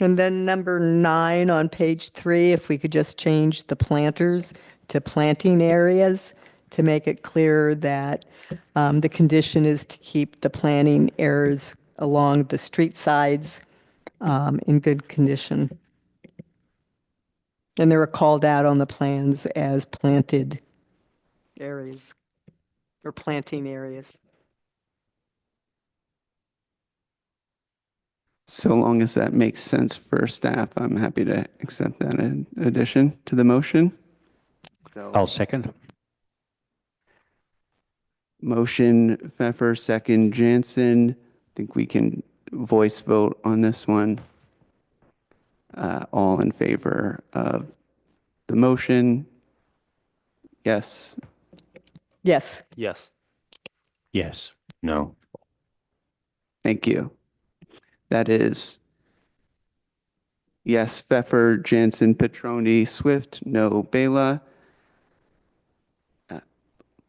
And then number 9 on page 3, if we could just change the planters to planting areas to make it clear that the condition is to keep the planting areas along the street sides in good condition. And they were called out on the plans as planted areas or planting areas. So long as that makes sense for staff, I'm happy to accept that addition to the motion. I'll second. Motion Pfeffer, second Jansen. I think we can voice vote on this one. All in favor of the motion? Yes. Yes. Yes. Yes. No. Thank you. That is yes, Pfeffer, Jansen, Petroni, Swift, no, Bela.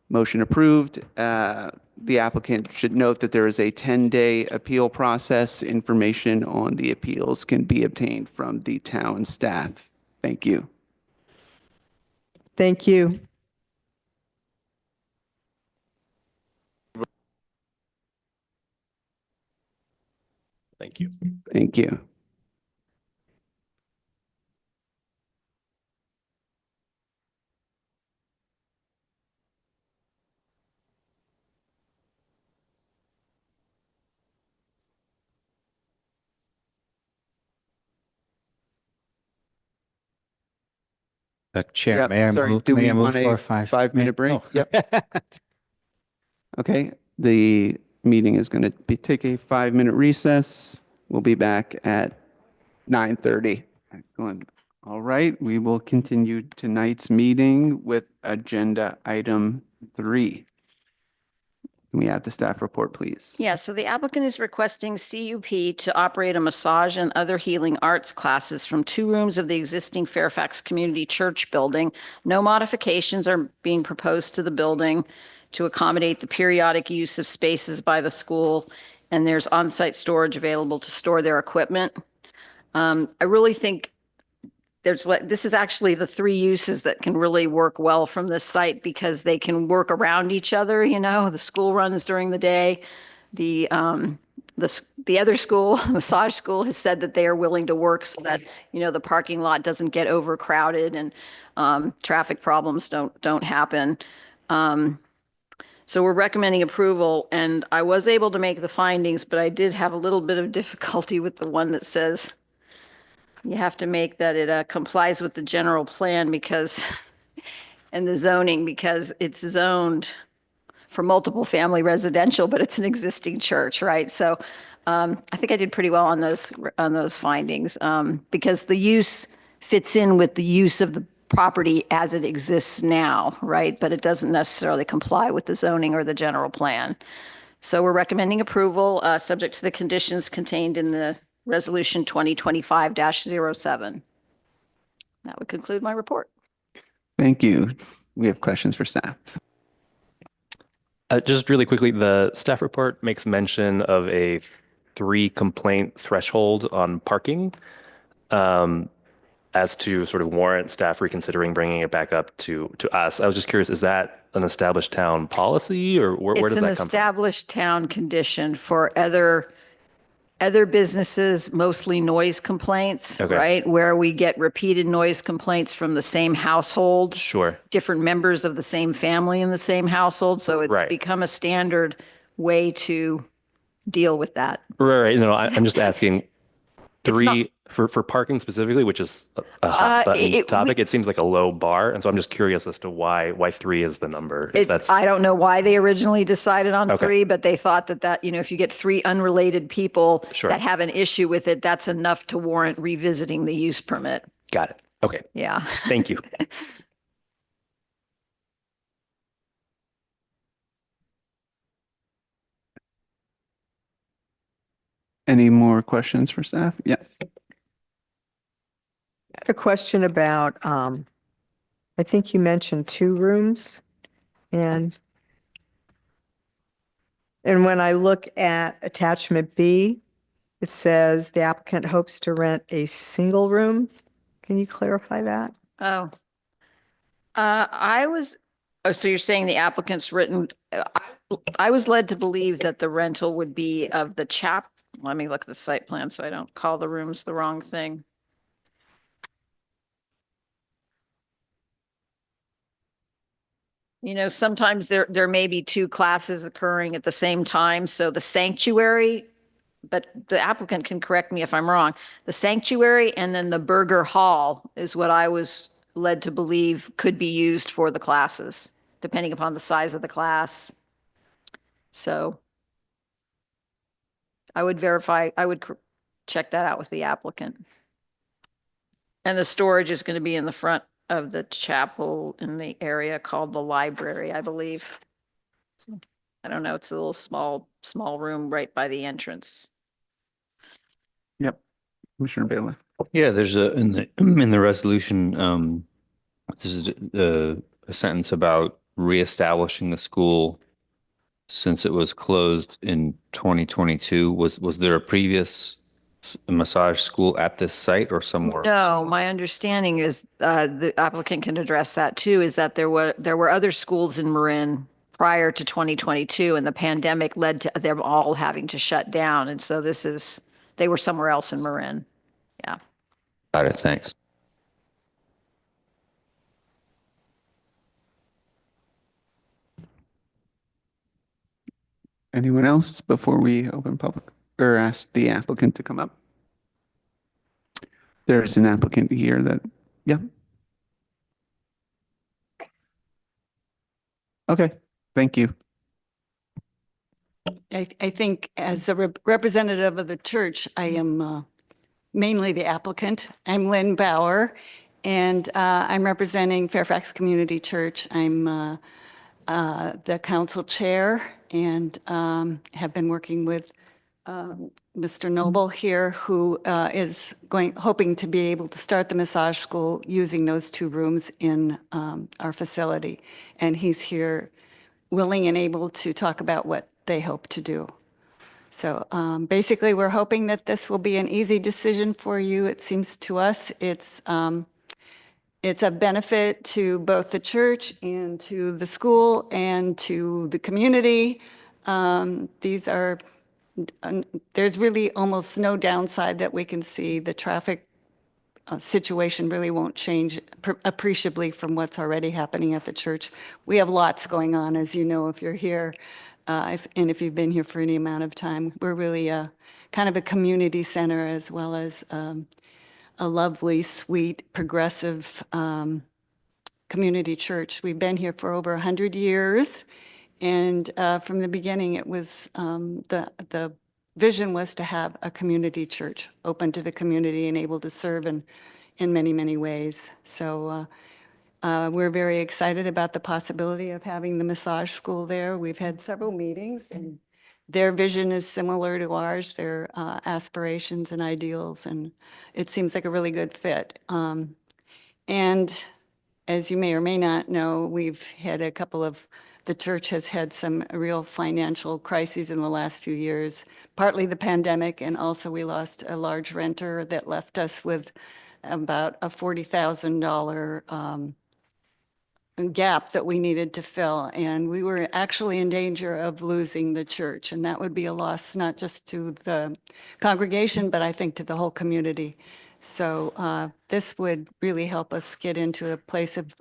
Motion approved. The applicant should note that there is a 10-day appeal process. Information on the appeals can be obtained from the town staff. Thank you. Thank you. Thank you. Thank you. Chair, Yep, may I sorry, move, do may we I move want for a a 5 5-minute break? Oh. Yep. Okay, the meeting is going to take a 5-minute recess. We'll be back at 9:30. Excellent. All right, we will continue tonight's meeting with agenda item 3. Can we add the staff report, please? Yeah, so the applicant is requesting CUP to operate a massage and other healing arts classes from 2 rooms of the existing Fairfax Community Church building. No modifications are being proposed to the building to accommodate the periodic use of spaces by the school, and there's on-site storage available to store their equipment. I really think this is actually the 3 uses that can really work well from this site because they can work around each other. The school runs during the day. The other school, massage school, has said that they are willing to work so that, the parking lot doesn't get overcrowded and traffic problems don't happen. So we're recommending approval, and I was able to make the findings, but I did have a little bit of difficulty with the one that says you have to make that it complies with the general plan and the zoning because it's zoned for multiple family residential, but it's an existing church, right? So I think I did pretty well on those findings because the use fits in with the use of the property as it exists now, right? But it doesn't necessarily comply with the zoning or the general plan. So we're recommending approval, subject to the conditions contained in the Resolution 2025-07. That would conclude my report. Thank you. We have questions for staff. Just really quickly, the staff report makes mention of a 3 complaint threshold on parking as to sort of warrant staff reconsidering bringing it back up to us. I was just curious, is that an established town policy or where does that come It's from? an established town condition for other businesses, mostly noise complaints, Okay. right? Where we get repeated noise complaints from the same household. Sure. Different members of the same family in the same household. So it's Right. become a standard way to deal with that. Right. No, I'm just asking It's not- 3 for parking specifically, which is a hot button topic. It seems like a low bar. And so I'm just curious as to why 3 is the number. If that's I don't know why they originally decided on Okay. 3, but they thought that, if you get 3 unrelated people Sure. that have an issue with it, that's enough to warrant revisiting the use permit. got it. Okay. Yeah. Thank you. Any more questions for staff? Yeah. I had a question about, I think you mentioned 2 rooms and when I look at attachment B, it says the applicant hopes to rent a single room. Can you clarify that? Oh. So you're saying the applicant's written, I was led to believe that the rental would be of the let me look at the site plan so I don't call the rooms the wrong thing. Sometimes there may be 2 classes occurring at the same time. So the sanctuary, but the applicant can correct me if I'm wrong. The sanctuary and then the burger hall is what I was led to believe could be used for the classes, depending upon the size of the class. So I would check that out with the applicant. And the storage is going to be in the front of the chapel in the area called the library, I believe. So, I don't know, it's a little small room right by the entrance. Yep. Commissioner Bailiff. Yeah, there's in the resolution, this is a sentence about reestablishing the school since it was closed in 2022. Was there a previous massage school at this site or somewhere? No, my understanding is the applicant can address that too, is that there were other schools in Marin prior to 2022 and the pandemic led to them all having to shut down. And so this is They were somewhere else in Marin. Yeah. Got it, thanks. Anyone else before we open public or ask the applicant to come up? There's an applicant here that, yeah. Okay, thank you. I think as a representative of the church, I am mainly the applicant. I'm Lynn Bauer, and I'm representing Fairfax Community Church. I'm the council chair and have been working with Mr. Noble here, who is hoping to be able to start the massage school using those 2 rooms in our facility. And he's here willing and able to talk about what they hope to do. So basically, we're hoping that this will be an easy decision for you. It seems to us it's a benefit to both the church and to the school and to the community. There's really almost no downside that we can see. The traffic situation really won't change appreciably from what's already happening at the church. We have lots going on, as you know, if you're here, and if you've been here for any amount of time. We're really kind of a community center as well as a lovely, sweet, progressive community church. We've been here for over 100 years, and from the beginning, it was the vision was to have a community church open to the community and able to serve in many, many ways. So we're very excited about the possibility of having the massage school there. We've had several meetings, and their vision is similar to ours, their aspirations and ideals, and it seems like a really good fit. And as you may or may not know, we've had the church has had some real financial crises in the last few years, partly the pandemic, and also we lost a large renter that left us with about a $40,000 gap that we needed to fill. And we were actually in danger of losing the church. And that would be a loss not just to the congregation, but I think to the whole community. So this would really help us get into a place of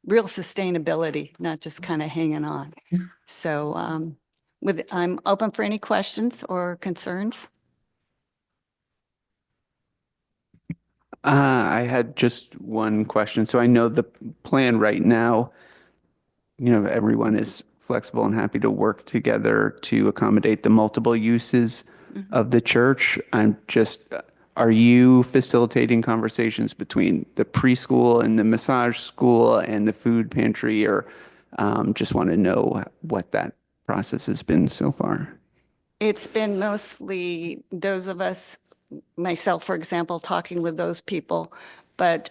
real sustainability, not just kind of hanging on. So I'm open for any questions or concerns. I had just one question. So I know the plan right now, everyone is flexible and happy to work together to accommodate the multiple uses of the church. Are you facilitating conversations between the preschool and the massage school and the food pantry, or just want to know what that process has been so far? It's been mostly those of us, myself, for example, talking with those people, but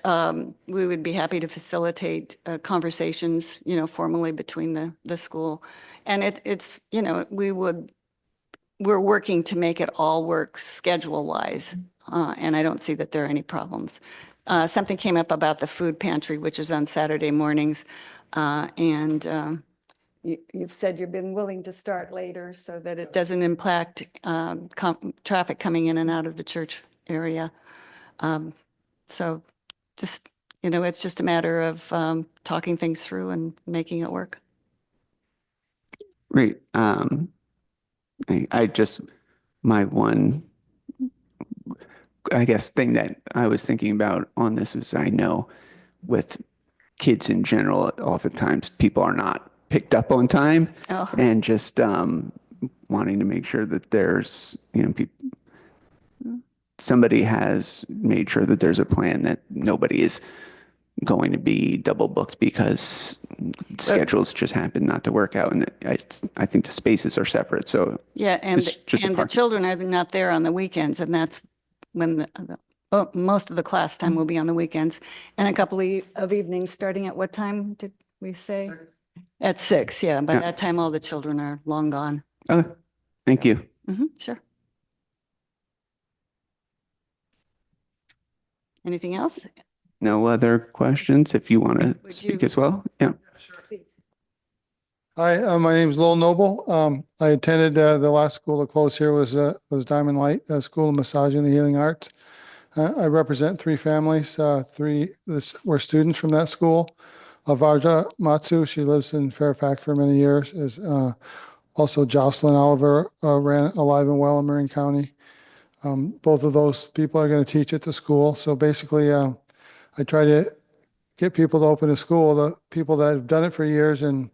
we would be happy to facilitate conversations, formally between the school. And it's, we're working to make it all work schedule-wise, and I don't see that there are any problems. Something came up about the food pantry, which is on Saturday mornings, and you've said you've been willing to start later so that it doesn't impact traffic coming in and out of the church area. So just, it's just a matter of talking things through and making it work. Great. My one, I guess, thing that I was thinking about on this was I know with kids in general, oftentimes people are not picked up on time, and just wanting to make sure that there's, somebody has made sure that there's a plan that nobody is going to be double booked because schedules just happen not to work out, and I think the spaces are separate. So yeah, and the children are not there on the weekends, and that's when most of the class time will be on the weekends, and a couple of evenings starting at what time did we say? At 6, yeah. By that time, all the children are long gone. Okay, thank you. Sure. Anything else? No other questions if you want to speak as well? Yeah. Hi, my name is Lowell Noble. I attended the last school to close here was Diamond Light School of Massage and the Healing Arts. I represent three families. Three were students from that school. Varja Matsu, she lives in Fairfax for many years. Is also Jocelyn Oliver ran Alive and Well in Marin County. Both of those people are going to teach at the school. So basically, I try to get people to open a school. The people that have done it for years and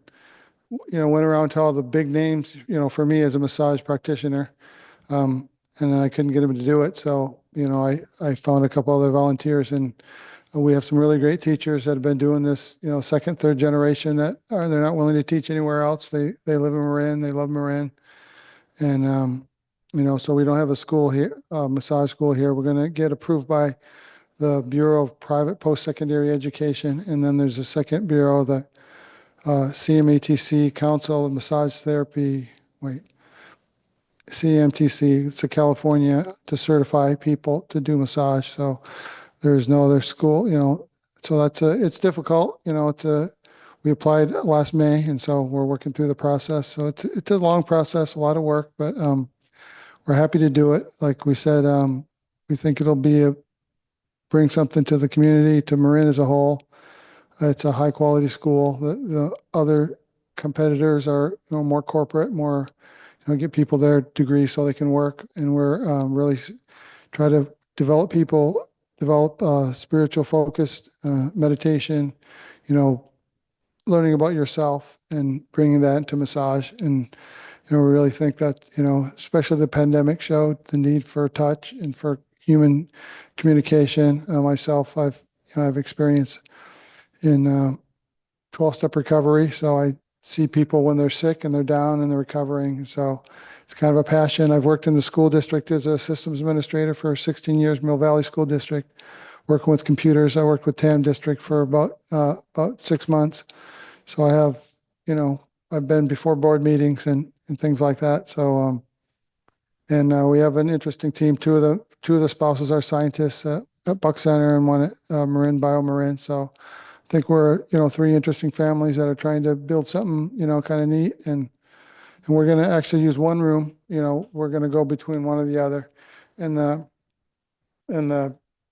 went around to all the big names, for me as a massage practitioner. And I couldn't get them to do it. So, I found a couple other volunteers, and we have some really great teachers that have been doing this, second, third generation they're not willing to teach anywhere else. They live in Marin, they love Marin. And, so we don't have a school here, massage school here. We're going to get approved by the Bureau of Private Post-Secondary Education. And then there's a second bureau, the CMATC, Council of Massage Therapy, CMTC, it's a California to certify people to do massage. So there's no other school, so it's difficult, we applied last May, and so we're working through the process. So it's a long process, a lot of work, but we're happy to do it. Like we said, we think it'll bring something to the community, to Marin as a whole. It's a high quality school. The other competitors are more corporate, more get people their degrees so they can work. And we're really try to develop people, spiritual focused meditation, learning about yourself and bringing that into massage. And we really think that especially the pandemic showed the need for touch and for human communication. Myself, I've experienced in 12-step recovery. So I see people when they're sick and they're down and they're recovering. So it's kind of a passion. I've worked in the school district as a systems administrator for 16 years, Mill Valley School District, working with computers. I worked with TAM District for about 6 months. So I have, I've been before board meetings and things like that. So, and we have an interesting team. Two of the spouses are scientists at Buck Center and one at Marin BioMarin. So I think we're, three interesting families that are trying to build something, kind of neat. And we're going to actually use one room, we're going to go between one or the other. And the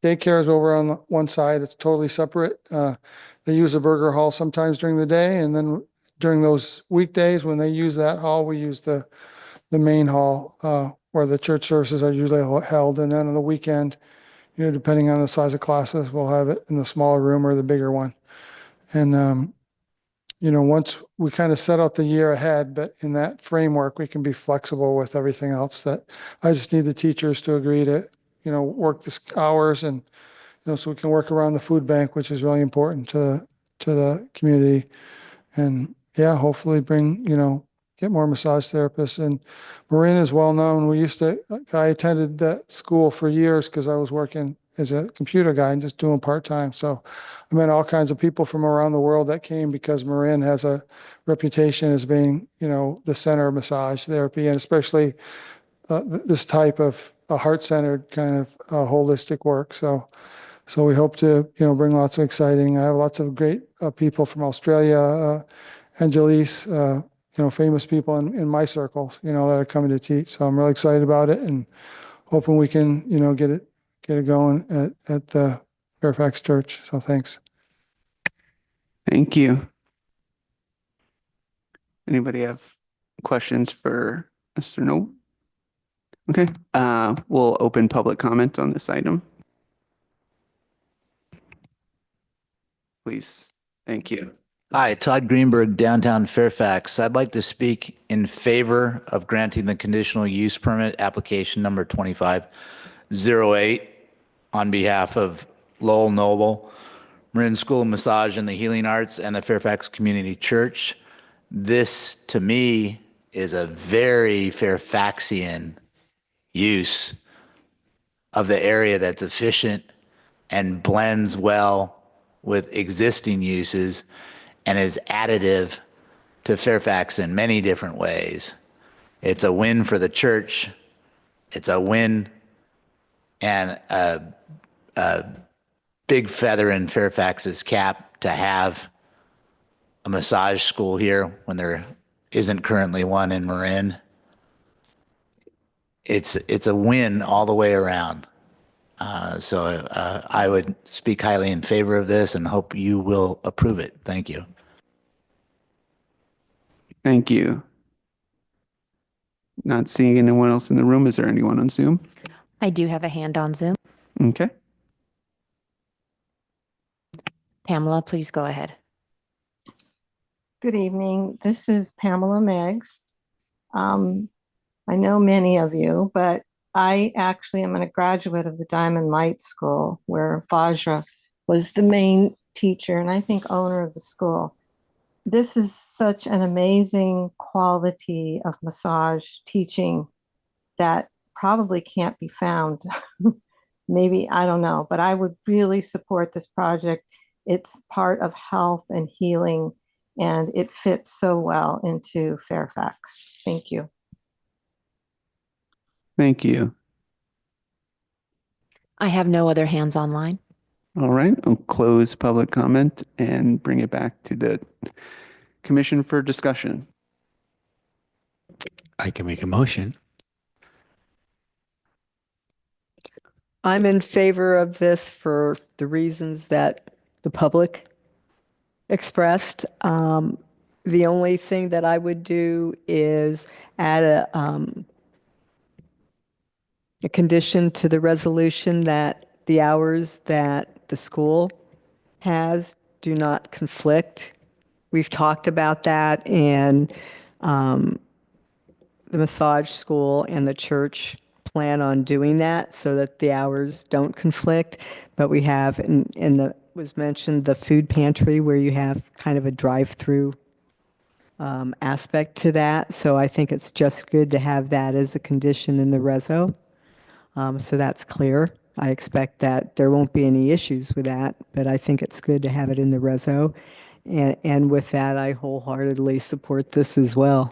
daycare is over on one side. It's totally separate. They use a burger hall sometimes during the day. And then during those weekdays, when they use that hall, we use the main hall where the church services are usually held. And then on the weekend, depending on the size of classes, we'll have it in the smaller room or the bigger one. And, once we kind of set out the year ahead, but in that framework, we can be flexible with everything else. That I just need the teachers to agree to, work the hours and, so we can work around the food bank, which is really important to the community. And yeah, hopefully bring, get more massage therapists. And Marin is well known. I attended that school for years because I was working as a computer guy and just doing part-time. So I met all kinds of people from around the world that came because Marin has a reputation as being, the center of massage therapy, and especially this type of a heart-centered kind of holistic work. So we hope to, bring lots of exciting. I have lots of great people from Australia, Angelis, famous people in my circles, that are coming to teach. So I'm really excited about it and hoping we can, get it going at the Fairfax Church. So thanks. Thank you. Anybody have questions for Mr. Noble? Okay, we'll open public comment on this item. Please, thank you. Hi, Todd Greenberg, downtown Fairfax. I'd like to speak in favor of granting the conditional use permit application number 2508 on behalf of Lowell Noble, Marin School of Massage and the Healing Arts, and the Fairfax Community Church. This, to me, is a very Fairfaxian use of the area that's efficient and blends well with existing uses and is additive to Fairfax in many different ways. It's a win for the church. It's a win and a big feather in Fairfax's cap to have a massage school here when they're isn't currently one in Marin. It's a win all the way around. So I would speak highly in favor of this and hope you will approve it. Thank you. Thank you. Not seeing anyone else in the room. Is there anyone on Zoom? I do have a hand on Zoom. Okay. Pamela, please go ahead. Good evening. This is Pamela Meggs. I know many of you, but I actually am a graduate of the Diamond Light School, where Vajra was the main teacher and I think owner of the school. This is such an amazing quality of massage teaching that probably can't be found. Maybe, I don't know, but I would really support this project. It's part of health and healing, and it fits so well into Fairfax. Thank you. Thank you. I have no other hands online. All right. I'll close public comment and bring it back to the commission for discussion. I can make a motion. I'm in favor of this for the reasons that the public expressed. The only thing that I would do is add a condition to the resolution that the hours that the school has do not conflict. We've talked about that, and the massage school and the church plan on doing that so that the hours don't conflict. But we have, in the was mentioned, the food pantry where you have kind of a drive-through aspect to that. So I think it's just good to have that as a condition in the reso. So that's clear. I expect that there won't be any issues with that, but I think it's good to have it in the reso. And with that, I wholeheartedly support this as well.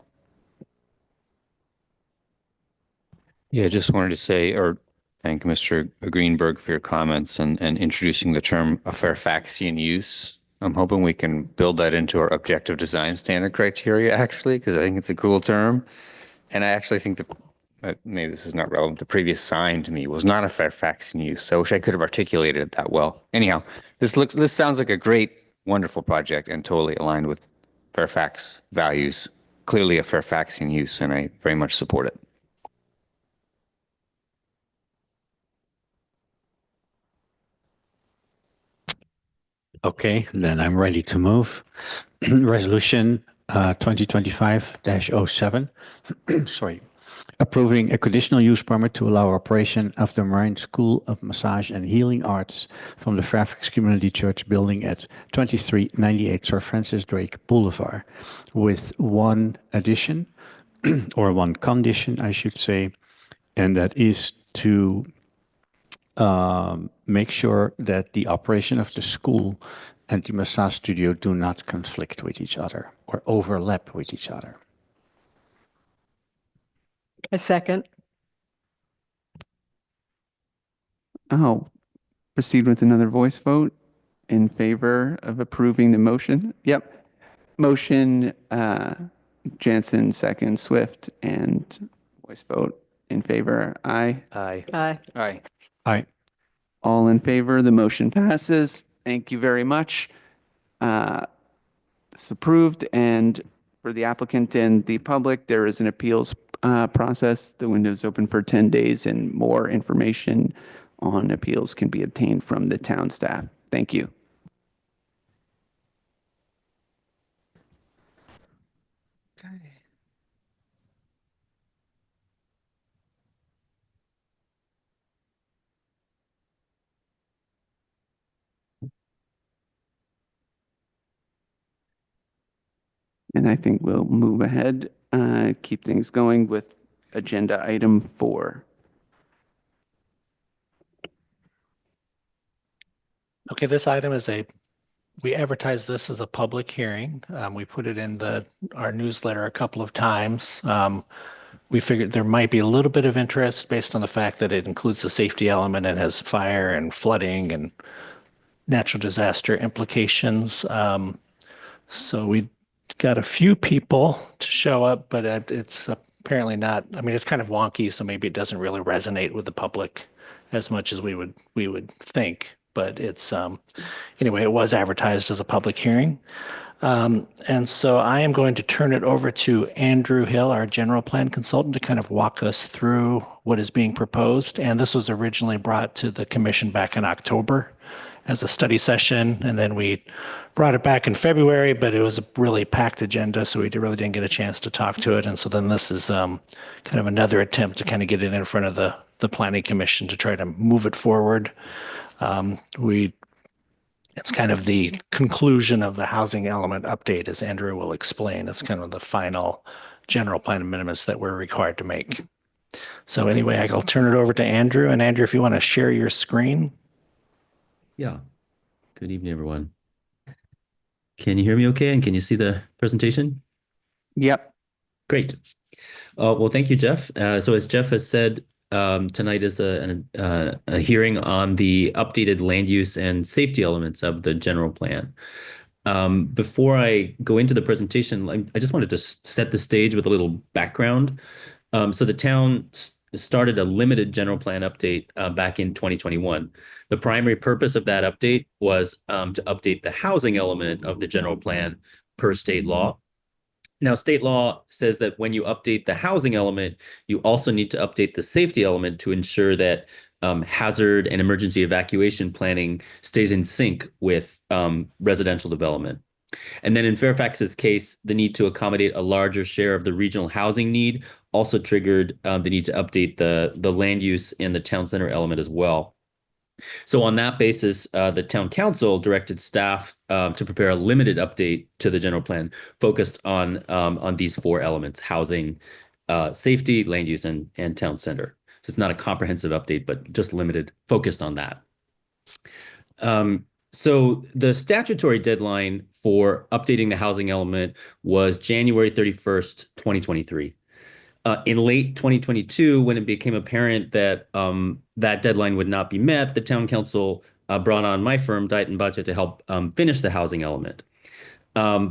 Yeah, just wanted to say, or thank Mr. Greenberg for your comments and introducing the term a Fairfaxian use. I'm hoping we can build that into our objective design standard criteria, actually, because I think it's a cool term. And I actually think that maybe this is not relevant. The previous sign to me was not a Fairfaxian use. So I wish I could have articulated it that well. Anyhow, this sounds like a great, wonderful project and totally aligned with Fairfax values. Clearly a Fairfaxian use, and I very much support it. Okay, then I'm ready to move. Resolution 2025-07. Sorry. Approving a conditional use permit to allow operation of the Marine School of Massage and Healing Arts from the Fairfax Community Church building at 2398 Sir Francis Drake Boulevard, with one addition, or one condition, I should say, and that is to make sure that the operation of the school and the massage studio do not conflict with each other or overlap with each other. A second. I'll proceed with another voice vote in favor of approving the motion. Yep. Motion, Jansen, second, Swift, and voice vote in favor. Aye. Aye. Aye. Aye. Aye. All in favor, the motion passes. Thank you very much. It's approved, and for the applicant and the public, there is an appeals process. The window is open for 10 days, and more information on appeals can be obtained from the town staff. Thank you. And I think we'll move ahead, keep things going with agenda item 4. Okay, this item is we advertise this as a public hearing. We put it in our newsletter a couple of times. We figured there might be a little bit of interest based on the fact that it includes a safety element and has fire and flooding and natural disaster implications. So we got a few people to show up, but it's apparently not. I mean, it's kind of wonky, so maybe it doesn't really resonate with the public as much as we would think. But it's anyway, it was advertised as a public hearing. And so I am going to turn it over to Andrew Hill, our general plan consultant, to kind of walk us through what is being proposed. And this was originally brought to the commission back in October as a study session. And then we brought it back in February, but it was a really packed agenda, so we really didn't get a chance to talk to it. And so then this is kind of another attempt to kind of get it in front of the planning commission to try to move it forward. It's kind of the conclusion of the housing element update, as Andrew will explain. It's kind of the final general plan amendments that we're required to make. So anyway, I'll turn it over to Andrew. And Andrew, if you want to share your screen. Yeah. Good evening, everyone. Can you hear me okay? And can you see the presentation? Yep. Great. Well, thank you, Jeff. So as Jeff has said, tonight is a hearing on the updated land use and safety elements of the general plan. Before I go into the presentation, I just wanted to set the stage with a little background. So the town started a limited general plan update back in 2021. The primary purpose of that update was to update the housing element of the general plan per state law. Now, state law says that when you update the housing element, you also need to update the safety element to ensure that hazard and emergency evacuation planning stays in sync with residential development. And then in Fairfax's case, the need to accommodate a larger share of the regional housing need also triggered the need to update the land use and the town center element as well. So on that basis, the town council directed staff to prepare a limited update to the general plan focused on these four elements: housing, safety, land use, and town center. So it's not a comprehensive update, but just limited, focused on that. So the statutory deadline for updating the housing element was January 31st, 2023. In late 2022, when it became apparent that that deadline would not be met, the town council brought on my firm, Diet & Budget, to help finish the housing element.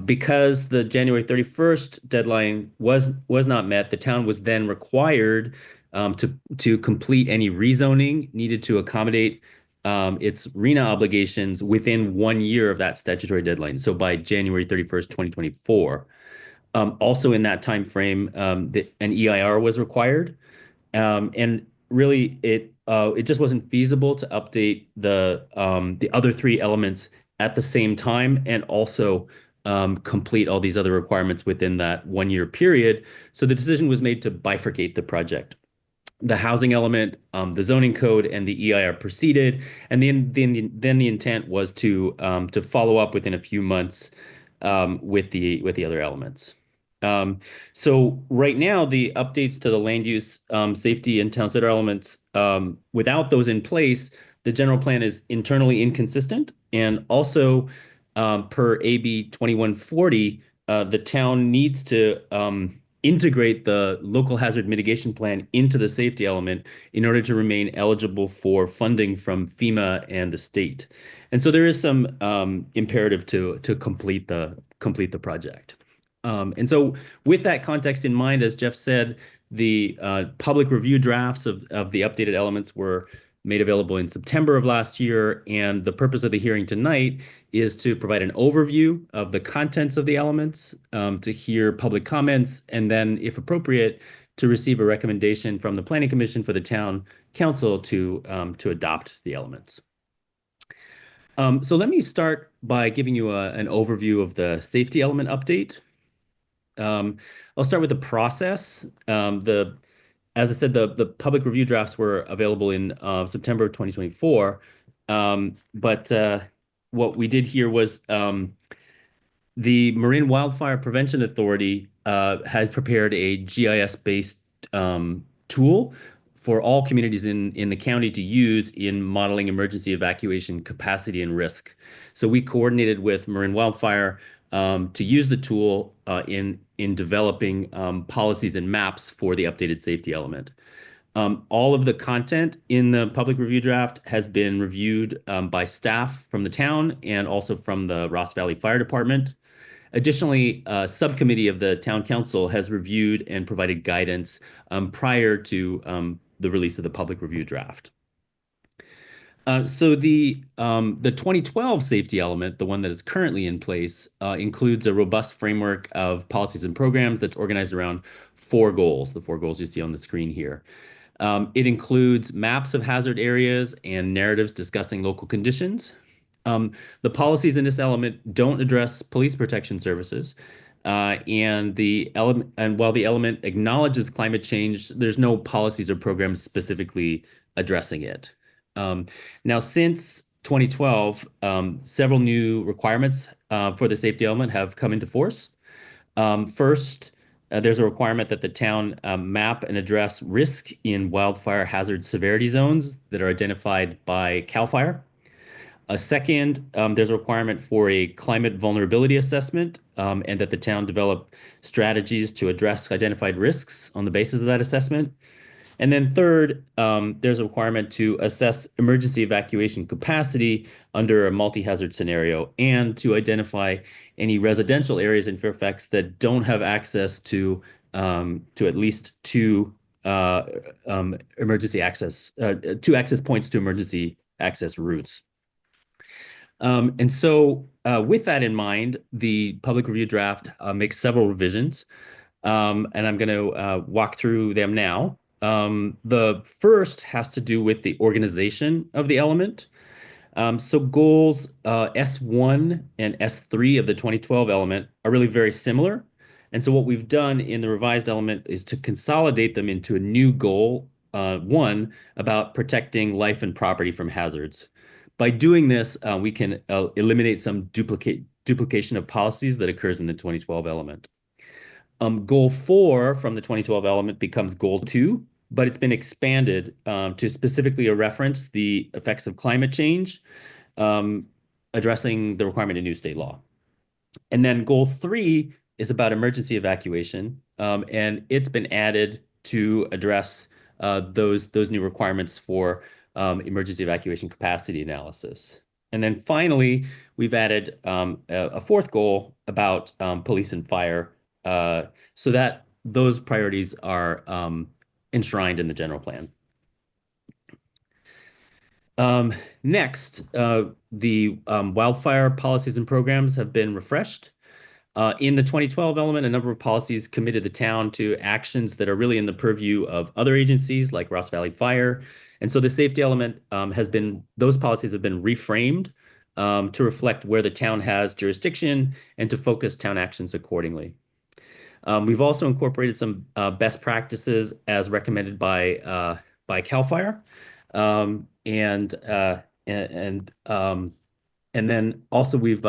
Because the January 31st deadline was not met, the town was then required to complete any rezoning needed to accommodate its RENA obligations within 1 year of that statutory deadline. So by January 31st, 2024. Also in that time frame, an EIR was required, and really it just wasn't feasible to update the other three elements at the same time and also complete all these other requirements within that 1 year period. So the decision was made to bifurcate the project. The housing element, the zoning code, and the EIR proceeded, and then the intent was to follow up within a few months with the other elements. So right now, the updates to the land use, safety, and town center elements, without those in place, the general plan is internally inconsistent. And also, per AB 2140, the town needs to integrate the local hazard mitigation plan into the safety element in order to remain eligible for funding from FEMA and the state. And so there is some imperative to complete the project. And so with that context in mind, as Jeff said, the public review drafts of the updated elements were made available in September of last year. And the purpose of the hearing tonight is to provide an overview of the contents of the elements, to hear public comments, and then, if appropriate, to receive a recommendation from the Planning Commission for the Town Council to adopt the elements. So let me start by giving you an overview of the safety element update. I'll start with the process. As I said, the public review drafts were available in September of 2024. But what we did here was the Marine Wildfire Prevention Authority has prepared a GIS-based tool for all communities in the county to use in modeling emergency evacuation capacity and risk. So we coordinated with Marine Wildfire to use the tool in developing policies and maps for the updated safety element. All of the content in the public review draft has been reviewed by staff from the town and also from the Ross Valley Fire Department. Additionally, a subcommittee of the town council has reviewed and provided guidance prior to the release of the public review draft. So the 2012 safety element, the one that is currently in place, includes a robust framework of policies and programs that's organized around 4 goals, the 4 goals you see on the screen here. It includes maps of hazard areas and narratives discussing local conditions. The policies in this element don't address police protection services. And while the element acknowledges climate change, there's no policies or programs specifically addressing it. Now, since 2012, several new requirements for the safety element have come into force. First, there's a requirement that the town map and address risk in wildfire hazard severity zones that are identified by CAL FIRE. Second, there's a requirement for a climate vulnerability assessment and that the town develop strategies to address identified risks on the basis of that assessment. And then third, there's a requirement to assess emergency evacuation capacity under a multi-hazard scenario and to identify any residential areas in Fairfax that don't have access to at least 2 emergency access, 2 access points to emergency access routes. And so with that in mind, the public review draft makes several revisions, and I'm going to walk through them now. The first has to do with the organization of the element. So goals S1 and S3 of the 2012 element are really very similar. And so what we've done in the revised element is to consolidate them into a new goal, 1, about protecting life and property from hazards. By doing this, we can eliminate some duplication of policies that occurs in the 2012 element. Goal 4 from the 2012 element becomes goal 2, but it's been expanded to specifically reference the effects of climate change, addressing the requirement in new state law. And then goal 3 is about emergency evacuation, and it's been added to address those new requirements for emergency evacuation capacity analysis. And then finally, we've added a 4th goal about police and fire, so that those priorities are enshrined in the general plan. Next, the wildfire policies and programs have been refreshed. In the 2012 element, a number of policies committed the town to actions that are really in the purview of other agencies like Ross Valley Fire. And so the safety element those policies have been reframed to reflect where the town has jurisdiction and to focus town actions accordingly. We've also incorporated some best practices as recommended by CAL FIRE. And then also we've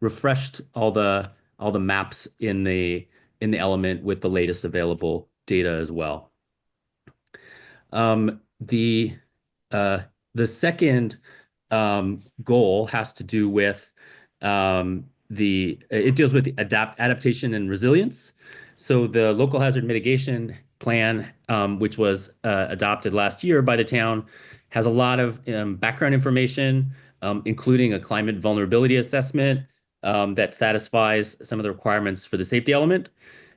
refreshed all the maps in the element with the latest available data as well. The second goal has to do with it deals with the adaptation and resilience. So the local hazard mitigation plan, which was adopted last year by the town, has a lot of background information, including a climate vulnerability assessment that satisfies some of the requirements for the safety element.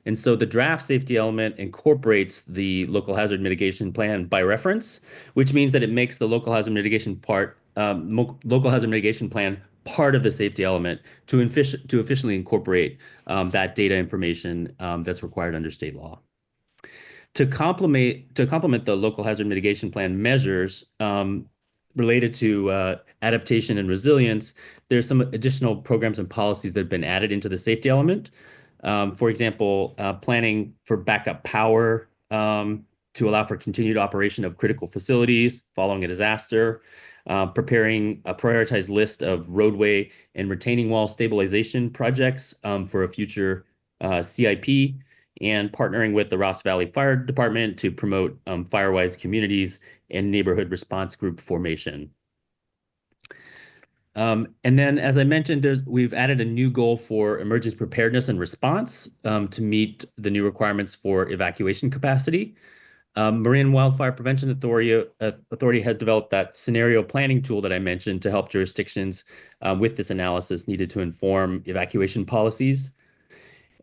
And so the draft safety element incorporates the local hazard mitigation plan by reference, which means that it makes the local hazard mitigation plan part of the safety element to efficiently incorporate that data information that's required under state law. To complement the local hazard mitigation plan measures related to adaptation and resilience, there's some additional programs and policies that have been added into the safety element. For example, planning for backup power to allow for continued operation of critical facilities following a disaster, preparing a prioritized list of roadway and retaining wall stabilization projects for a future CIP, and partnering with the Ross Valley Fire Department to promote Firewise communities and neighborhood response group formation. And then, as I mentioned, we've added a new goal for emergency preparedness and response to meet the new requirements for evacuation capacity. Marine Wildfire Prevention Authority has developed that scenario planning tool that I mentioned to help jurisdictions with this analysis needed to inform evacuation policies.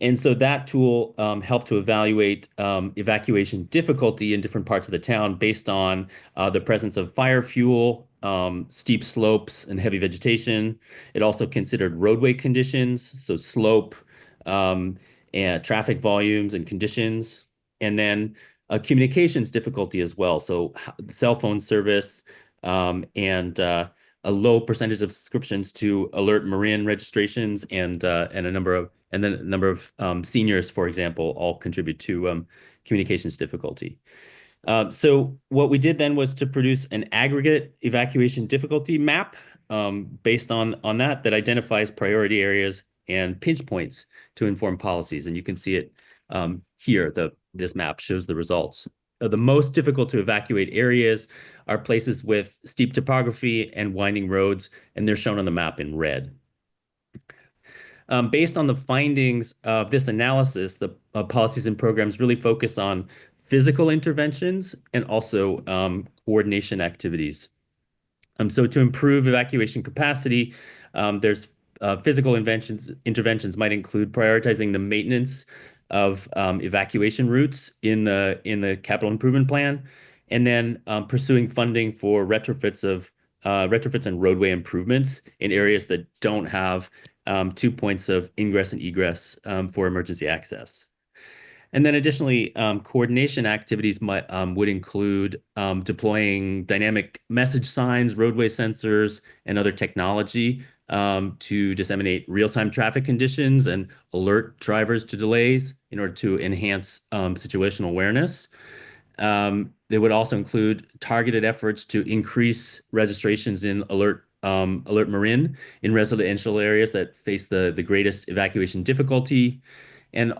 And so that tool helped to evaluate evacuation difficulty in different parts of the town based on the presence of fire fuel, steep slopes, and heavy vegetation. It also considered roadway conditions, so slope, and traffic volumes and conditions, and then communications difficulty as well. So cell phone service and a low percentage of subscriptions to Alert Marin registrations and a number of seniors, for example, all contribute to communications difficulty. So what we did then was to produce an aggregate evacuation difficulty map based on that identifies priority areas and pinch points to inform policies. And you can see it here. This map shows the results. The most difficult to evacuate areas are places with steep topography and winding roads, and they're shown on the map in red. Based on the findings of this analysis, the policies and programs really focus on physical interventions and also coordination activities. So to improve evacuation capacity, there's physical interventions might include prioritizing the maintenance of evacuation routes in the capital improvement plan, and then pursuing funding for retrofits and roadway improvements in areas that don't have 2 points of ingress and egress for emergency access. And then additionally, coordination activities would include deploying dynamic message signs, roadway sensors, and other technology to disseminate real-time traffic conditions and alert drivers to delays in order to enhance situational awareness. They would also include targeted efforts to increase registrations in Alert Marin in residential areas that face the greatest evacuation difficulty, and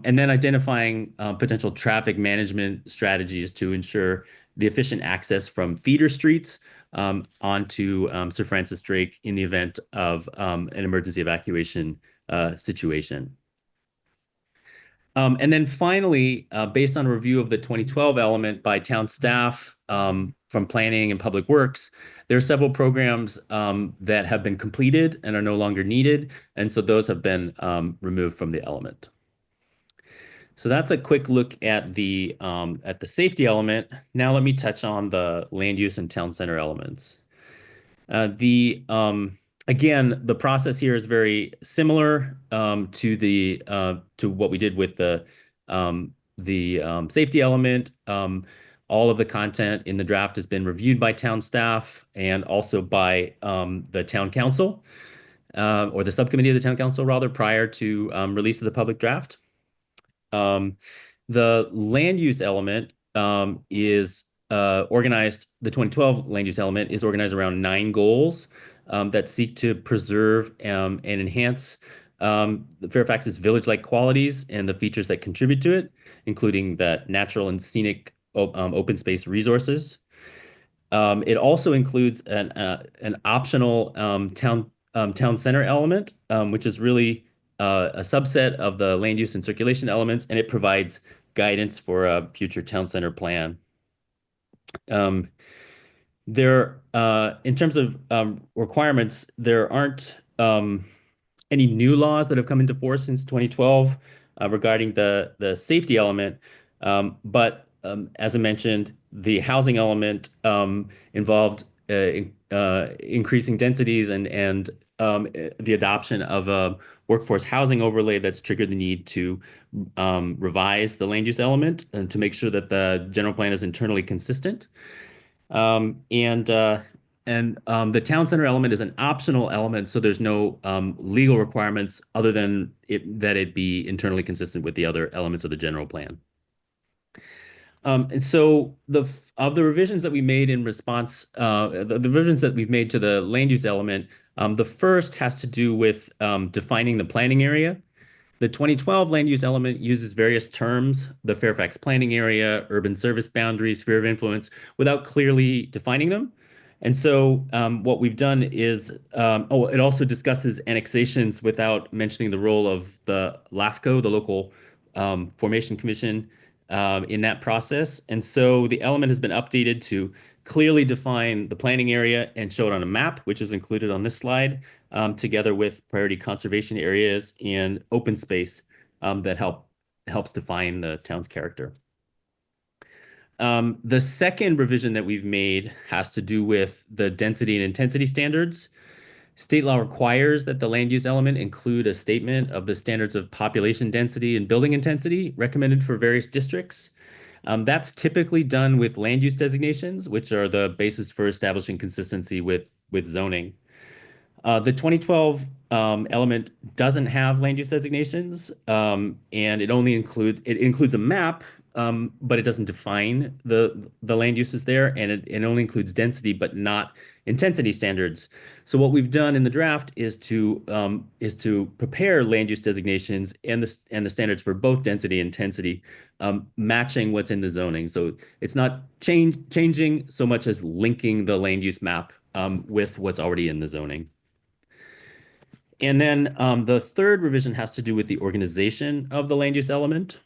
then identifying potential traffic management strategies to ensure the efficient access from feeder streets onto Sir Francis Drake in the event of an emergency evacuation situation. And then finally, based on a review of the 2012 element by town staff from planning and public works, there are several programs that have been completed and are no longer needed. And so those have been removed from the element. So that's a quick look at the safety element. Now let me touch on the land use and town center elements. Again, the process here is very similar to what we did with the safety element. All of the content in the draft has been reviewed by town staff and also by the town council, or the subcommittee of the town council, rather, prior to release of the public draft. The land use element is organized, the 2012 land use element is organized around 9 goals that seek to preserve and enhance Fairfax's village-like qualities and the features that contribute to it, including the natural and scenic open space resources. It also includes an optional town center element, which is really a subset of the land use and circulation elements, and it provides guidance for a future town center plan. In terms of requirements, there aren't any new laws that have come into force since 2012 regarding the safety element, but as I mentioned, the housing element involved increasing densities and the adoption of a workforce housing overlay that's triggered the need to revise the land use element and to make sure that the general plan is internally consistent. The town center element is an optional element, so there's no legal requirements other than that it be internally consistent with the other elements of the general plan. And so of the revisions that we made in response, the revisions that we've made to the land use element, the first has to do with defining the planning area. The 2012 land use element uses various terms, the Fairfax planning area, urban service boundaries, sphere of influence, without clearly defining them. And so what we've done is, it also discusses annexations without mentioning the role of the LAFCO, the local formation commission, in that process. And so the element has been updated to clearly define the planning area and show it on a map, which is included on this slide, together with priority conservation areas and open space that helps define the town's character. The second revision that we've made has to do with the density and intensity standards. State law requires that the land use element include a statement of the standards of population density and building intensity recommended for various districts. That's typically done with land use designations, which are the basis for establishing consistency with zoning. The 2012 element doesn't have land use designations, and it includes a map, but it doesn't define the land uses there, and it only includes density, but not intensity standards. So what we've done in the draft is to prepare land use designations and the standards for both density and intensity, matching what's in the zoning. So it's not changing so much as linking the land use map with what's already in the zoning. And then the third revision has to do with the organization of the land use element.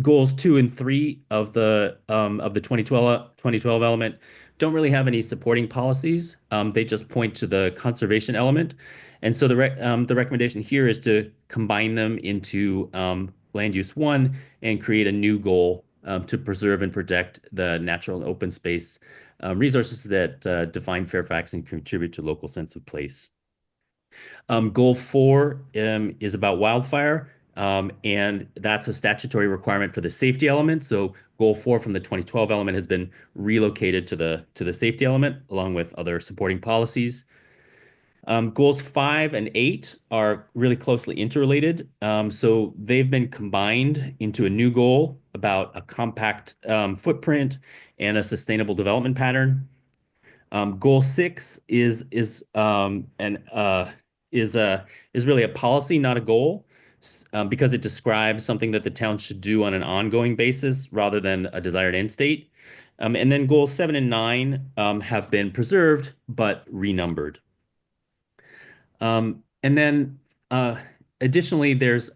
Goals 2 and 3 of the 2012 element don't really have any supporting policies. They just point to the conservation element. And so the recommendation here is to combine them into land use 1 and create a new goal to preserve and protect the natural and open space resources that define Fairfax and contribute to local sense of place. Goal 4 is about wildfire, and that's a statutory requirement for the safety element. So goal 4 from the 2012 element has been relocated to the safety element along with other supporting policies. Goals 5 and 8 are really closely interrelated. So they've been combined into a new goal about a compact footprint and a sustainable development pattern. Goal 6 is really a policy, not a goal, because it describes something that the town should do on an ongoing basis rather than a desired end state. And then goals 7 and 9 have been preserved but renumbered. And then additionally, there's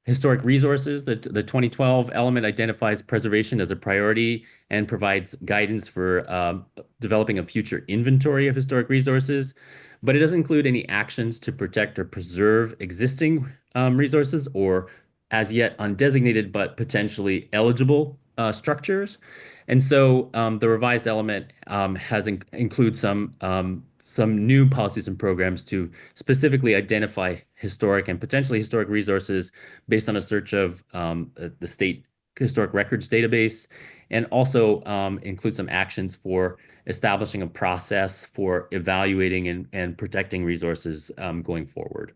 historic resources. The 2012 element identifies preservation as a priority and provides guidance for developing a future inventory of historic resources, but it doesn't include any actions to protect or preserve existing resources or as yet undesignated but potentially eligible structures. And so the revised element includes some new policies and programs to specifically identify historic and potentially historic resources based on a search of the state historic records database, and also include some actions for establishing a process for evaluating and protecting resources going forward.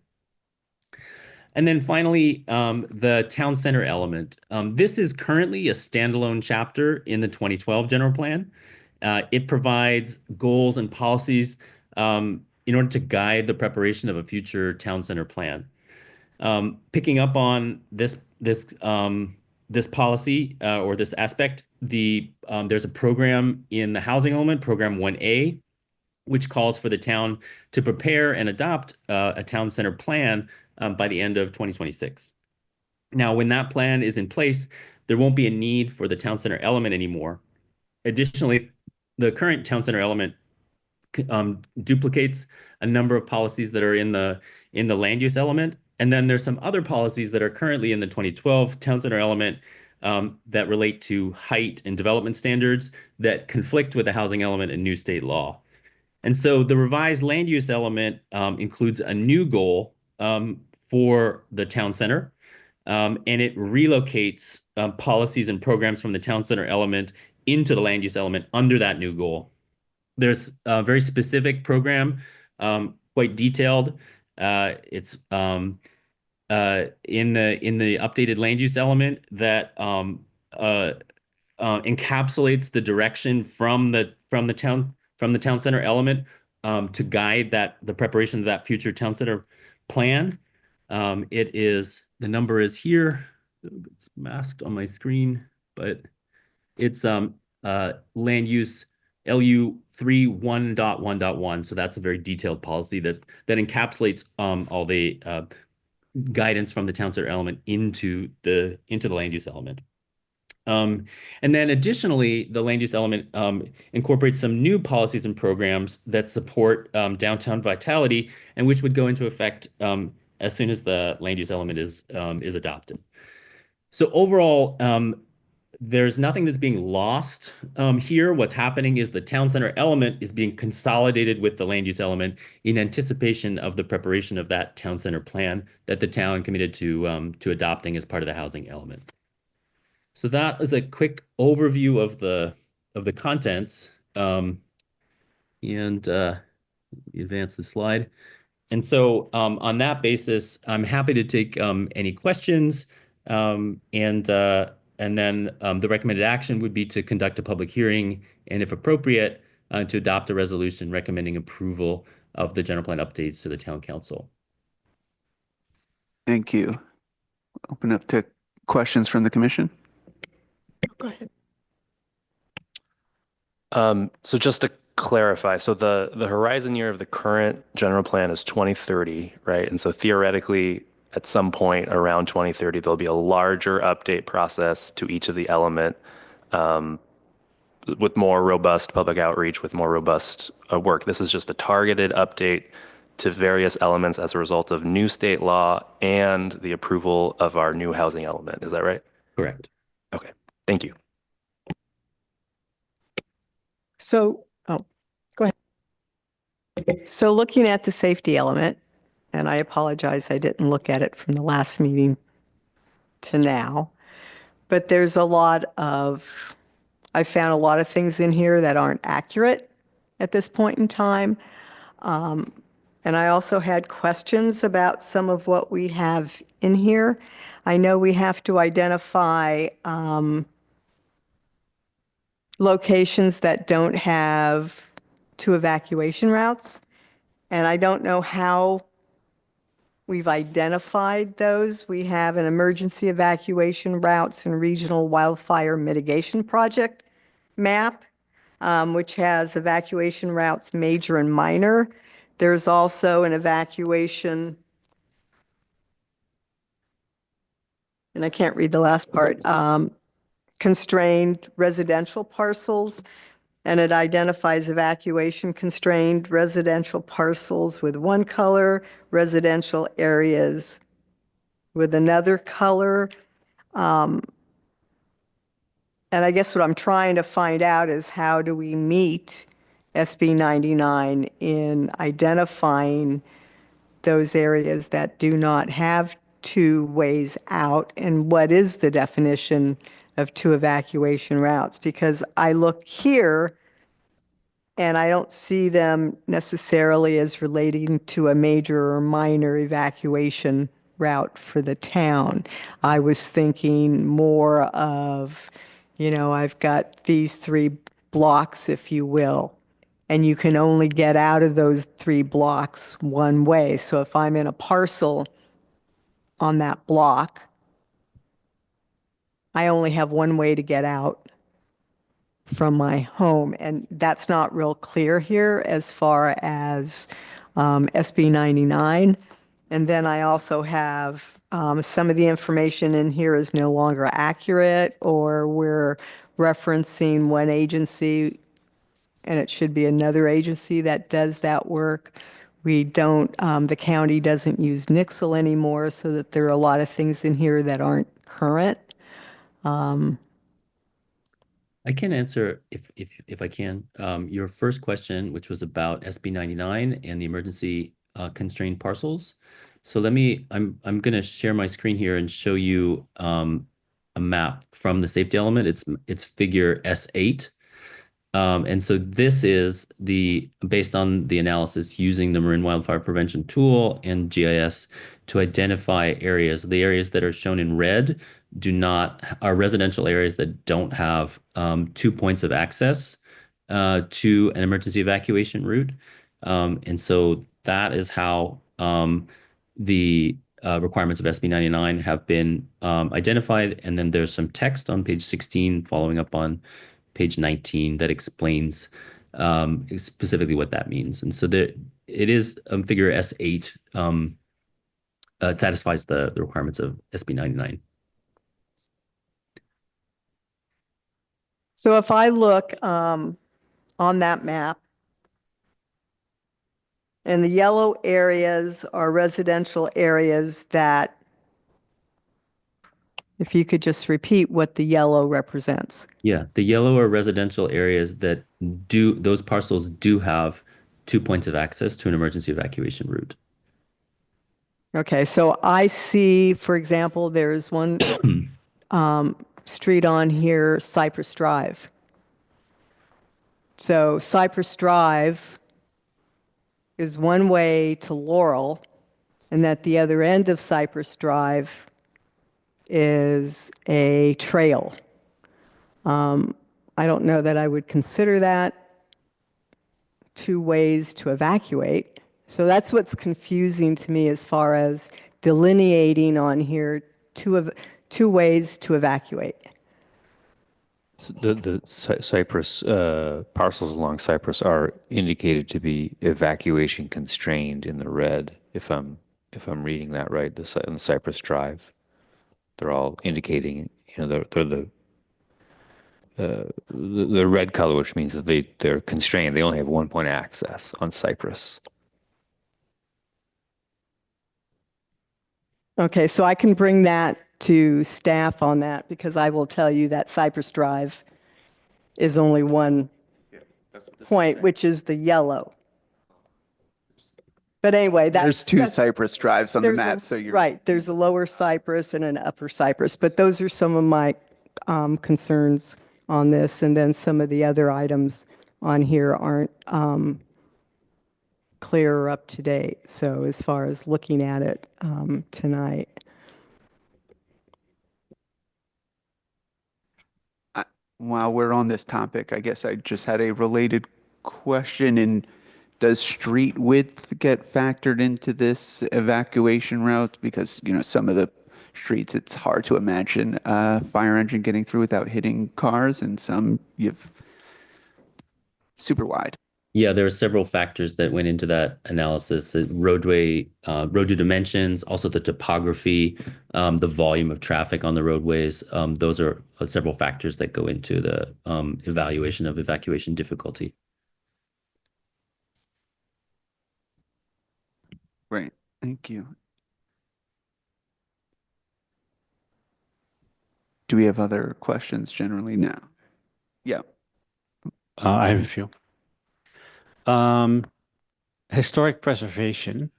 And then finally, the town center element. This is currently a standalone chapter in the 2012 general plan. It provides goals and policies in order to guide the preparation of a future town center plan. Picking up on this policy or this aspect, there's a program in the housing element, program 1A, which calls for the town to prepare and adopt a town center plan by the end of 2026. Now, when that plan is in place, there won't be a need for the town center element anymore. Additionally, the current town center element duplicates a number of policies that are in the land use element. And then there's some other policies that are currently in the 2012 town center element that relate to height and development standards that conflict with the housing element and new state law. And so the revised land use element includes a new goal for the town center, and it relocates policies and programs from the town center element into the land use element under that new goal. There's a very specific program, quite detailed. It's in the updated land use element that encapsulates the direction from the town center element to guide the preparation of that future town center plan. The number is here. It's masked on my screen, but it's land use LU 3.1.1.1. So that's a very detailed policy that encapsulates all the guidance from the town center element into the land use element. And then additionally, the land use element incorporates some new policies and programs that support downtown vitality and which would go into effect as soon as the land use element is adopted. So overall, there's nothing that's being lost here. What's happening is the town center element is being consolidated with the land use element in anticipation of the preparation of that town center plan that the town committed to adopting as part of the housing element. So that is a quick overview of the contents. Advance the slide. And so on that basis, I'm happy to take any questions. And then the recommended action would be to conduct a public hearing and, if appropriate, to adopt a resolution recommending approval of the general plan updates to the town council. Thank you. Open up to questions from the commission. Go ahead. So just to clarify, so the horizon year of the current general plan is 2030, right? And so theoretically, at some point around 2030, there'll be a larger update process to each of the element with more robust public outreach, with more robust work. This is just a targeted update to various elements as a result of new state law and the approval of our new housing element. Is that right? Correct. Okay, thank you. So, oh, go ahead. So looking at the safety element, and I apologize, I didn't look at it from the last meeting to now, but there's a lot of, I found a lot of things in here that aren't accurate at this point in time. And I also had questions about some of what we have in here. I know we have to identify locations that don't have 2 evacuation routes. And I don't know how we've identified those. We have an emergency evacuation routes and regional wildfire mitigation project map, which has evacuation routes major and minor. There's also an evacuation, and I can't read the last part, constrained residential parcels, and it identifies evacuation constrained residential parcels with one color, residential areas with another color. And I guess what I'm trying to find out is how do we meet SB 99 in identifying those areas that do not have 2 ways out, and what is the definition of 2 evacuation routes? Because I look here and I don't see them necessarily as relating to a major or minor evacuation route for the town. I was thinking more of, I've got these 3 blocks, if you will, and you can only get out of those 3 blocks one way. So if I'm in a parcel on that block, I only have one way to get out from my home. And that's not real clear here as far as SB 99. And then I also have some of the information in here is no longer accurate, or we're referencing one agency and it should be another agency that does that work. We don't, the county doesn't use Nixle anymore, so that there are a lot of things in here that aren't current. I can answer if I can. Your first question, which was about SB 99 and the emergency constrained parcels. So I'm going to share my screen here and show you a map from the safety element. It's figure S8. And so this is based on the analysis using the Marin Wildfire Prevention Tool and GIS to identify areas. The areas that are shown in red are residential areas that don't have 2 points of access to an emergency evacuation route. And so that is how the requirements of SB 99 have been identified. And then there's some text on page 16 following up on page 19 that explains specifically what that means. And so it is figure S8 satisfies the requirements of SB 99. So if I look on that map, And the yellow areas are residential areas that, if you could just repeat what the yellow represents. Yeah, the yellow are residential areas that those parcels do have 2 points of access to an emergency evacuation route. Okay, so I see, for example, there's one street on here, Cypress Drive. So Cypress Drive is one way to Laurel, and at the other end of Cypress Drive is a trail. I don't know that I would consider that 2 ways to evacuate. So that's what's confusing to me as far as delineating on here 2 ways to evacuate. So the Cypress parcels along Cypress are indicated to be evacuation constrained in the red. If I'm reading that right, on the Cypress Drive, they're all indicating, they're the red color, which means that they're constrained. They only have 1 point of access on Cypress. Okay, so I can bring that to staff on that, because I will tell you that Cypress Drive is only 1 point, which is the yellow. But anyway, There's 2 Cypress Drives on the map, so you're right. There's a lower Cypress and an upper Cypress, but those are some of my concerns on this, and then some of the other items on here aren't clear or up to date. So as far as looking at it tonight. While we're on this topic, I guess I just had a related question. And does street width get factored into this evacuation route? Because, some of the streets, it's hard to imagine a fire engine getting through without hitting cars, and some you've super wide. Yeah, there are several factors that went into that analysis. Roadway dimensions, also the topography, the volume of traffic on the roadways. Those are several factors that go into the evaluation of evacuation difficulty. Great, thank you. Do we have other questions generally now? Yeah. I have a few. Historic preservation.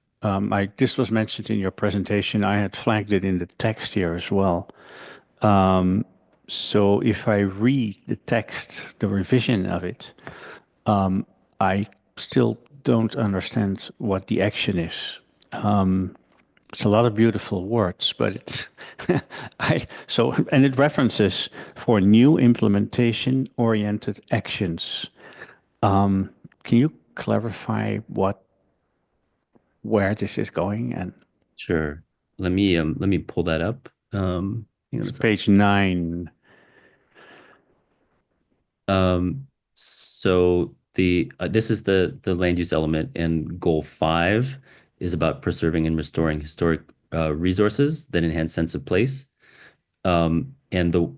This was mentioned in your presentation. I had flagged it in the text here as well. So if I read the text, the revision of it, I still don't understand what the action is. It's a lot of beautiful words, but it's and it references for new implementation oriented actions. Can you clarify where this is going? And Sure. Let me pull that up. It's page 9. So this is the land use element, and goal 5 is about preserving and restoring historic resources that enhance sense of place. And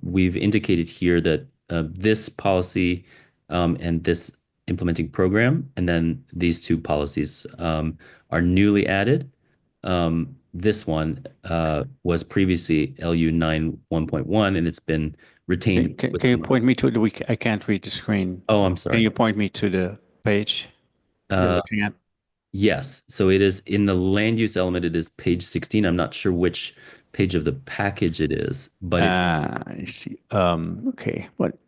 we've indicated here that this policy and this implementing program, and then these 2 policies are newly added. This one was previously LU 9 1.1, and it's been retained. Can you point me to I can't read the screen. Oh, I'm sorry. Can you point me to the page you're looking at? Yes. So it is in the land use element. It is page 16. I'm not sure which page of the package it is, but I see. Okay. What?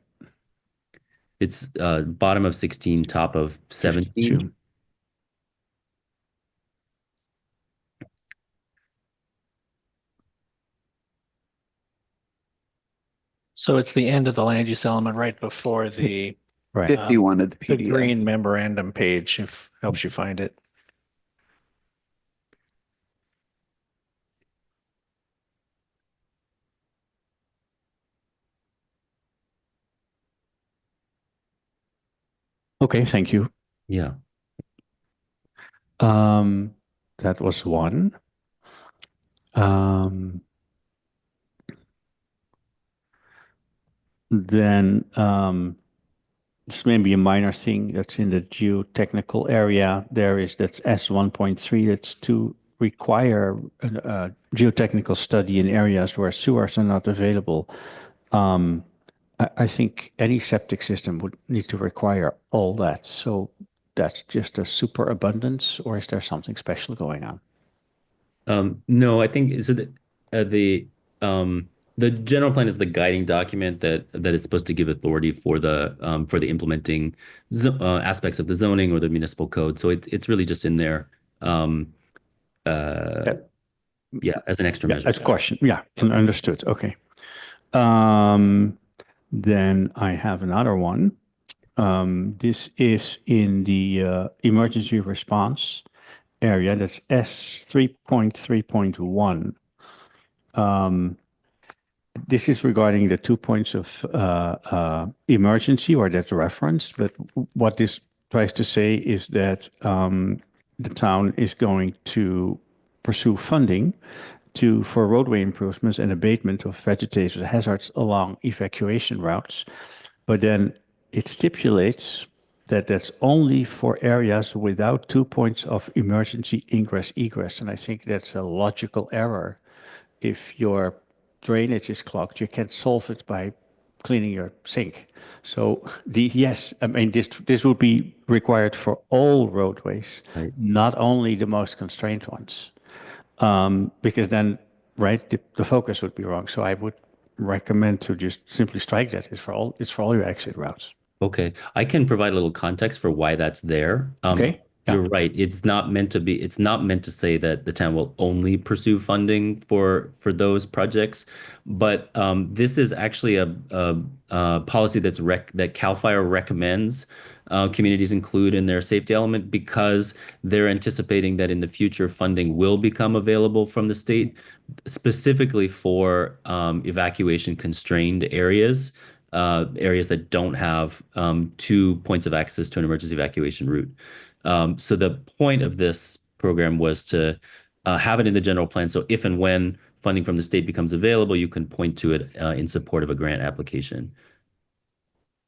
It's bottom of 16, top of 17. 52. So it's the end of the land use element right before the Right. 51 of the the PDF. green memorandum page, if helps you find it. Okay, thank you. Yeah. That was one. Then this may be a minor thing that's in the geotechnical area. That's S1.3, that's to require a geotechnical study in areas where sewers are not available. I think any septic system would need to require all that. So that's just a superabundance, or is there something special going on? No, I think so. The general plan is the guiding document that is supposed to give authority for the implementing aspects of the zoning or the municipal code. So it's really just in there. Yeah, as an extra measure. As a question. Yeah, understood. Okay. Then I have another one. This is in the emergency response area. That's S3.3.1. This is regarding the 2 points of emergency, or that's referenced. But what this tries to say is that the town is going to pursue funding for roadway improvements and abatement of vegetative hazards along evacuation routes. But then it stipulates that that's only for areas without 2 points of emergency ingress egress. And I think that's a logical error. If your drainage is clogged, you can't solve it by cleaning your sink. So yes, I mean, this would be required for all roadways, right, not only the most constrained ones. Because then, right, the focus would be wrong. So I would recommend to just simply strike that. It's for all your exit routes. Okay, I can provide a little context for why that's there. Okay. You're right. It's not meant to say that the town will only pursue funding for those projects, but this is actually a policy that CAL FIRE recommends communities include in their safety element, because they're anticipating that in the future funding will become available from the state, specifically for evacuation constrained areas. Areas that don't have 2 points of access to an emergency evacuation route. So the point of this program was to have it in the general plan. So if and when funding from the state becomes available, you can point to it in support of a grant application.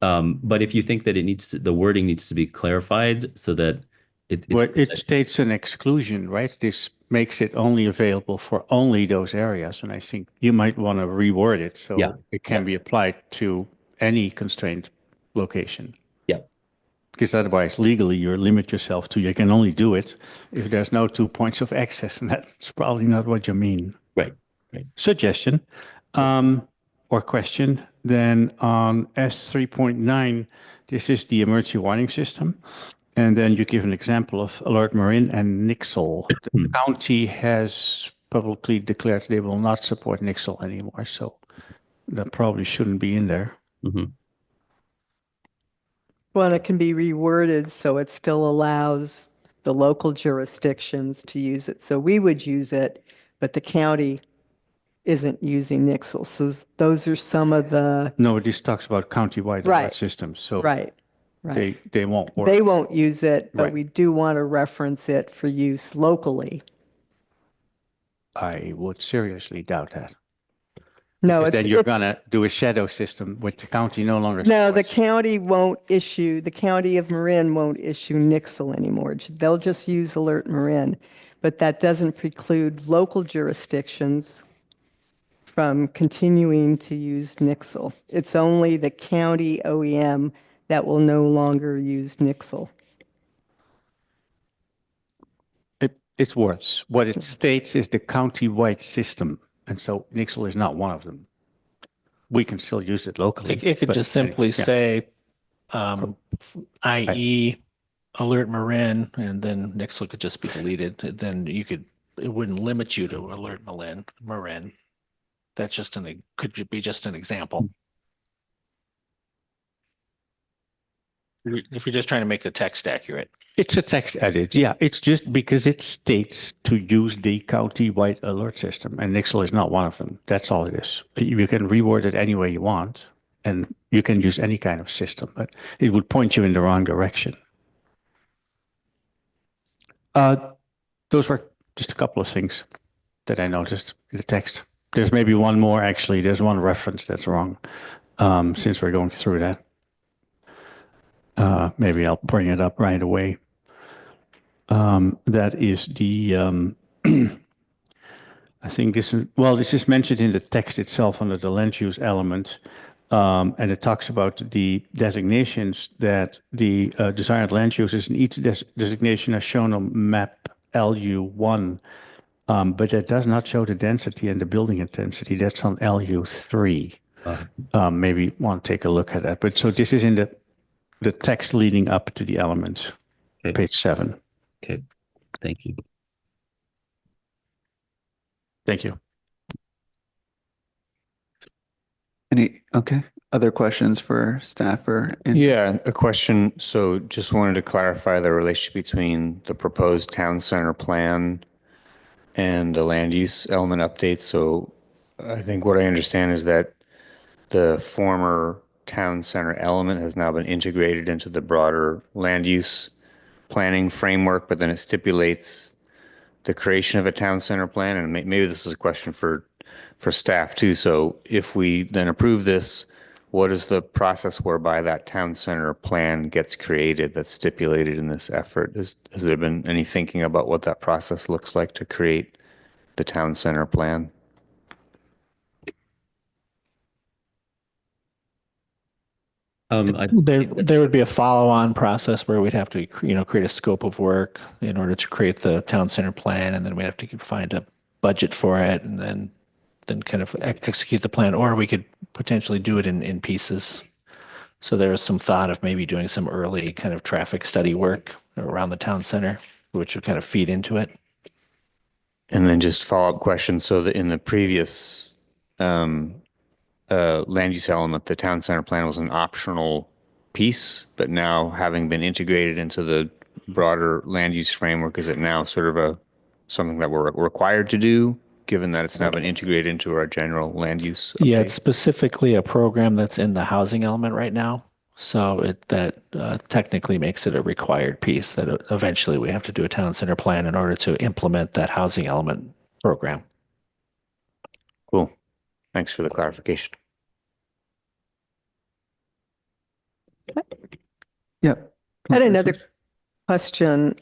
But if you think that the wording needs to be clarified so that it states an exclusion, right? This makes it only available for only those areas. And I think you might want to reword it so it can be applied to any constrained location. Yeah. Because otherwise, legally, you limit yourself to, you can only do it if there's no 2 points of access. And that's probably not what you mean. Right. Suggestion or question. Then on S3.9, this is the emergency warning system. And then you give an example of Alert Marin and Nixle. The county has publicly declared they will not support Nixle anymore. So that probably shouldn't be in there. Mm-hmm. Well, it can be reworded so it still allows the local jurisdictions to use it. So we would use it, but the county isn't using Nixle. So those are some of the... No, this talks about countywide alert systems. So Right. They won't work. They won't use it, but Right. we do want to reference it for use locally. I would seriously doubt that. No, Because then you're going to do a shadow system, which the county no longer No, the supports. county of Marin won't issue Nixle anymore. They'll just use Alert Marin. But that doesn't preclude local jurisdictions from continuing to use Nixle. It's only the county OEM that will no longer use Nixle. It's worse. What it states is the county-wide system. And so Nixle is not one of them. We can still use it locally. It could but- just simply yeah. say, i.e. Alert Marin, and then Nixle could just be deleted. Then it wouldn't limit you to Alert Marin. That's could be just an example. If you're just trying to make the text accurate. It's a text edit. Yeah, it's just because it states to use the county-wide alert system, and Nixle is not one of them. That's all it is. You can reword it any way you want, and you can use any kind of system, but it would point you in the wrong direction. Those were just a couple of things that I noticed in the text. There's maybe one more, actually. There's one reference that's wrong, since we're going through that. maybe I'll bring it up right away. That is the, I think this is mentioned in the text itself under the land use element. And it talks about the designations that the desired land uses in each designation as shown on map LU1. But that does not show the density and the building intensity. That's on LU3. Maybe want to take a look at that. But so this is in the text leading up to the elements, page 7. Okay, thank you. Thank you. Okay, other questions for staff or? Yeah, a question. So just wanted to clarify the relationship between the proposed town center plan and the land use element update. So I think what I understand is that the former town center element has now been integrated into the broader land use planning framework, but then it stipulates the creation of a town center plan. And maybe this is a question for staff too. So if we then approve this, what is the process whereby that town center plan gets created that's stipulated in this effort? Has there been any thinking about what that process looks like to create the town center plan? There would be a follow-on process where we'd have to, create a scope of work in order to create the town center plan, and then we have to find a budget for it, and then kind of execute the plan, or we could potentially do it in pieces. So there is some thought of maybe doing some early kind of traffic study work around the town center, which would kind of feed into it. And then just follow-up question. So in the previous land use element, the town center plan was an optional piece, but now having been integrated into the broader land use framework, is it now sort of something that we're required to do, given that it's now been integrated into our general land use update? Yeah, it's specifically a program that's in the housing element right now. So that technically makes it a required piece that eventually we have to do a town center plan in order to implement that housing element program. Cool. Thanks for the clarification. Yep. I had another question.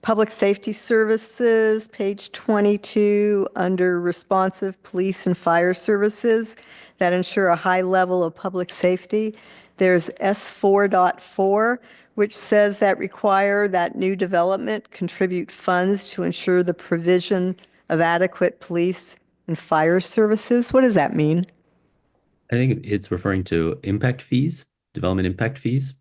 Public Safety Services, page 22, under responsive police and fire services that ensure a high level of public safety. There's S4.4, which says that require that new development contribute funds to ensure the provision of adequate police and fire services. What does that mean? I think it's referring to impact fees, development impact fees.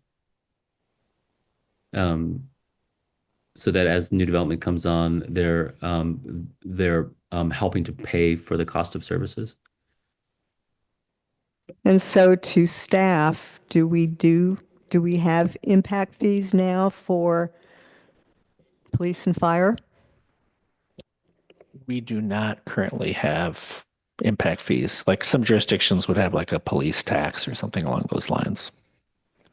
So that as new development comes on, they're helping to pay for the cost of services. And so to staff, do we have impact fees now for police and fire? We do not currently have impact fees. Like some jurisdictions would have like a police tax or something along those lines.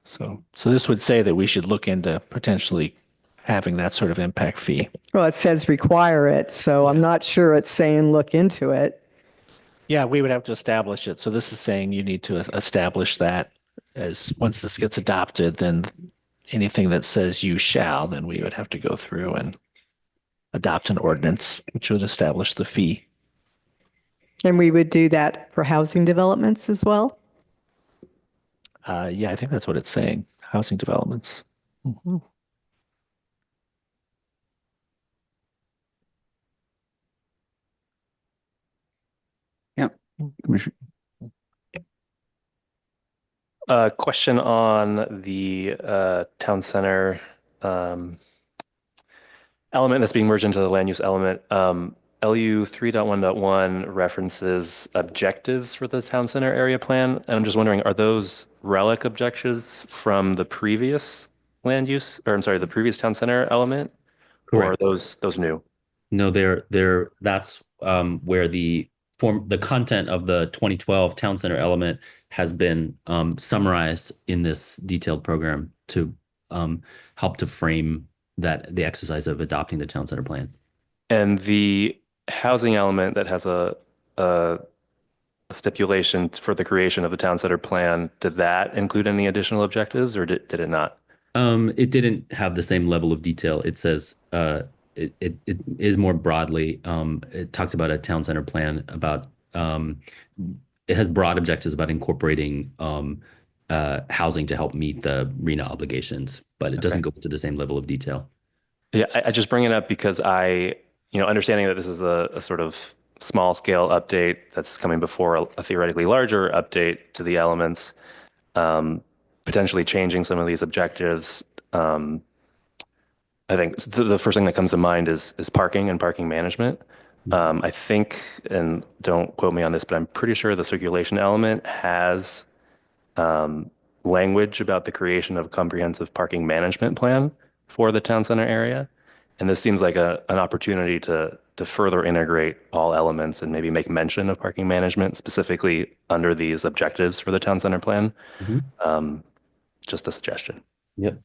So this would say that we should look into potentially having that sort of impact fee. Well, it says require it, so I'm not sure it's saying look into it. Yeah, we would have to establish it. So this is saying you need to establish that as once this gets adopted, then anything that says you shall, then we would have to go through and adopt an ordinance, which would establish the fee. And we would do that for housing developments as well? Yeah, I think that's what it's saying, housing developments. Mm-hmm. Commissioner. Question on the town center element that's being merged into the land use element. LU 3.1.1 references objectives for the town center area plan. And I'm just wondering, are those relic objectives from the previous land use, or I'm sorry, the previous town center element? Correct. Or are those new? No, that's where the content of the 2012 town center element has been summarized in this detailed program to help to frame the exercise of adopting the town center plan. And the housing element that has a stipulation for the creation of the town center plan, did that include any additional objectives, or did it not? It didn't have the same level of detail. It says it is more broadly. It talks about a town center plan about it has broad objectives about incorporating housing to help meet the RENA obligations, but it doesn't go to the same level of detail. Yeah, I just bring it up because understanding that this is a sort of small scale update that's coming before a theoretically larger update to the elements, potentially changing some of these objectives. I think the first thing that comes to mind is parking and parking management. I think, and don't quote me on this, but I'm pretty sure the circulation element has language about the creation of a comprehensive parking management plan for the town center area. And this seems like an opportunity to further integrate all elements and maybe make mention of parking management specifically under these objectives for the town center plan. Just a suggestion. Yep.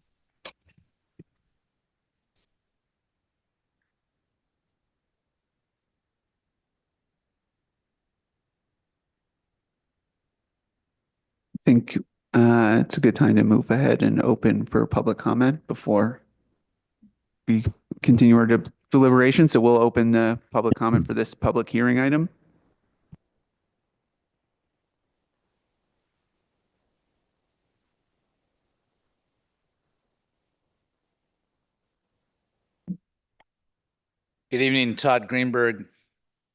I think it's a good time to move ahead and open for public comment before we continue our deliberation. So we'll open the public comment for this public hearing item. Good evening, Todd Greenberg,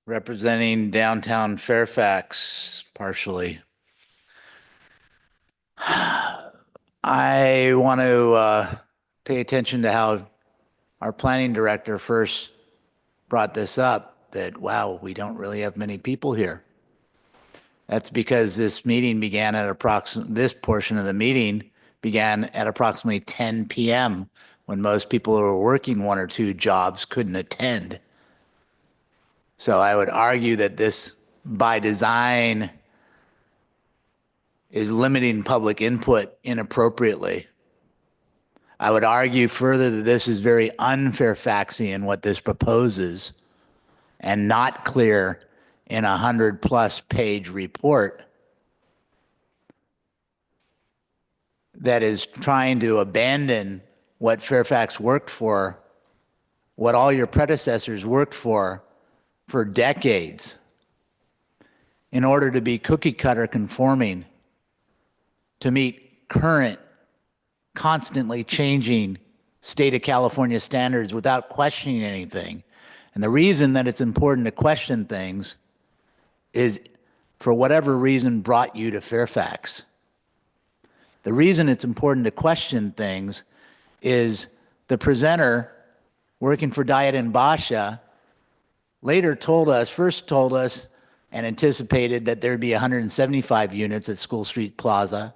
representing downtown Fairfax partially. I want to pay attention to how our planning director first brought this up, that, wow, we don't really have many people here. That's because this meeting began at this portion of the meeting began at approximately 10 p.m. when most people who were working one or two jobs couldn't attend. So I would argue that this, by design, is limiting public input inappropriately. I would argue further that this is very un-Fairfaxian, what this proposes, and not clear in a 100+ page report that is trying to abandon what Fairfax worked for, what all your predecessors worked for decades, in order to be cookie cutter conforming, to meet current, constantly changing state of California standards without questioning anything. And the reason that it's important to question things is, for whatever reason brought you to Fairfax. The reason it's important to question things is the presenter working for Diet and Basha first told us and anticipated that there'd be 175 units at School Street Plaza.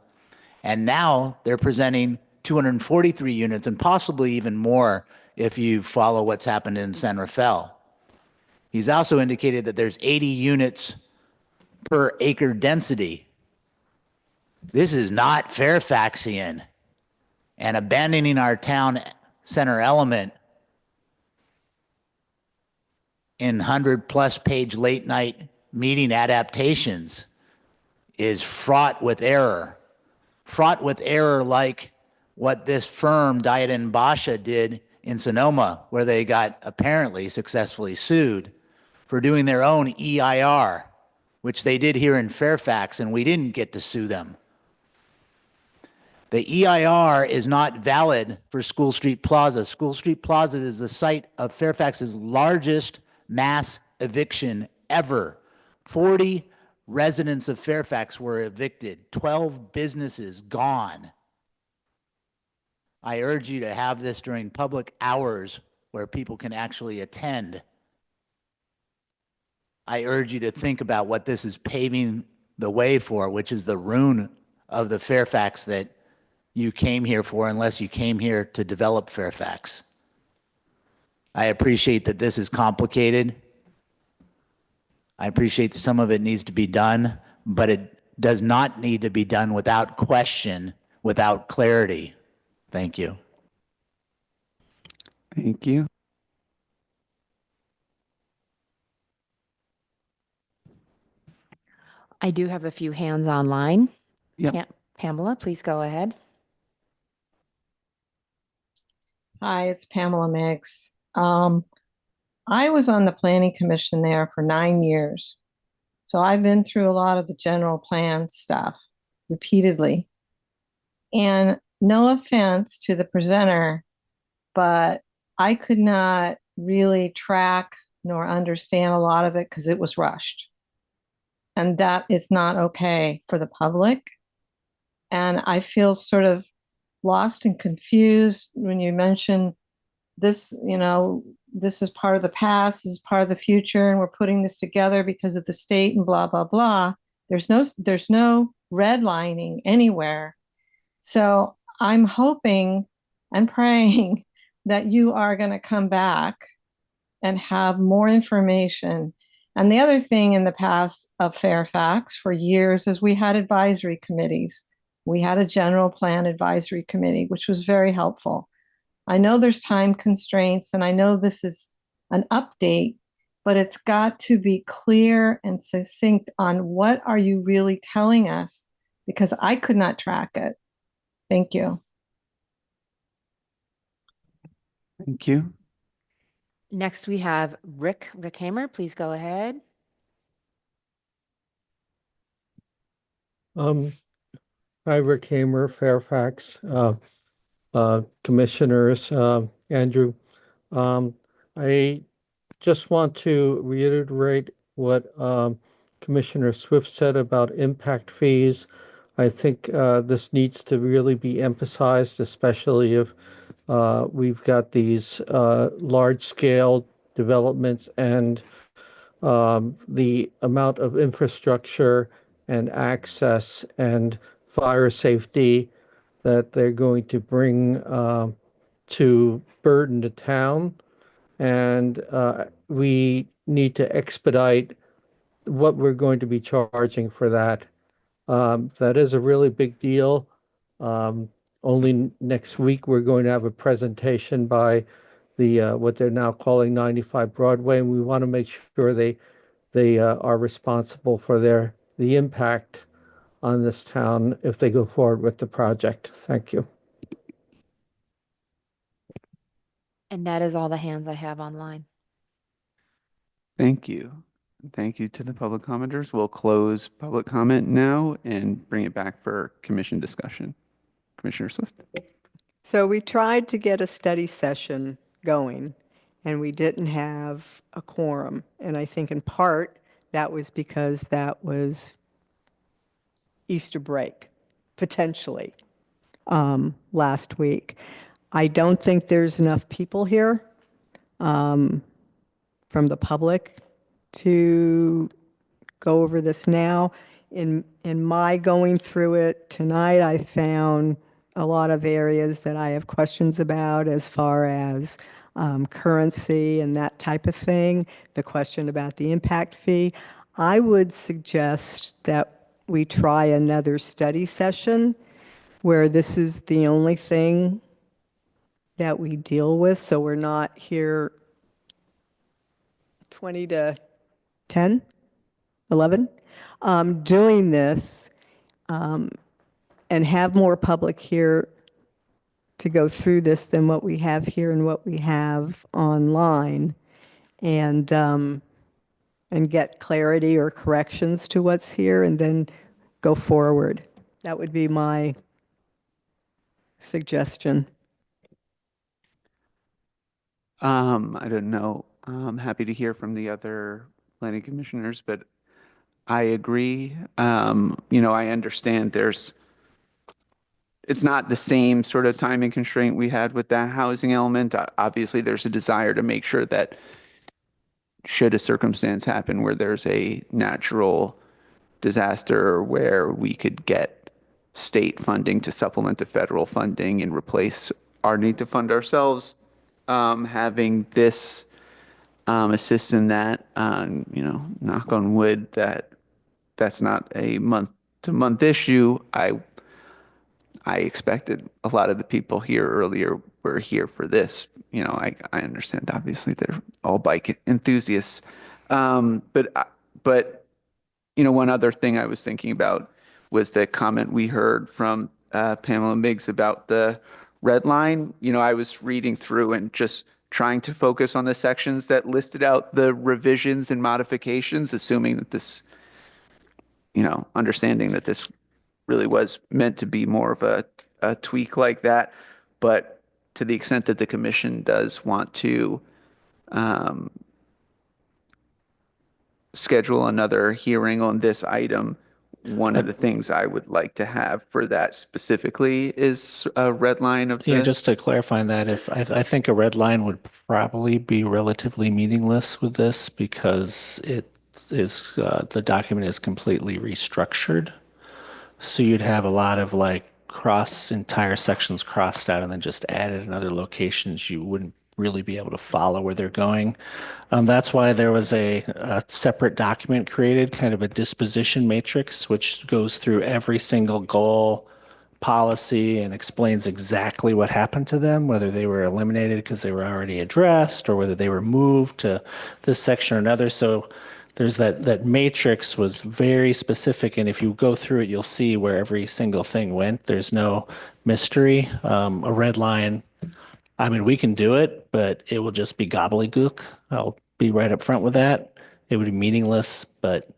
And now they're presenting 243 units and possibly even more if you follow what's happened in San Rafael. He's also indicated that there's 80 units per acre density. This is not Fairfaxian. And abandoning our town center element in 100+ page late night meeting adaptations is fraught with error. Fraught with error like what this firm, Diet and Basha, did in Sonoma, where they got apparently successfully sued for doing their own EIR, which they did here in Fairfax, and we didn't get to sue them. The EIR is not valid for School Street Plaza. School Street Plaza is the site of Fairfax's largest mass eviction ever. 40 residents of Fairfax were evicted, 12 businesses gone. I urge you to have this during public hours where people can actually attend. I urge you to think about what this is paving the way for, which is the ruin of the Fairfax that you came here for, unless you came here to develop Fairfax. I appreciate that this is complicated. I appreciate that some of it needs to be done, but it does not need to be done without question, without clarity. Thank you. Thank you. I do have a few hands online. Yep. Pamela, please go ahead. Hi, it's Pamela Meggs. I was on the planning commission there for 9 years. So I've been through a lot of the general plan stuff repeatedly. And no offense to the presenter, but I could not really track nor understand a lot of it because it was rushed. And that is not okay for the public. And I feel sort of lost and confused when you mention this, this is part of the past, this is part of the future, and we're putting this together because of the state and blah, blah, blah. There's no redlining anywhere. So I'm hoping and praying that you are going to come back and have more information. And the other thing in the past of Fairfax for years is we had advisory committees. We had a general plan advisory committee, which was very helpful. I know there's time constraints and I know this is an update, but it's got to be clear and succinct on what are you really telling us, because I could not track it. Thank you. Thank you. Next, we have Rick Hamer. Please go ahead. Hi, Rick Hamer, Fairfax, commissioners, Andrew. I just want to reiterate what Commissioner Swift said about impact fees. I think this needs to really be emphasized, especially if we've got these large-scale developments and the amount of infrastructure and access and fire safety that they're going to bring to burden the town. And we need to expedite what we're going to be charging for that. That is a really big deal. Only next week, we're going to have a presentation by the what they're now calling 95 Broadway, and we want to make sure they are responsible for the impact on this town if they go forward with the project. Thank you. And that is all the hands I have online. Thank you. Thank you to the public commenters. We'll close public comment now and bring it back for commission discussion. Commissioner Swift. So we tried to get a study session going, and we didn't have a quorum. And I think in part that was because that was Easter break, potentially, last week. I don't think there's enough people here from the public to go over this now. In my going through it tonight, I found a lot of areas that I have questions about as far as currency and that type of thing, the question about the impact fee. I would suggest that we try another study session where this is the only thing that we deal with, so we're not here 20 to 10, 11, doing this, and have more public here to go through this than what we have here and what we have online, and get clarity or corrections to what's here, and then go forward. That would be my suggestion. I don't know. I'm happy to hear from the other planning commissioners, but I agree. I understand it's not the same sort of timing constraint we had with that housing element. Obviously, there's a desire to make sure that should a circumstance happen where there's a natural disaster where we could get state funding to supplement the federal funding and replace our need to fund ourselves, having this assist in that, knock on wood, that's not a month-to-month issue. I expected a lot of the people here earlier were here for this. I understand, obviously, they're all bike enthusiasts. But one other thing I was thinking about was the comment we heard from Pamela Miggs about the red line. I was reading through and just trying to focus on the sections that listed out the revisions and modifications, assuming that this, understanding that this really was meant to be more of a tweak like that. But to the extent that the commission does want to schedule another hearing on this item, one of the things I would like to have for that specifically is a red line of Yeah, the. just to clarify that, if I think a red line would probably be relatively meaningless with this because the document is completely restructured. So you'd have a lot of like entire sections crossed out and then just added in other locations. You wouldn't really be able to follow where they're going. That's why there was a separate document created, kind of a disposition matrix, which goes through every single goal, policy, and explains exactly what happened to them, whether they were eliminated because they were already addressed or whether they were moved to this section or another. So there's that matrix was very specific, and if you go through it, you'll see where every single thing went. There's no mystery. A red line, I mean, we can do it, but it will just be gobbledygook. I'll be right up front with that. It would be meaningless, but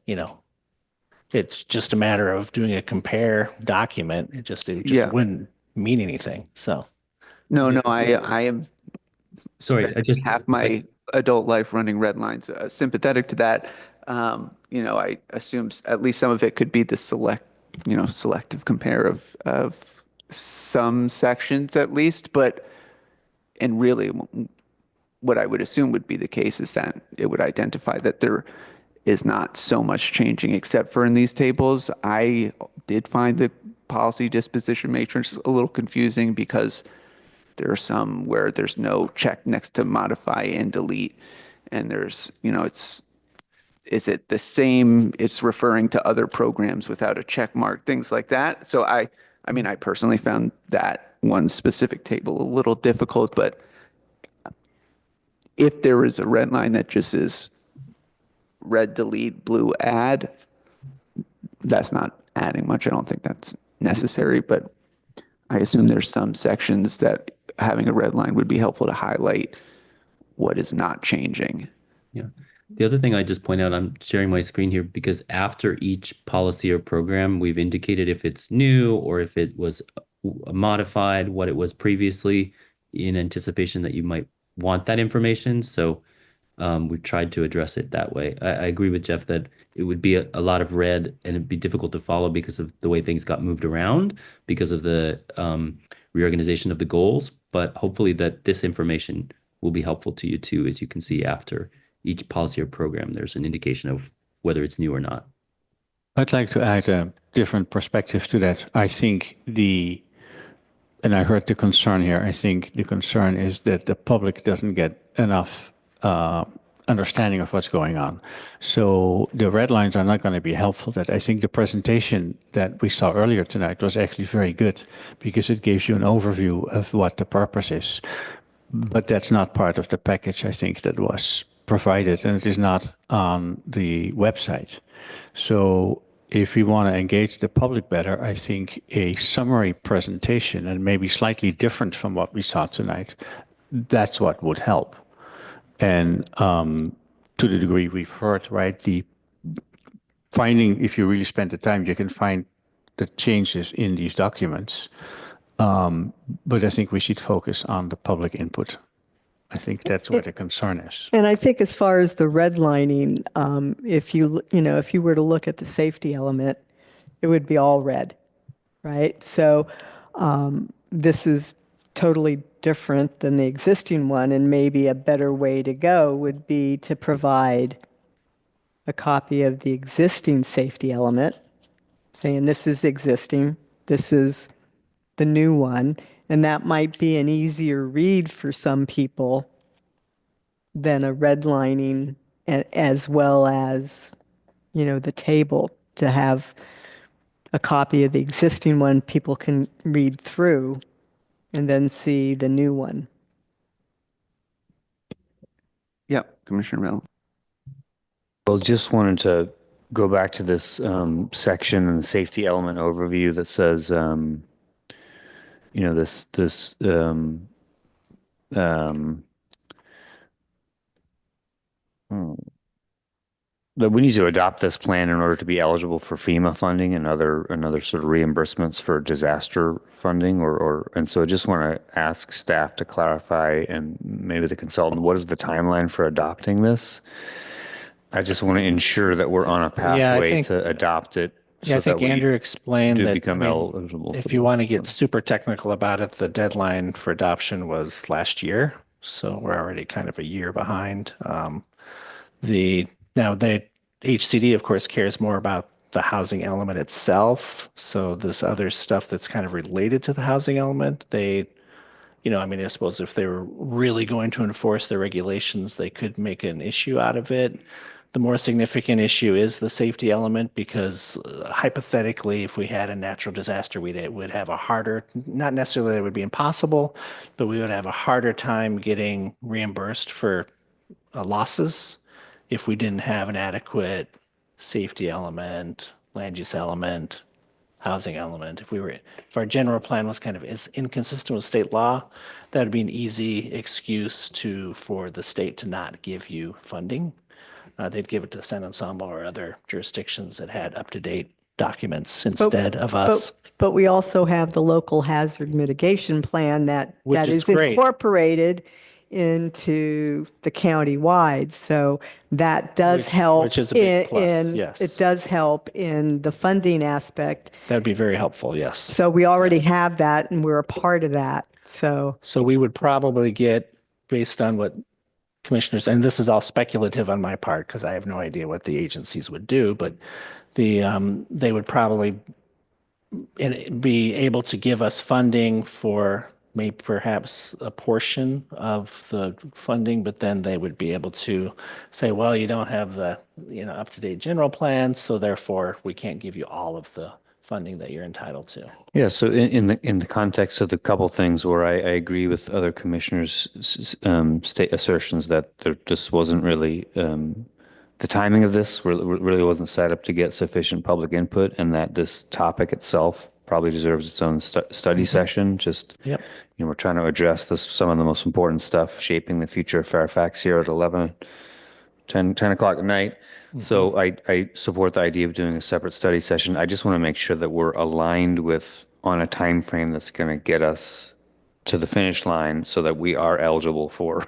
it's just a matter of doing a compare document. It just wouldn't mean anything. So No, I am. Sorry, half my adult life running red lines. Sympathetic to that. I assume at least some of it could be the selective compare of some sections at least, and really what I would assume would be the case is that it would identify that there is not so much changing except for in these tables. I did find the policy disposition matrix a little confusing because there are some where there's no check next to modify and delete. And there's, is it the same? It's referring to other programs without a check mark, things like that. So I personally found that one specific table a little difficult, but if there is a red line that just is red delete, blue add, that's not adding much. I don't think that's necessary, but I assume there's some sections that having a red line would be helpful to highlight what is not changing. Yeah. The other thing I just point out, I'm sharing my screen here because after each policy or program, we've indicated if it's new or if it was modified, what it was previously in anticipation that you might want that information. So we've tried to address it that way. I agree with Jeff that it would be a lot of red and it'd be difficult to follow because of the way things got moved around because of the reorganization of the goals. But hopefully that this information will be helpful to you too, as you can see after each policy or program, there's an indication of whether it's new or not. I'd like to add a different perspective to that. I think and I heard the concern here, I think the concern is that the public doesn't get enough understanding of what's going on. So the red lines are not going to be helpful. That I think the presentation that we saw earlier tonight was actually very good because it gives you an overview of what the purpose is. But that's not part of the package, I think, that was provided, and it is not on the website. So if we want to engage the public better, I think a summary presentation, and maybe slightly different from what we saw tonight, that's what would help. And to the degree we've heard, right, the finding, if you really spend the time, you can find the changes in these documents. But I think we should focus on the public input. I think that's where the concern is. And I think as far as the redlining, if you were to look at the safety element, it would be all red, right? So this is totally different than the existing one, and maybe a better way to go would be to provide a copy of the existing safety element, saying this is existing, this is the new one, and that might be an easier read for some people than a redlining, as well as, the table, to have a copy of the existing one people can read through and then see the new one. Yep, Commissioner Rell. Well, just wanted to go back to this section in the safety element overview that says, that we need to adopt this plan in order to be eligible for FEMA funding and other sort of reimbursements for disaster funding, and so I just want to ask staff to clarify, and maybe the consultant, what is the timeline for adopting this? I just want to ensure that we're on a pathway to adopt it. Yeah, I think Andrew explained that, become eligible. if you want to get super technical about it, the deadline for adoption was last year. So we're already kind of a year behind. The HCD, of course, cares more about the housing element itself. So this other stuff that's kind of related to the housing element, I suppose if they were really going to enforce the regulations, they could make an issue out of it. The more significant issue is the safety element, because hypothetically, if we had a natural disaster, we would have a harder, not necessarily that it would be impossible, but we would have a harder time getting reimbursed for losses if we didn't have an adequate safety element, land use element, housing element. If our general plan was kind of inconsistent with state law, that would be an easy excuse for the state to not give you funding. They'd give it to San Ensemble or other jurisdictions that had up-to-date documents instead of us. But we also have the local hazard mitigation plan that is great. incorporated into the county-wide. So that does help. Which is a big plus, yes. It does help in the funding aspect. That'd be very helpful, yes. So we already have that, and we're a part of that. So we would probably get, based on what commissioners, and this is all speculative on my part because I have no idea what the agencies would do, but they would probably be able to give us funding for maybe perhaps a portion of the funding, but then they would be able to say, well, you don't have the up-to-date general plan, so therefore we can't give you all of the funding that you're entitled to. Yeah, so in the context of the couple things where I agree with other commissioners' state assertions that there just wasn't really the timing of this really wasn't set up to get sufficient public input, and that this topic itself probably deserves its own study session. Just we're trying to address some of the most important stuff shaping the future of Fairfax here at 10 o'clock at night. So I support the idea of doing a separate study session. I just want to make sure that we're aligned on a time frame that's going to get us to the finish line so that we are eligible for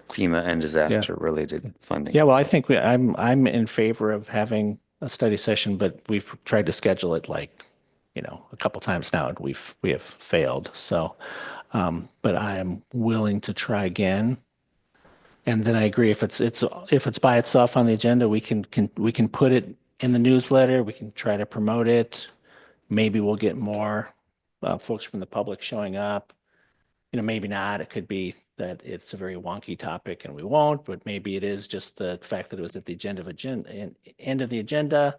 FEMA and disaster related funding. Yeah, well, I think I'm in favor of having a study session, but we've tried to schedule it a couple times now, and we have failed. So, but I am willing to try again. And then I agree, if it's by itself on the agenda, we can put it in the newsletter. We can try to promote it. Maybe we'll get more folks from the public showing up. Maybe not. It could be that it's a very wonky topic and we won't. But maybe it is just the fact that it was at the end of the agenda.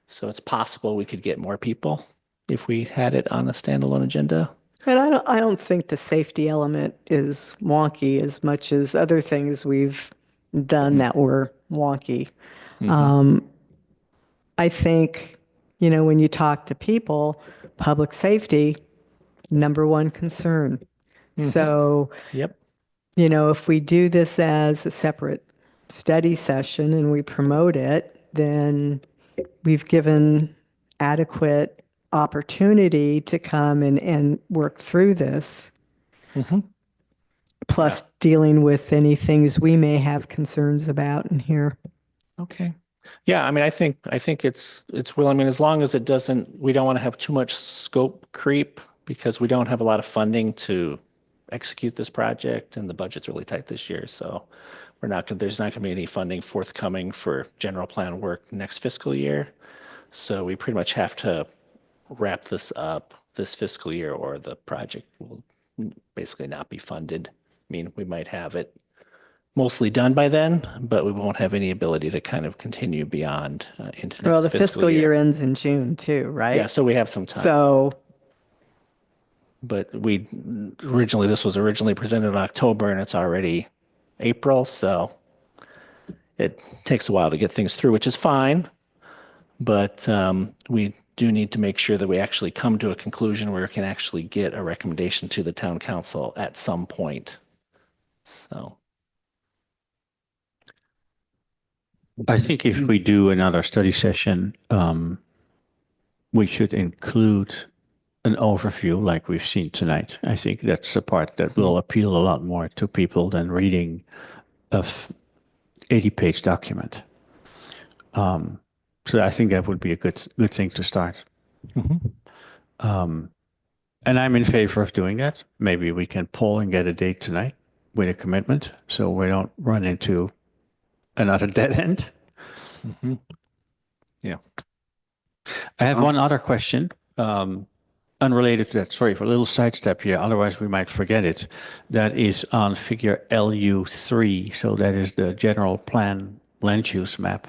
So it's possible we could get more people if we had it on a standalone agenda. And I don't think the safety element is wonky as much as other things we've done that were wonky. I think, when you talk to people, public safety, number one concern. So, if we do this as a separate study session and we promote it, then we've given adequate opportunity to come and work through this, plus dealing with any things we may have concerns about in here. Okay. Yeah, I think it's as long as we don't want to have too much scope creep, because we don't have a lot of funding to execute this project, and the budget's really tight this year. So there's not going to be any funding forthcoming for general plan work next fiscal year. So we pretty much have to wrap this up this fiscal year, or the project will basically not be funded. We might have it mostly done by then, but we won't have any ability to kind of continue beyond into next Well, the fiscal year ends in June too, right? Yeah, so we have some time. But this was originally presented in October, and it's already April, so it takes a while to get things through, which is fine. But we do need to make sure that we actually come to a conclusion where we can actually get a recommendation to the town council at some point. So. I think if we do another study session, we should include an overview like we've seen tonight. I think that's the part that will appeal a lot more to people than reading a 80-page document. So I think that would be a good thing to start. And I'm in favor of doing that. Maybe we can poll and get a date tonight with a commitment so we don't run into another dead end. Yeah. I have one other question, unrelated to that. Sorry for a little sidestep here. Otherwise, we might forget it. That is on figure LU3. So that is the general plan land use map,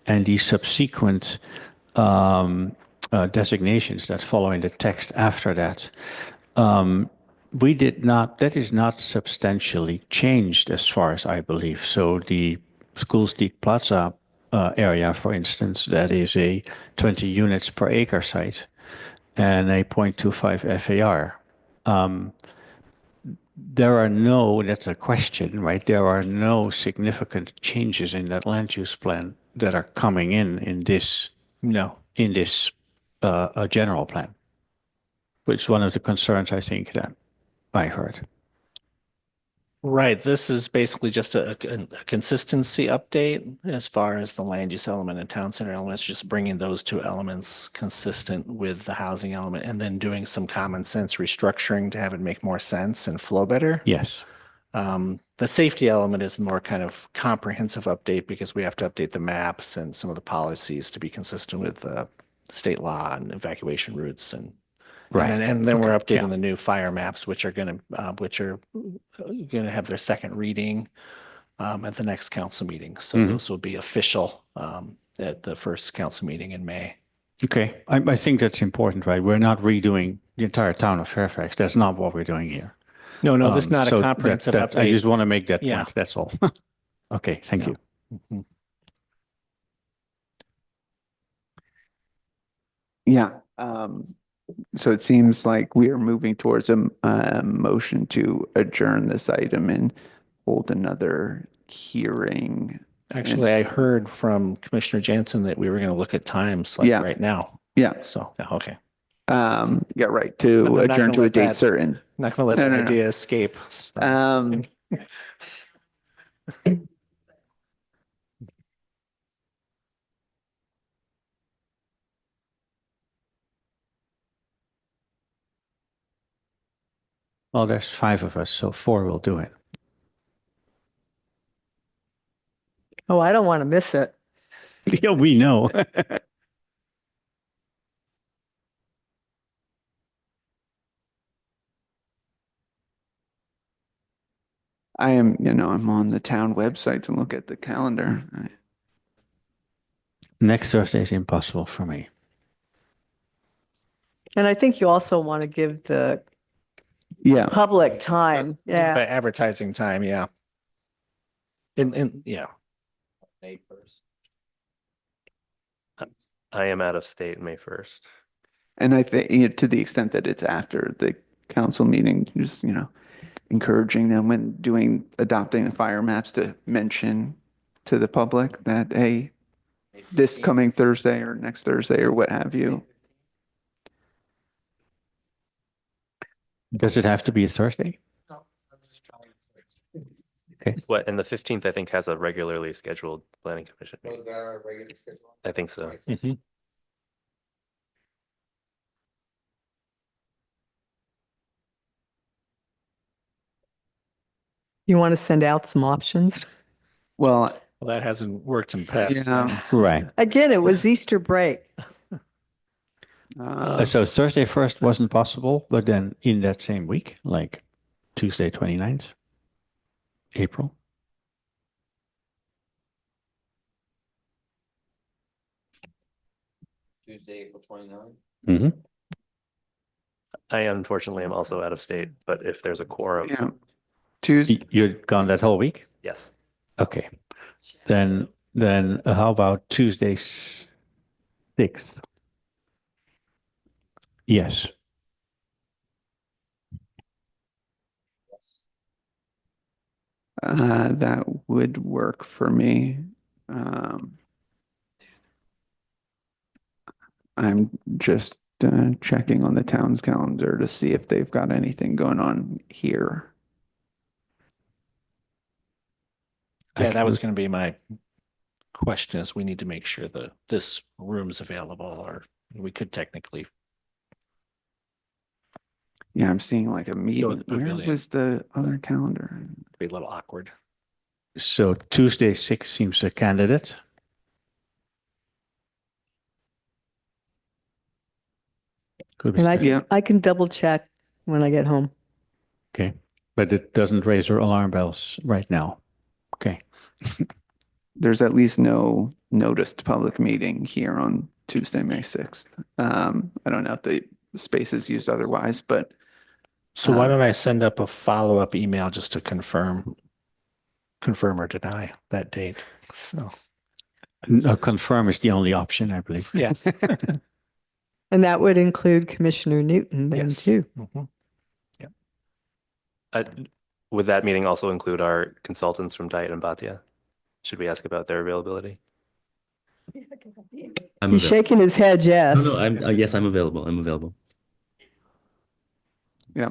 and the subsequent designations that follow in the text after that. We did not. That is not substantially changed, as far as I believe. So the Schoolsteak Plaza area, for instance, that is a 20 units per acre site and a 0.25 FAR. There are no, that's a question, right? There are no significant changes in that land use plan that are coming in this general plan, which is one of the concerns I think that I heard. Right. This is basically just a consistency update as far as the land use element and town center elements, just bringing those two elements consistent with the housing element and then doing some common sense restructuring to have it make more sense and flow better. Yes. The safety element is more kind of comprehensive update because we have to update the maps and some of the policies to be consistent with state law and evacuation routes Right. And then we're updating the new fire maps, which are going to have their second reading at the next council meeting. So those will be official at the first council meeting in May. Okay, I think that's important, right? We're not redoing the entire town of Fairfax. That's not what we're doing here. No, this is not a comprehensive update. I just want to make that Yeah. point. That's all. Okay, thank you. Yeah. So it seems like we are moving towards a motion to adjourn this item and hold another hearing. Actually, I heard from Commissioner Jansen that we were going to look at times like right now. Yeah. So, okay. Yeah, right. To I'm not adjourn gonna to a let date that- certain. I'm not going to let No, that no, no. idea escape. Well, there's 5 of us, so 4 will do it. Oh, I don't want to miss it. Yeah, we know. I'm on the town website to look at the calendar. Next Thursday is impossible for me. And I think you also want to give the public time. Yeah. By advertising time, yeah. Yeah. May 1st. I am out of state May 1st. And I think to the extent that it's after the council meeting, just, encouraging them when adopting the fire maps to mention to the public that, hey, this coming Thursday or next Thursday or what have you. Does it have to be a Thursday? Okay. What, and the 15th, I think, has a regularly scheduled planning commission meeting. Was there a regularly scheduled? I think so. You want to send out some options? Well, that hasn't worked in past. Yeah. Right. Again, it was Easter break. So Thursday 1st wasn't possible, but then in that same week, like Tuesday 29th, April. Tuesday, April 29th. Mm-hmm. I unfortunately am also out of state, but if there's a quorum. Yeah. Tuesday. You're gone that whole week? Yes. Okay. Then how about Tuesdays? 6th. Yes. That would work for me. Um, I'm just checking on the town's calendar to see if they've got anything going on here. Yeah, that was going to be my question is we need to make sure that this room's available, or we could technically Yeah, I'm seeing like a meeting. the Where pavilion. was the other calendar? be a little awkward. So Tuesday 6th seems a candidate. Could be And scheduled. I can double check when I get home. Okay, but it doesn't raise our alarm bells right now. Okay. There's at least no noticed public meeting here on Tuesday, May 6th. I don't know if the space is used otherwise, but So why don't I send up a follow-up email just to confirm or deny that date? So No, confirm is the only option, I believe. yes. And that would include Commissioner Newton then Yes. too. Mhm. Would that meeting also include our consultants from Diet and Bhatia? Should we ask about their availability? I'm He's available. shaking his head, yes. No, I'm yes, I'm available. I'm available. yeah.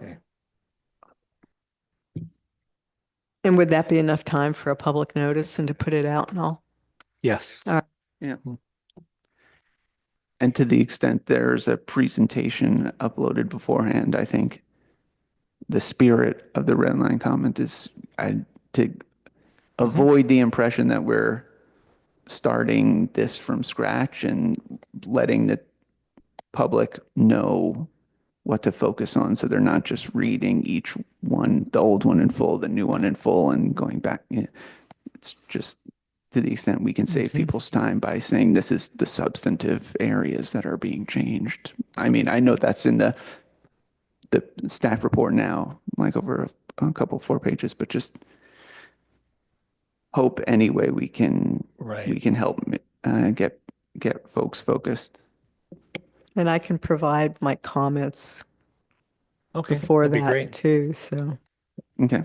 And would that be enough time for a public notice and to put it out and all? Yes. Yeah. And to the extent there's a presentation uploaded beforehand, I think the spirit of the red line comment is to avoid the impression that we're starting this from scratch and letting the public know what to focus on, so they're not just reading each one, the old one in full, the new one in full, and going back. It's just to the extent we can save people's time by saying this is the substantive areas that are being changed. I mean, I know that's in the staff report now, like over a couple, 4 pages, but just hope any way we can help get folks focused. And I can provide my comments Okay. before that'd be that great. too, so. Okay.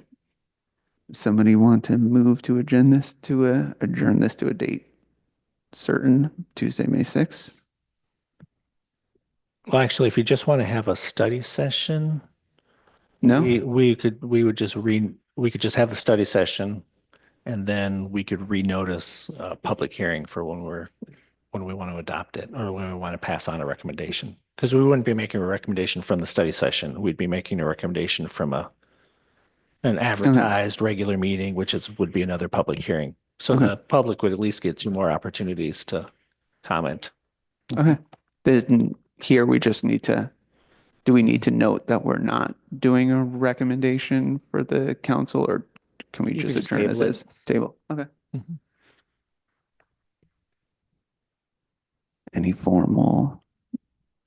Somebody want to move to adjourn this to a date certain, Tuesday, May 6th? Well, actually, if you just want to have a study session, No? we could just have the study session, and then we could renotice a public hearing for when we want to adopt it or when we want to pass on a recommendation. Because we wouldn't be making a recommendation from the study session. We'd be making a recommendation from an advertised regular meeting, which would be another public hearing. So the public would at least get 2 more opportunities to comment. Okay. Then here we just do we need to note that we're not doing a recommendation for the council, or can we You just could just adjourn as table it. is? Table, okay. Mhm. Any formal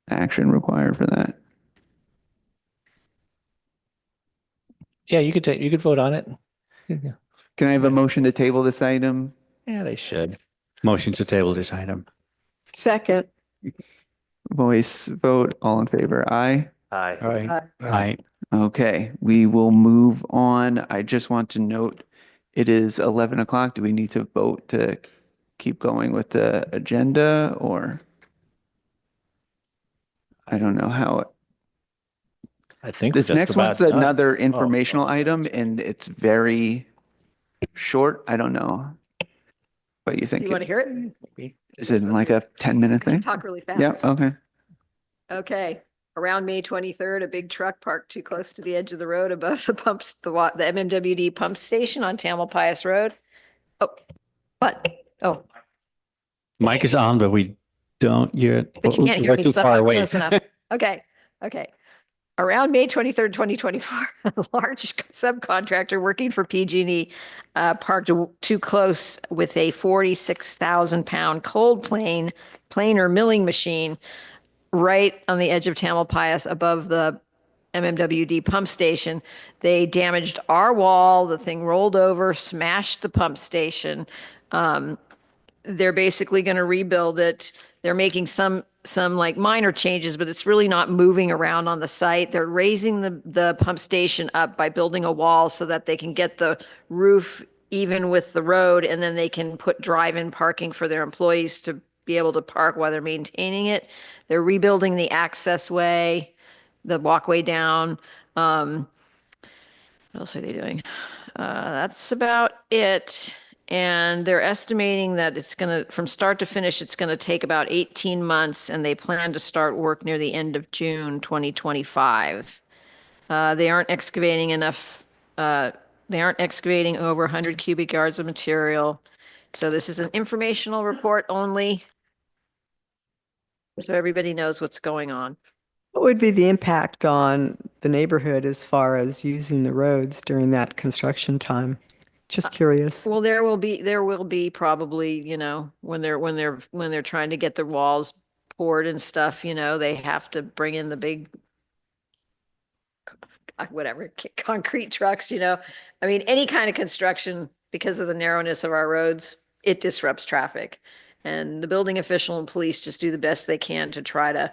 action required for that? Yeah, you could vote on it. Yeah, Can I have a motion to table this item? they should. Motion to table this item. Second. Voice vote, all in favor, aye? Aye. Aye. Okay, we will move on. I just want to note, it is 11 o'clock. Do we need to vote to keep going with the agenda, or? I don't know how. I think we're This just next one's about done. another informational item, and it's very short. I don't know what you think. You want to hear it? Is it like a 10-minute Can I thing? talk really fast? Yeah, okay. Okay. Around May 23rd, a big truck parked too close to the edge of the road above the MMWD pump station on Tamalpais Road. Oh, what? Oh, Mic is on, but we don't hear it. but you can't hear We're me. too 'cause I'm far not away. close enough. Okay. Around May 23rd, 2024, a large subcontractor working for PG&E parked too close with a 46,000-pound cold planer milling machine right on the edge of Tamalpais above the MMWD pump station. They damaged our wall. The thing rolled over, smashed the pump station. They're basically going to rebuild it. they're making some like minor changes, but it's really not moving around on the site. They're raising the pump station up by building a wall so that they can get the roof even with the road, and then they can put drive-in parking for their employees to be able to park while they're maintaining it. They're rebuilding the access way, the walkway down. What else are they doing? That's about it. And they're estimating that it's going to, from start to finish, it's going to take about 18 months, and they plan to start work near the end of June 2025. They aren't excavating enough, they aren't excavating over 100 cubic yards of material. So this is an informational report only, so everybody knows what's going on. What would be the impact on the neighborhood as far as using the roads during that construction time? Just curious. Well, there will be probably, you know, when they're trying to get the walls poured and stuff, you know, they have to bring in the big whatever concrete trucks, you know. I mean, any kind of construction, because of the narrowness of our roads, it disrupts traffic. And the building official and police just do the best they can to try to,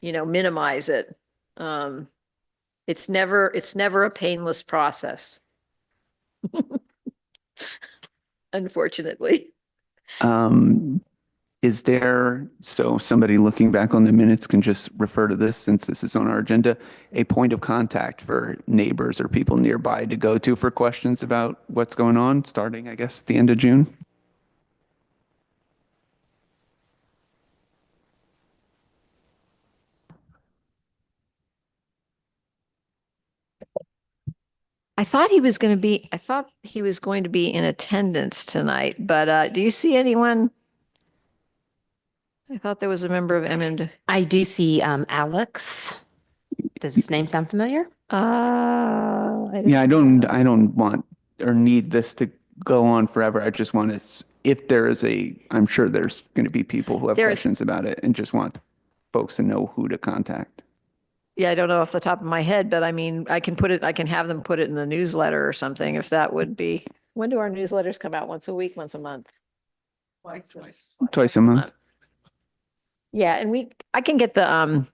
you know, minimize it. It's never a painless process. Unfortunately. Is there, so somebody looking back on the minutes can just refer to this since this is on our agenda, a point of contact for neighbors or people nearby to go to for questions about what's going on, starting, I guess, at the end of June? I thought he was going to be in attendance tonight, but do you see anyone? I thought there was a member of MMD. I do see Alex. Does his name sound familiar? Yeah, I don't want or need this to go on forever. I just want to, if there is I'm sure there's going to be people who have questions about it and just want folks to know who to contact. Yeah, I don't know off the top of my head, but I mean, I can have them put it in the newsletter or something if that would be. When do our newsletters come out? Once a week, once a month? Twice a month. Yeah, and I can get it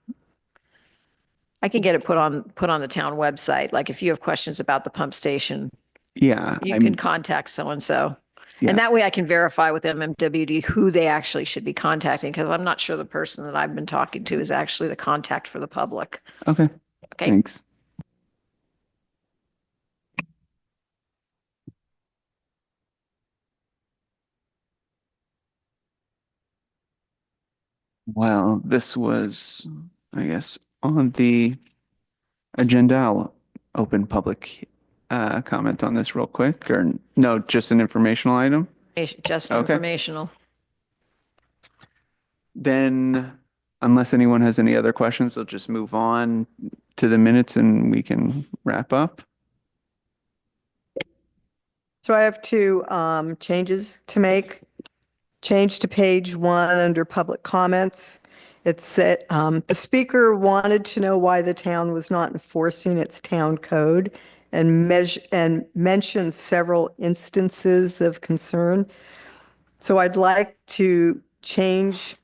put on the town website. Like if you have questions about the pump station, Yeah. you can contact so-and-so. Yeah. And that way I can verify with MMWD who they actually should be contacting, because I'm not sure the person that I've been talking to is actually the contact for the public. Okay. Okay. Thanks. Well, this was, I guess, on the agenda. I'll open public comment on this real quick, or no, just an informational item. Just Okay. informational. Then, unless anyone has any other questions, I'll just move on to the minutes and we can wrap up. So I have two changes to make. Change to page 1 under public comments. It said the speaker wanted to know why the town was not enforcing its town code and mentioned several instances of concern. So I'd like to change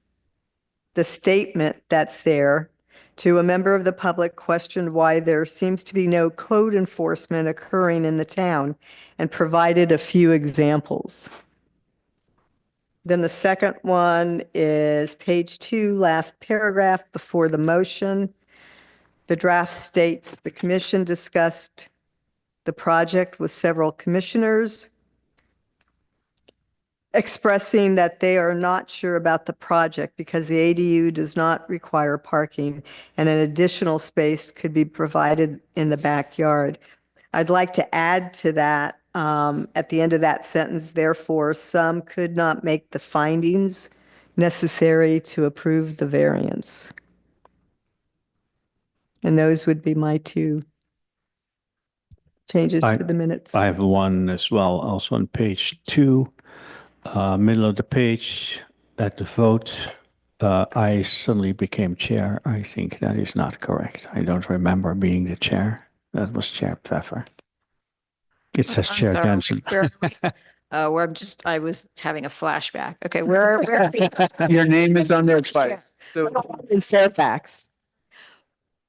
the statement that's there to a member of the public questioned why there seems to be no code enforcement occurring in the town and provided a few examples. Then the second one is page 2, last paragraph before the motion. The draft states the commission discussed the project with several commissioners, expressing that they are not sure about the project because the ADU does not require parking and an additional space could be provided in the backyard. I'd like to add to that at the end of that sentence, therefore, some could not make the findings necessary to approve the variance. And those would be my two changes to the minutes. I have one as well, also on page 2, middle of the page at the vote. I suddenly became chair. I think that is not correct. I don't remember being the chair. That was Chair Pfeffer. It says Chair Jensen. where I was having a flashback. Okay, where are we? Your name is on there twice. So In Fairfax.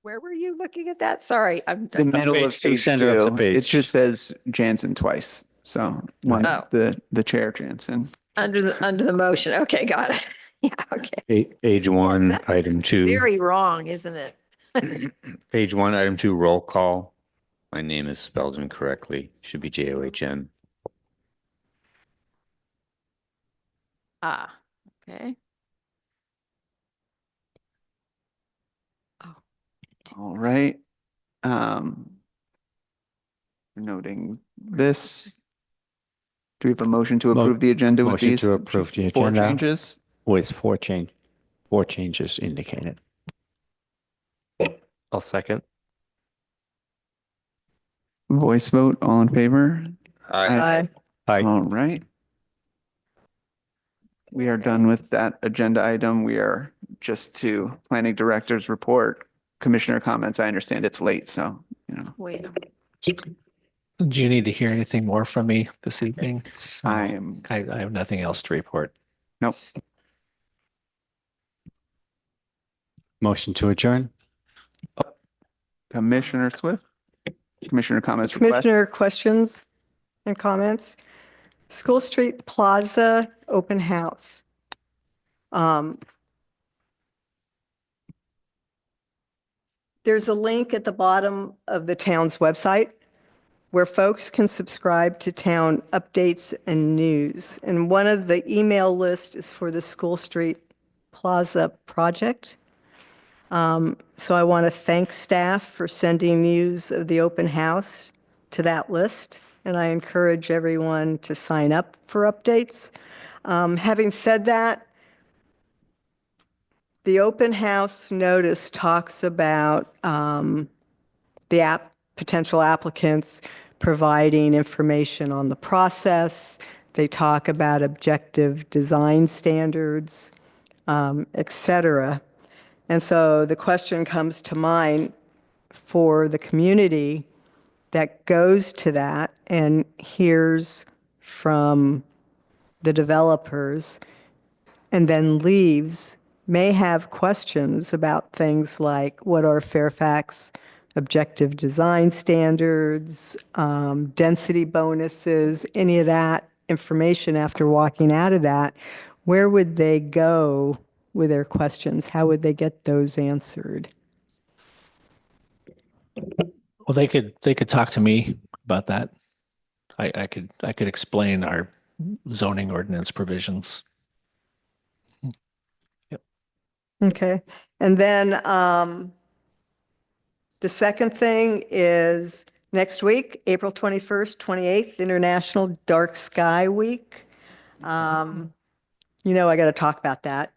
Where were you looking at that? Sorry, the middle of Page two, page center of the two, page. it just says Jansen twice. So one, Oh. the chair Jansen. under the motion. Okay, got it. Yeah, okay. Page one, that- item two. Very wrong, isn't it? Page one, item two, roll call. My name is spelled incorrectly. Should be John. Ah, okay. All right. Noting this. Do we have a motion to approve the agenda with Motion these to approve the four agenda changes? with four changes indicated. I'll second. Voice vote, all in favor? Aye. Aye. All right. We are done with that agenda item. We are just to planning director's report. Commissioner comments. I understand it's late, so, you know. Wait. Do you need to hear anything more from me this evening? I have nothing else to report. Nope. Motion to adjourn. Commissioner Swift? Commissioner comments or questions? Commissioner questions and comments? School Street Plaza open house. There's a link at the bottom of the town's website where folks can subscribe to town updates and news. And one of the email list is for the School Street Plaza project. So I want to thank staff for sending news of the open house to that list. And I encourage everyone to sign up for updates. Having said that, the open house notice talks about the potential applicants providing information on the process. They talk about objective design standards, et cetera. And so the question comes to mind for the community that goes to that and hears from the developers and then leaves may have questions about things like what are Fairfax objective design standards, density bonuses, any of that information after walking out of that. Where would they go with their questions? How would they get those answered? Well, they could talk to me about that. I could explain our zoning ordinance provisions. Yep. Okay. And then the second thing is next week, April 21st, 28th, International Dark Sky Week. I got to talk about that.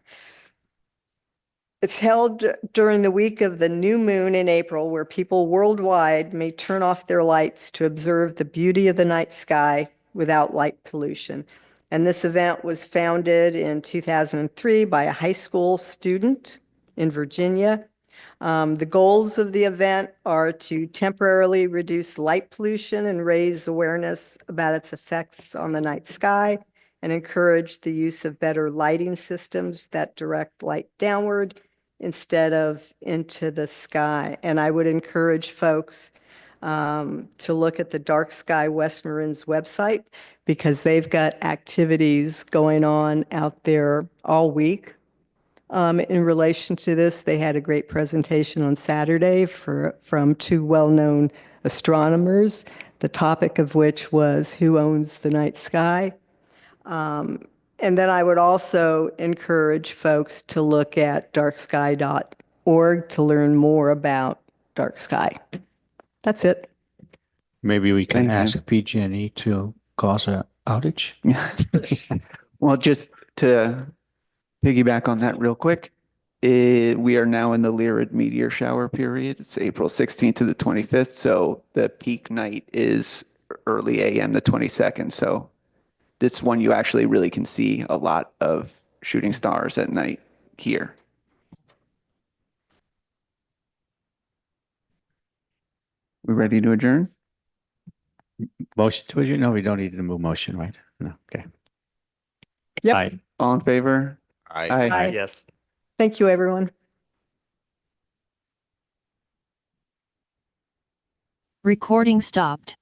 It's held during the week of the new moon in April, where people worldwide may turn off their lights to observe the beauty of the night sky without light pollution. And this event was founded in 2003 by a high school student in Virginia. The goals of the event are to temporarily reduce light pollution and raise awareness about its effects on the night sky, and encourage the use of better lighting systems that direct light downward instead of into the sky. And I would encourage folks to look at the Dark Sky West Marin's website, because they've got activities going on out there all week. In relation to this, they had a great presentation on Saturday from two well-known astronomers, the topic of which was who owns the night sky. And then I would also encourage folks to look at darksky.org to learn more about dark sky. That's it. Maybe we can Thank you. ask PG&E to cause an outage. Well, just to piggyback on that real quick, we are now in the Lyrid meteor shower period. It's April 16th to the 25th. So the peak night is early AM the 22nd. So this one you actually really can see a lot of shooting stars at night here. We ready to adjourn? Motion to adjourn? No, we don't need to move motion, right? No, okay. Yep. Aye. All in favor? Aye. Yes. Thank you, everyone. Recording stopped.